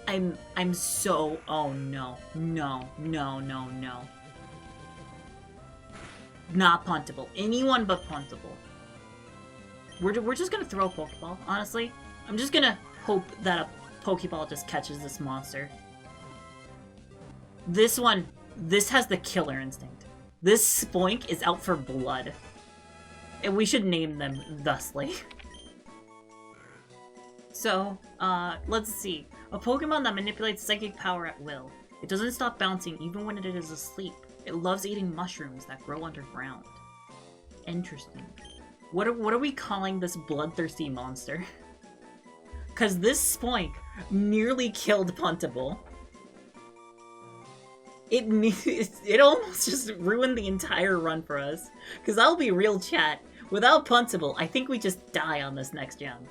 I'm so... Oh, no. No, no, no, no. Not puntable. Anyone but puntable. We're just gonna throw a Pokeball, honestly. I'm just gonna hope that a Pokeball just catches this monster. This one, this has the killer instinct. This Spoink is out for blood. And we should name them thusly. So, let's see. A Pokemon that manipulates psychic power at will. It doesn't stop bouncing even when it is asleep. It loves eating mushrooms that grow underground. Interesting. What are we calling this bloodthirsty monster? Because this Spoink nearly killed Puntable. It almost just ruined the entire run for us. Because I'll be real, chat. Without Puntable, I think we just die on this next gen.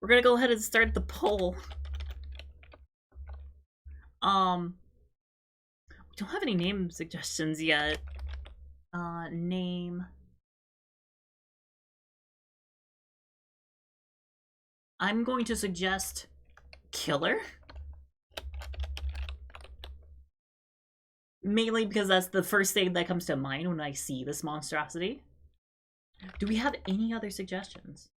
We're gonna go ahead and start the poll. We don't have any name suggestions yet. Name. I'm going to suggest Killer. Mainly because that's the first thing that comes to mind when I see this monstrosity. Do we have any other suggestions?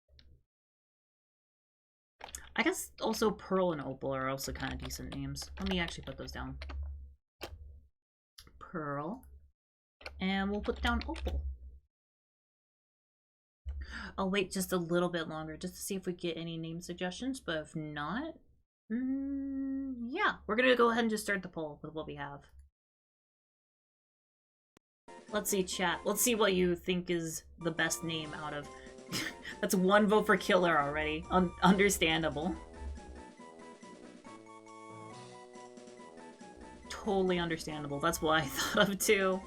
I guess also Pearl and Opal are also kind of decent names. Let me actually put those down. Pearl. And we'll put down Opal. I'll wait just a little bit longer just to see if we get any name suggestions, but if not, yeah, we're gonna go ahead and just start the poll with what we have. Let's see, chat. Let's see what you think is the best name out of... That's one vote for Killer already. Understandable. Totally understandable. That's what I thought of too.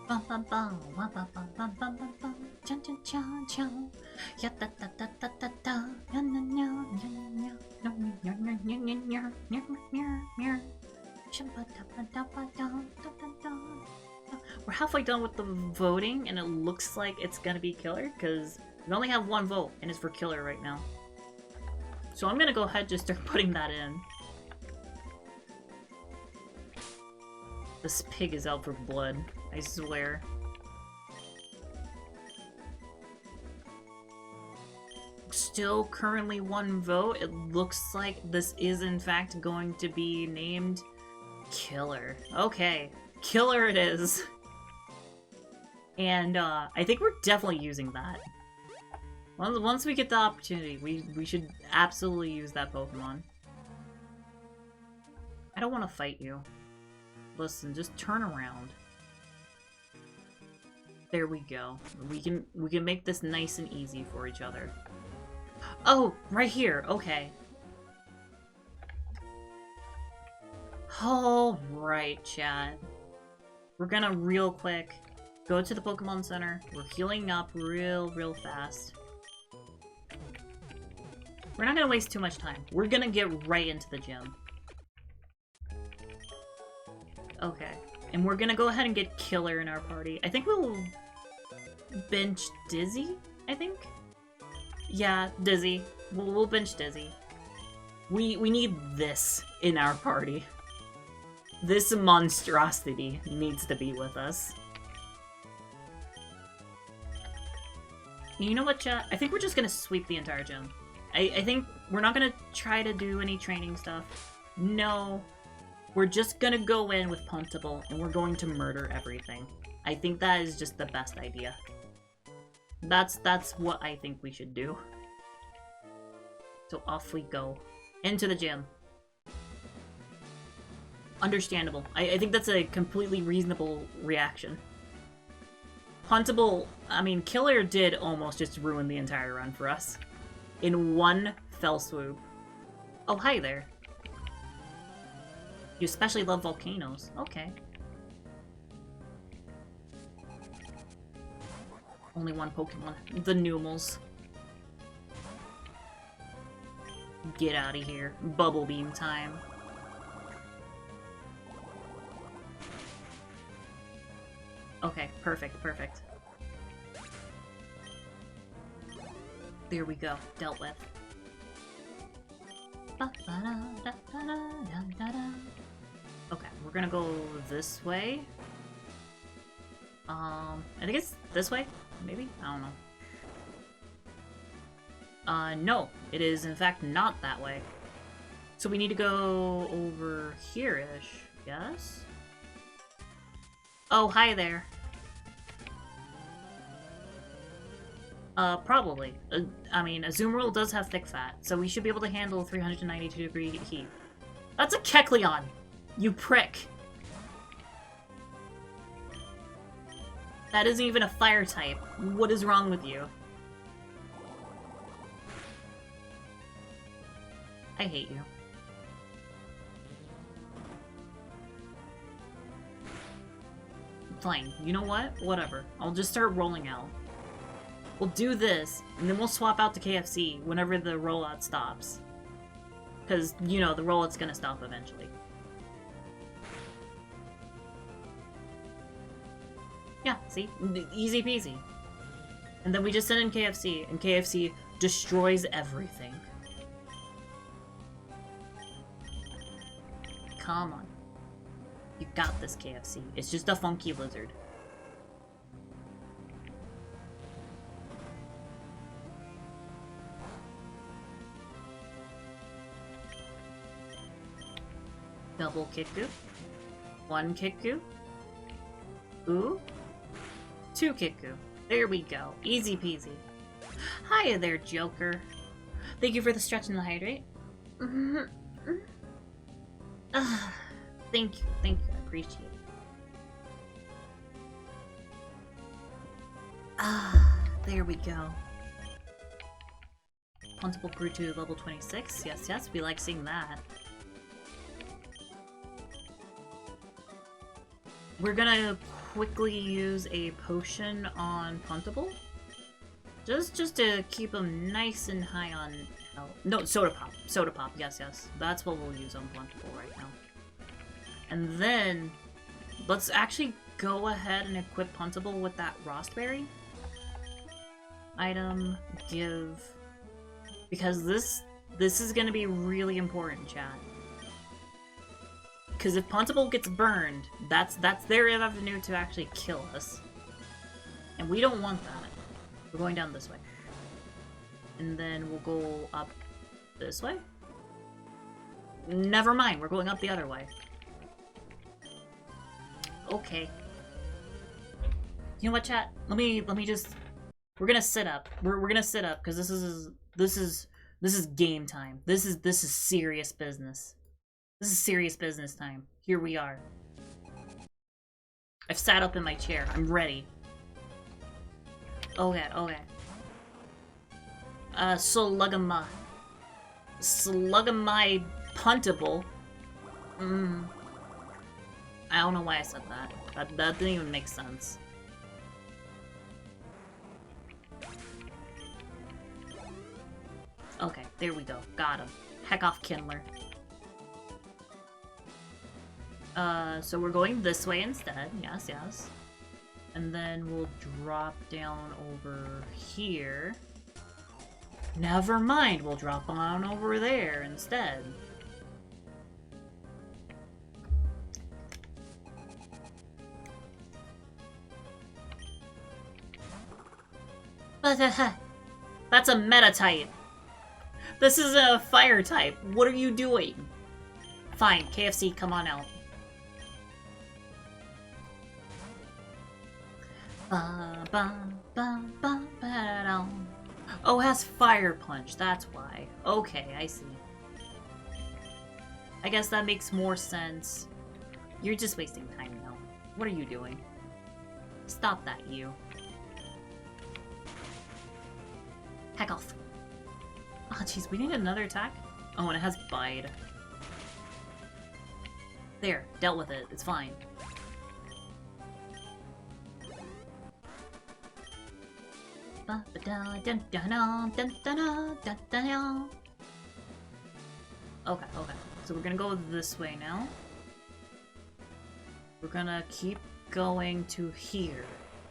We're halfway done with the voting, and it looks like it's gonna be Killer, because we only have one vote, and it's for Killer right now. So I'm gonna go ahead and just start putting that in. This pig is out for blood, I swear. Still currently one vote. It looks like this is in fact going to be named Killer. Okay, Killer it is. And I think we're definitely using that. Once we get the opportunity, we should absolutely use that Pokemon. I don't want to fight you. Listen, just turn around. There we go. We can make this nice and easy for each other. Oh, right here. Okay. Alright, chat. We're gonna real quick go to the Pokemon Center. We're healing up real fast. We're not gonna waste too much time. We're gonna get right into the gym. Okay. And we're gonna go ahead and get Killer in our party. I think we'll bench Dizzy, I think? Yeah, Dizzy. We'll bench Dizzy. We need this in our party. This monstrosity needs to be with us. You know what, chat? I think we're just gonna sweep the entire gym. I think we're not gonna try to do any training stuff. No. We're just gonna go in with Puntable, and we're going to murder everything. I think that is just the best idea. That's what I think we should do. So off we go. Into the gym. Understandable. I think that's a completely reasonable reaction. Puntable, I mean, Killer did almost just ruin the entire run for us. In one fell swoop. Oh, hi there. You especially love volcanoes. Okay. Only one Pokemon. The Numels. Get out of here. Bubble Beam time. Okay, perfect, perfect. There we go. Dealt with. Okay, we're gonna go this way. I think it's this way? Maybe? I don't know. No. It is, in fact, not that way. So we need to go over here-ish, yes? Oh, hi there. Probably. I mean, Azumarill does have thick fat, so we should be able to handle 392-degree heat. That's a Kecleon! You prick! That isn't even a fire type. What is wrong with you? I hate you. Fine. You know what? Whatever. I'll just start rolling out. We'll do this, and then we'll swap out to KFC whenever the rollout stops. Because, you know, the rollout's gonna stop eventually. Yeah, see? Easy peasy. And then we just send in KFC, and KFC destroys everything. Come on. You got this, KFC. It's just a funky lizard. Double Kiku. One Kiku. Ooh. Two Kiku. There we go. Easy peasy. Hiya there, Joker. Thank you for the stretch and the hydrate. Thank you. Thank you. I appreciate it. There we go. Puntable grew to level 26. Yes, yes, we like seeing that. We're gonna quickly use a potion on Puntable. Just to keep him nice and high on health. No, Soda Pop. Soda Pop, yes, yes. That's what we'll use on Puntable right now. And then, let's actually go ahead and equip Puntable with that Rostberry. Item, give... Because this is gonna be really important, chat. Because if Puntable gets burned, that's their avenue to actually kill us. And we don't want that. We're going down this way. And then we'll go up this way? Never mind, we're going up the other way. Okay. You know what, chat? Let me just... We're gonna sit up. We're gonna sit up, because this is game time. This is serious business. This is serious business time. Here we are. I've sat up in my chair. I'm ready. Okay, okay. Slugama. Slugamai Puntable. I don't know why I said that. That didn't even make sense. Okay, there we go. Got him. Heck off, Kindler. So we're going this way instead. Yes, yes. And then we'll drop down over here. Never mind, we'll drop on over there instead. But, that's a meta type. This is a fire type. What are you doing? Fine, KFC, come on out. Oh, it has Fire Punch, that's why. Okay, I see. I guess that makes more sense. You're just wasting time now. What are you doing? Stop that, you. Heck off. Oh, jeez, we need another attack? Oh, and it has Bide. There, dealt with it. It's fine. Okay, okay. So we're gonna go this way now. We're gonna keep going to here.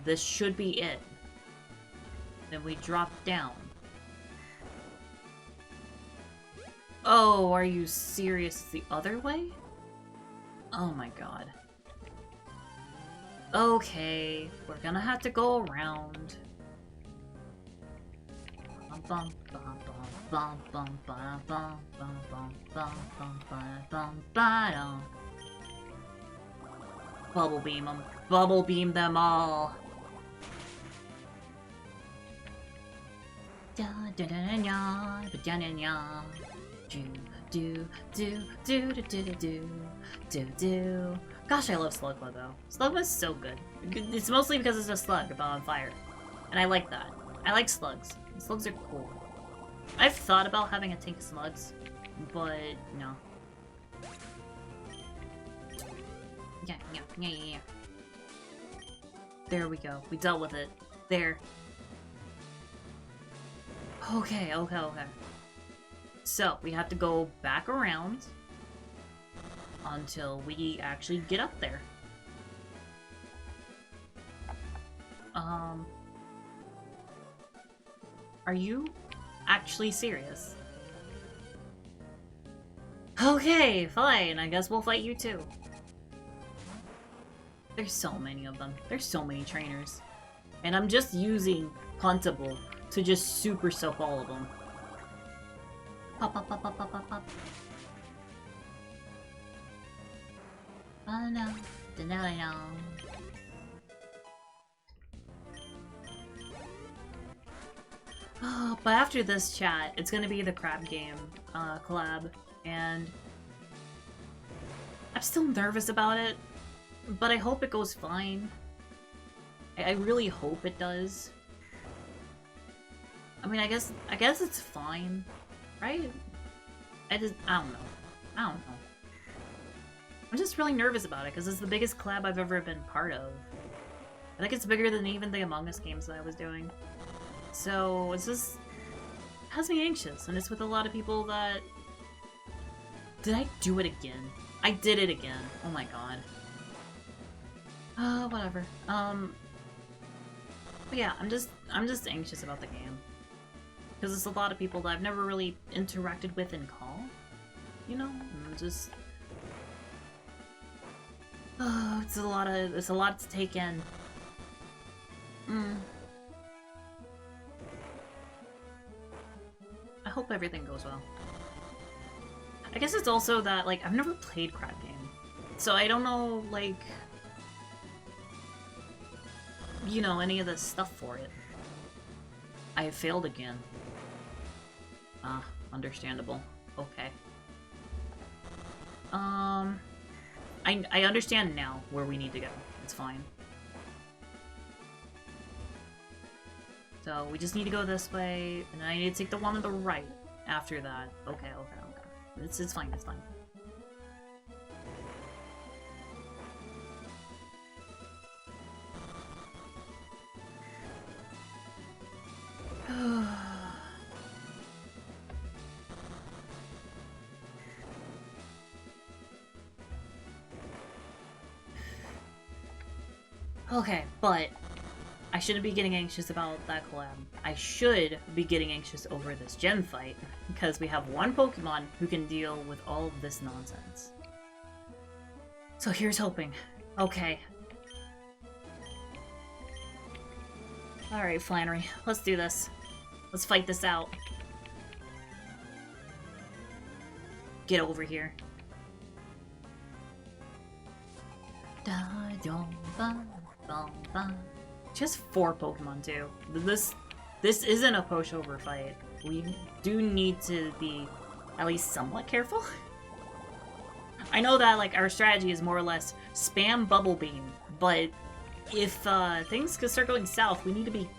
This should be it. Then we drop down. Oh, are you serious? It's the other way? Oh my god. Okay, we're gonna have to go around. Bubble beam them. Bubble beam them all. Gosh, I love Slugma though. Slugma's so good. It's mostly because it's a slug about on fire. And I like that. I like slugs. Slugs are cool. I've thought about having a tank of slugs, but no. Yeah. There we go. We dealt with it. There. Okay. So, we have to go back around until we actually get up there. Are you actually serious? Okay, fine. I guess we'll fight you too. There's so many of them. There's so many trainers. And I'm just using Huntable to just super soak all of them. Pop. Oh no. No. Oh, but after this chat, it's gonna be the crab game collab, and I'm still nervous about it, but I hope it goes fine. I really hope it does. I mean, I guess it's fine, right? I don't know. I'm just really nervous about it because it's the biggest collab I've ever been part of. I think it's bigger than even the Among Us games that I was doing. So it's just has me anxious, and it's with a lot of people that. Did I do it again? I did it again. Oh my god. Whatever. But yeah, I'm just anxious about the game because it's a lot of people that I've never really interacted with in call. You know, I'm just. Oh, it's a lot to take in. I hope everything goes well. I guess it's also that, like, I've never played Crab Game. So I don't know, like, you know, any of the stuff for it. I have failed again. Ah, understandable. Okay. I understand now where we need to go. It's fine. So we just need to go this way, and then I need to take the one on the right after that. Okay. It's fine, it's fine. Okay, but I shouldn't be getting anxious about that collab. I should be getting anxious over this gem fight, because we have one Pokemon who can deal with all of this nonsense. So here's hoping. Okay. Alright, Flannery, let's do this. Let's fight this out. Get over here. Just 4 Pokemon too. This isn't a pushover fight. We do need to be at least somewhat careful. I know that like our strategy is more or less spam Bubble Beam, but if things could start going south, we need to be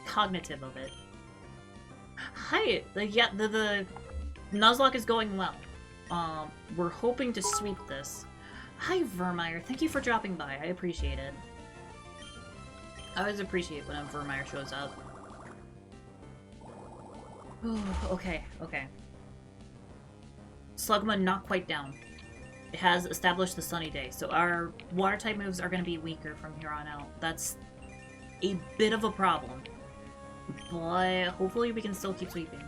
cognitive of it. Hi, the Nuzlocke is going well. We're hoping to sweep this. Hi, Vermeer. Thank you for dropping by. I appreciate it. I always appreciate when a Vermeer shows up. Okay, okay. Slugma not quite down. It has established the sunny day, so our water type moves are going to be weaker from here on out. That's a bit of a problem. But hopefully we can still keep sweeping.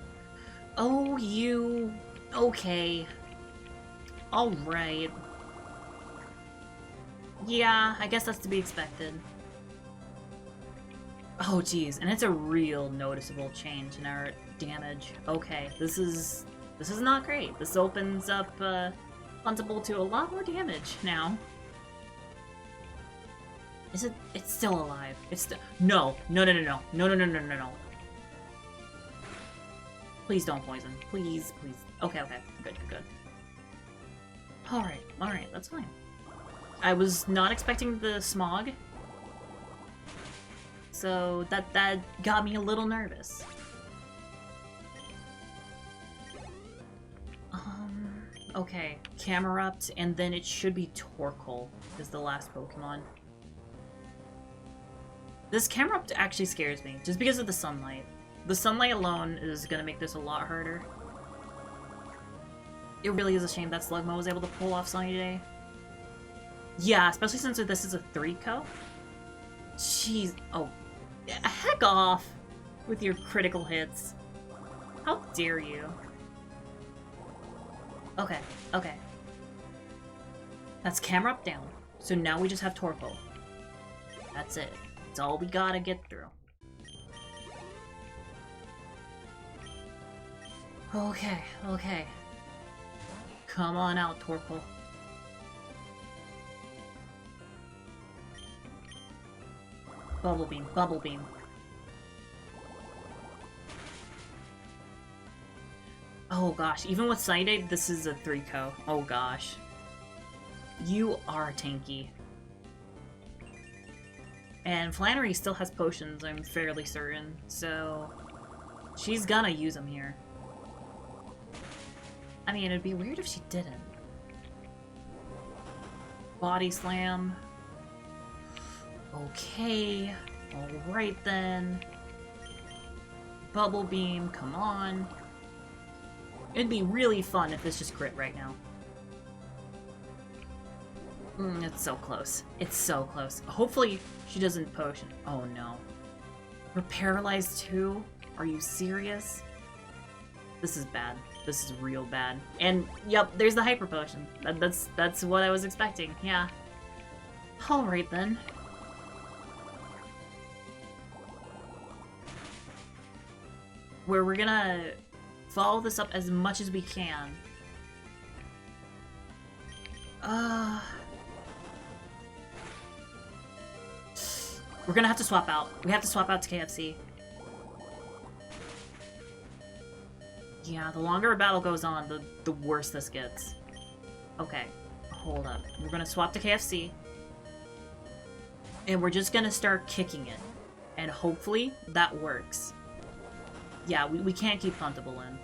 Oh, you... Okay. Alright. Yeah, I guess that's to be expected. Oh, geez, and it's a real noticeable change in our damage. Okay, this is not great. This opens up, Huntable to a lot more damage now. Is it? It's still alive. It's still... No. No, no, no, no. No, no, no, no, no, no. Please don't poison. Please, please. Okay, okay. Good, good, good. Alright, that's fine. I was not expecting the smog. So that got me a little nervous. Okay. Camerupt, and then it should be Torkoal is the last Pokemon. This Camerupt actually scares me, just because of the sunlight. The sunlight alone is gonna make this a lot harder. It really is a shame that Slugma was able to pull off Sunny Day. Yeah, especially since this is a 3-co. Jeez. Oh. Heck off with your critical hits. How dare you? Okay, okay. That's Camerupt down. So now we just have Torkoal. That's it. That's all we gotta get through. Okay, okay. Come on out, Torkoal. Bubble Beam, Bubble Beam. Oh gosh, even with Sunny Day, this is a 3-co. Oh gosh. You are tanky. And Flannery still has potions, I'm fairly certain, so she's gonna use them here. I mean, it'd be weird if she didn't. Body Slam. Okay. Alright then. Bubble Beam, come on. It'd be really fun if this just crit right now. It's so close. It's so close. Hopefully she doesn't potion. Oh no. We're paralyzed too? Are you serious? This is bad. This is real bad. And yep, there's the hyper potion. That's what I was expecting. Yeah. Alright then. Where we're gonna follow this up as much as we can. We're gonna have to swap out. We have to swap out to KFC. Yeah, the longer a battle goes on, the worse this gets. Okay, hold up. We're gonna swap to KFC. And we're just gonna start kicking it. And hopefully that works. Yeah, we can't keep Huntable in.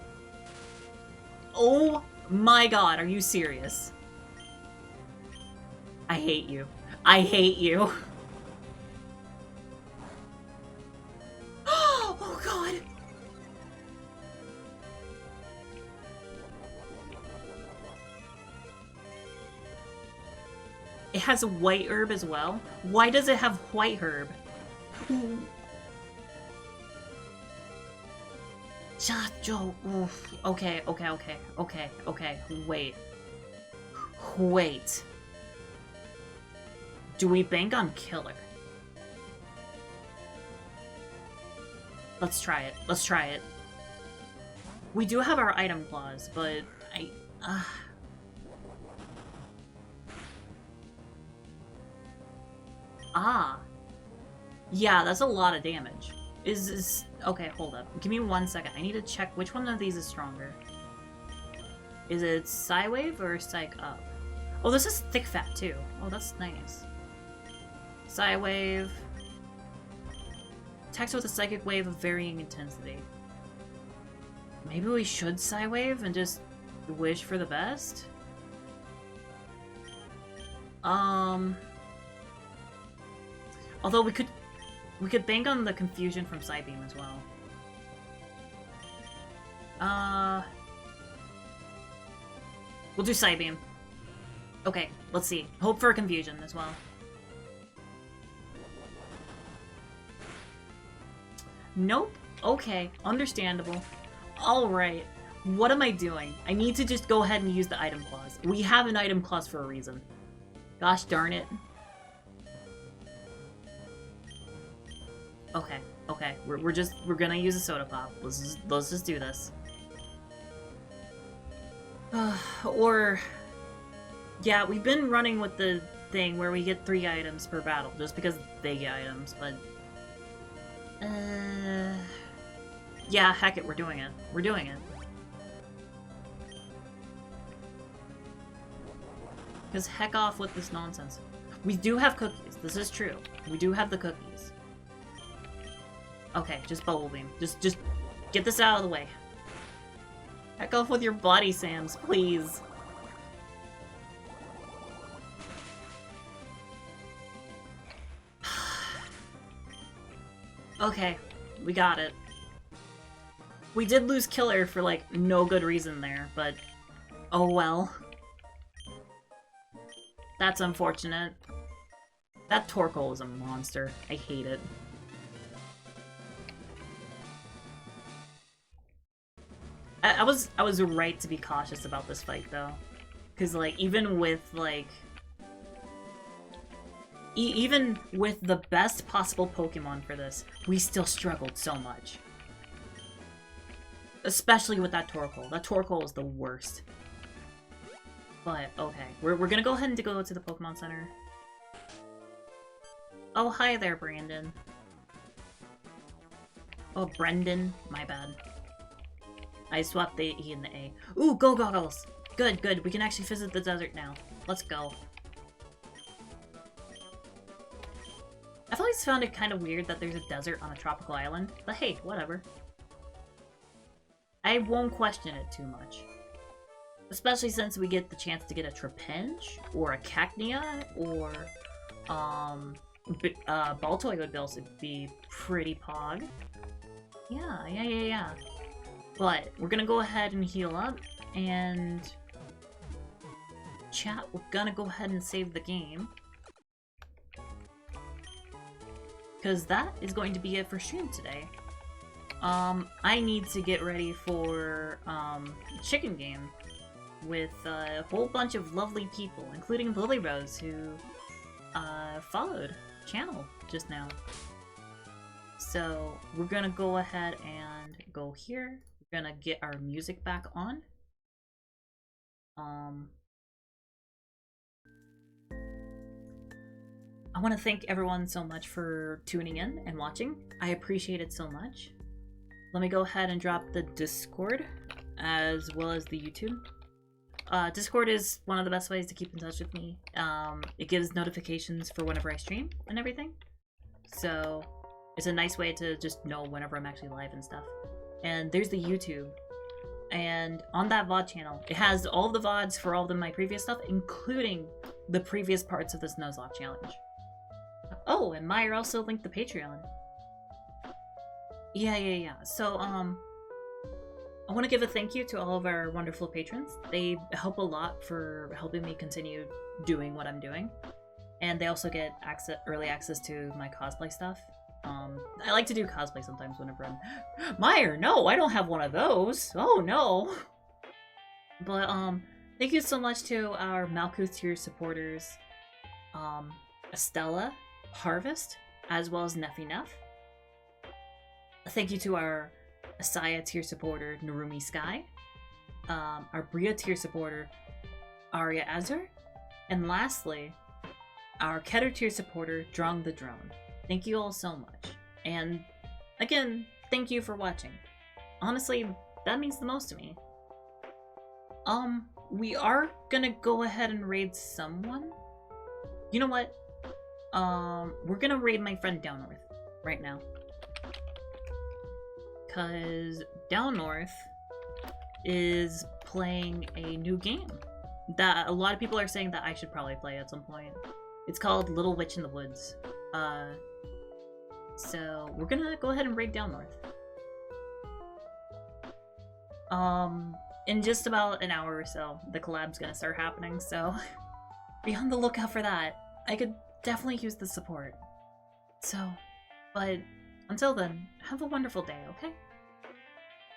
Oh my god, are you serious? I hate you. I hate you. Oh god! It has a white herb as well? Why does it have white herb? Joe. Oof. Okay. Wait. Do we bank on Killer? Let's try it. We do have our item clause, but yeah, that's a lot of damage. Okay, hold up. Give me 1 second. I need to check which one of these is stronger. Is it Psywave or Psych Up? Oh, this is Thick Fat too. Oh, that's nice. Psywave. Attacks with a Psychic Wave of varying intensity. Maybe we should Psywave and just wish for the best? Although we could bank on the confusion from Psybeam as well. We'll do Psybeam. Okay, let's see. Hope for confusion as well. Nope. Okay, understandable. Alright, what am I doing? I need to just go ahead and use the item clause. We have an item clause for a reason. Gosh darn it. Okay, okay. We're gonna use a soda pop. Let's just do this. Or yeah, we've been running with the thing where we get 3 items per battle just because they get items, but yeah, heck it, we're doing it. We're doing it. Because heck off with this nonsense. We do have cookies. This is true. We do have the cookies. Okay, just Bubble Beam. Just get this out of the way. Heck off with your body Sams, please. Okay, we got it. We did lose Killer for, like, no good reason there, but oh well. That's unfortunate. That Torkoal is a monster. I hate it. I was right to be cautious about this fight, though. Because, like, even with, like... even with the best possible Pokemon for this, we still struggled so much. Especially with that Torkoal. That Torkoal is the worst. But, okay. We're gonna go ahead and go to the Pokemon Center. Oh, hi there, Brandon. Oh, Brendan. My bad. I swapped the E and the A. Ooh, go goggles! Good, good. We can actually visit the desert now. Let's go. I've always found it kind of weird that there's a desert on a tropical island, but hey, whatever. I won't question it too much. Especially since we get the chance to get a Trapinch, or a Cacnea, or, Baltoy would also be pretty pog. Yeah. But, we're gonna go ahead and heal up, and... chat, we're gonna go ahead and save the game. Because that is going to be it for stream today. I need to get ready for, chicken game. With a whole bunch of lovely people, including Lily Rose, who, followed channel just now. So, we're gonna go ahead and go here. We're gonna get our music back on. I want to thank everyone so much for tuning in and watching. I appreciate it so much. Let me go ahead and drop the Discord, as well as the YouTube. Discord is one of the best ways to keep in touch with me. It gives notifications for whenever I stream and everything. So, it's a nice way to just know whenever I'm actually live and stuff. And there's the YouTube. And on that VOD channel, it has all the VODs for all of my previous stuff, including the previous parts of this Nuzlocke challenge. Oh, and Meyer also linked the Patreon. Yeah. So, I want to give a thank you to all of our wonderful patrons. They help a lot for helping me continue doing what I'm doing. And they also get early access to my cosplay stuff. I like to do cosplay sometimes whenever I'm... Meyer, no, I don't have one of those! Oh, no! But, thank you so much to our Malkuth tier supporters, Estella, Harvest, as well as Neffy Neff. Thank you to our Asaya tier supporter, Narumi Sky, our Bria tier supporter, Arya Azur, and lastly, our Keter tier supporter, Drong the Drone. Thank you all so much. And again, thank you for watching. Honestly, that means the most to me. We are gonna go ahead and raid someone. You know what? We're gonna raid my friend Down North right now. Because Down North is playing a new game that a lot of people are saying that I should probably play at some point. It's called Little Witch in the Woods. So we're gonna go ahead and raid Down North. In just about an hour or so, the collab's gonna start happening, so be on the lookout for that. I could definitely use the support. So, but until then, have a wonderful day, okay?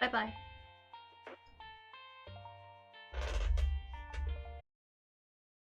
Bye-bye.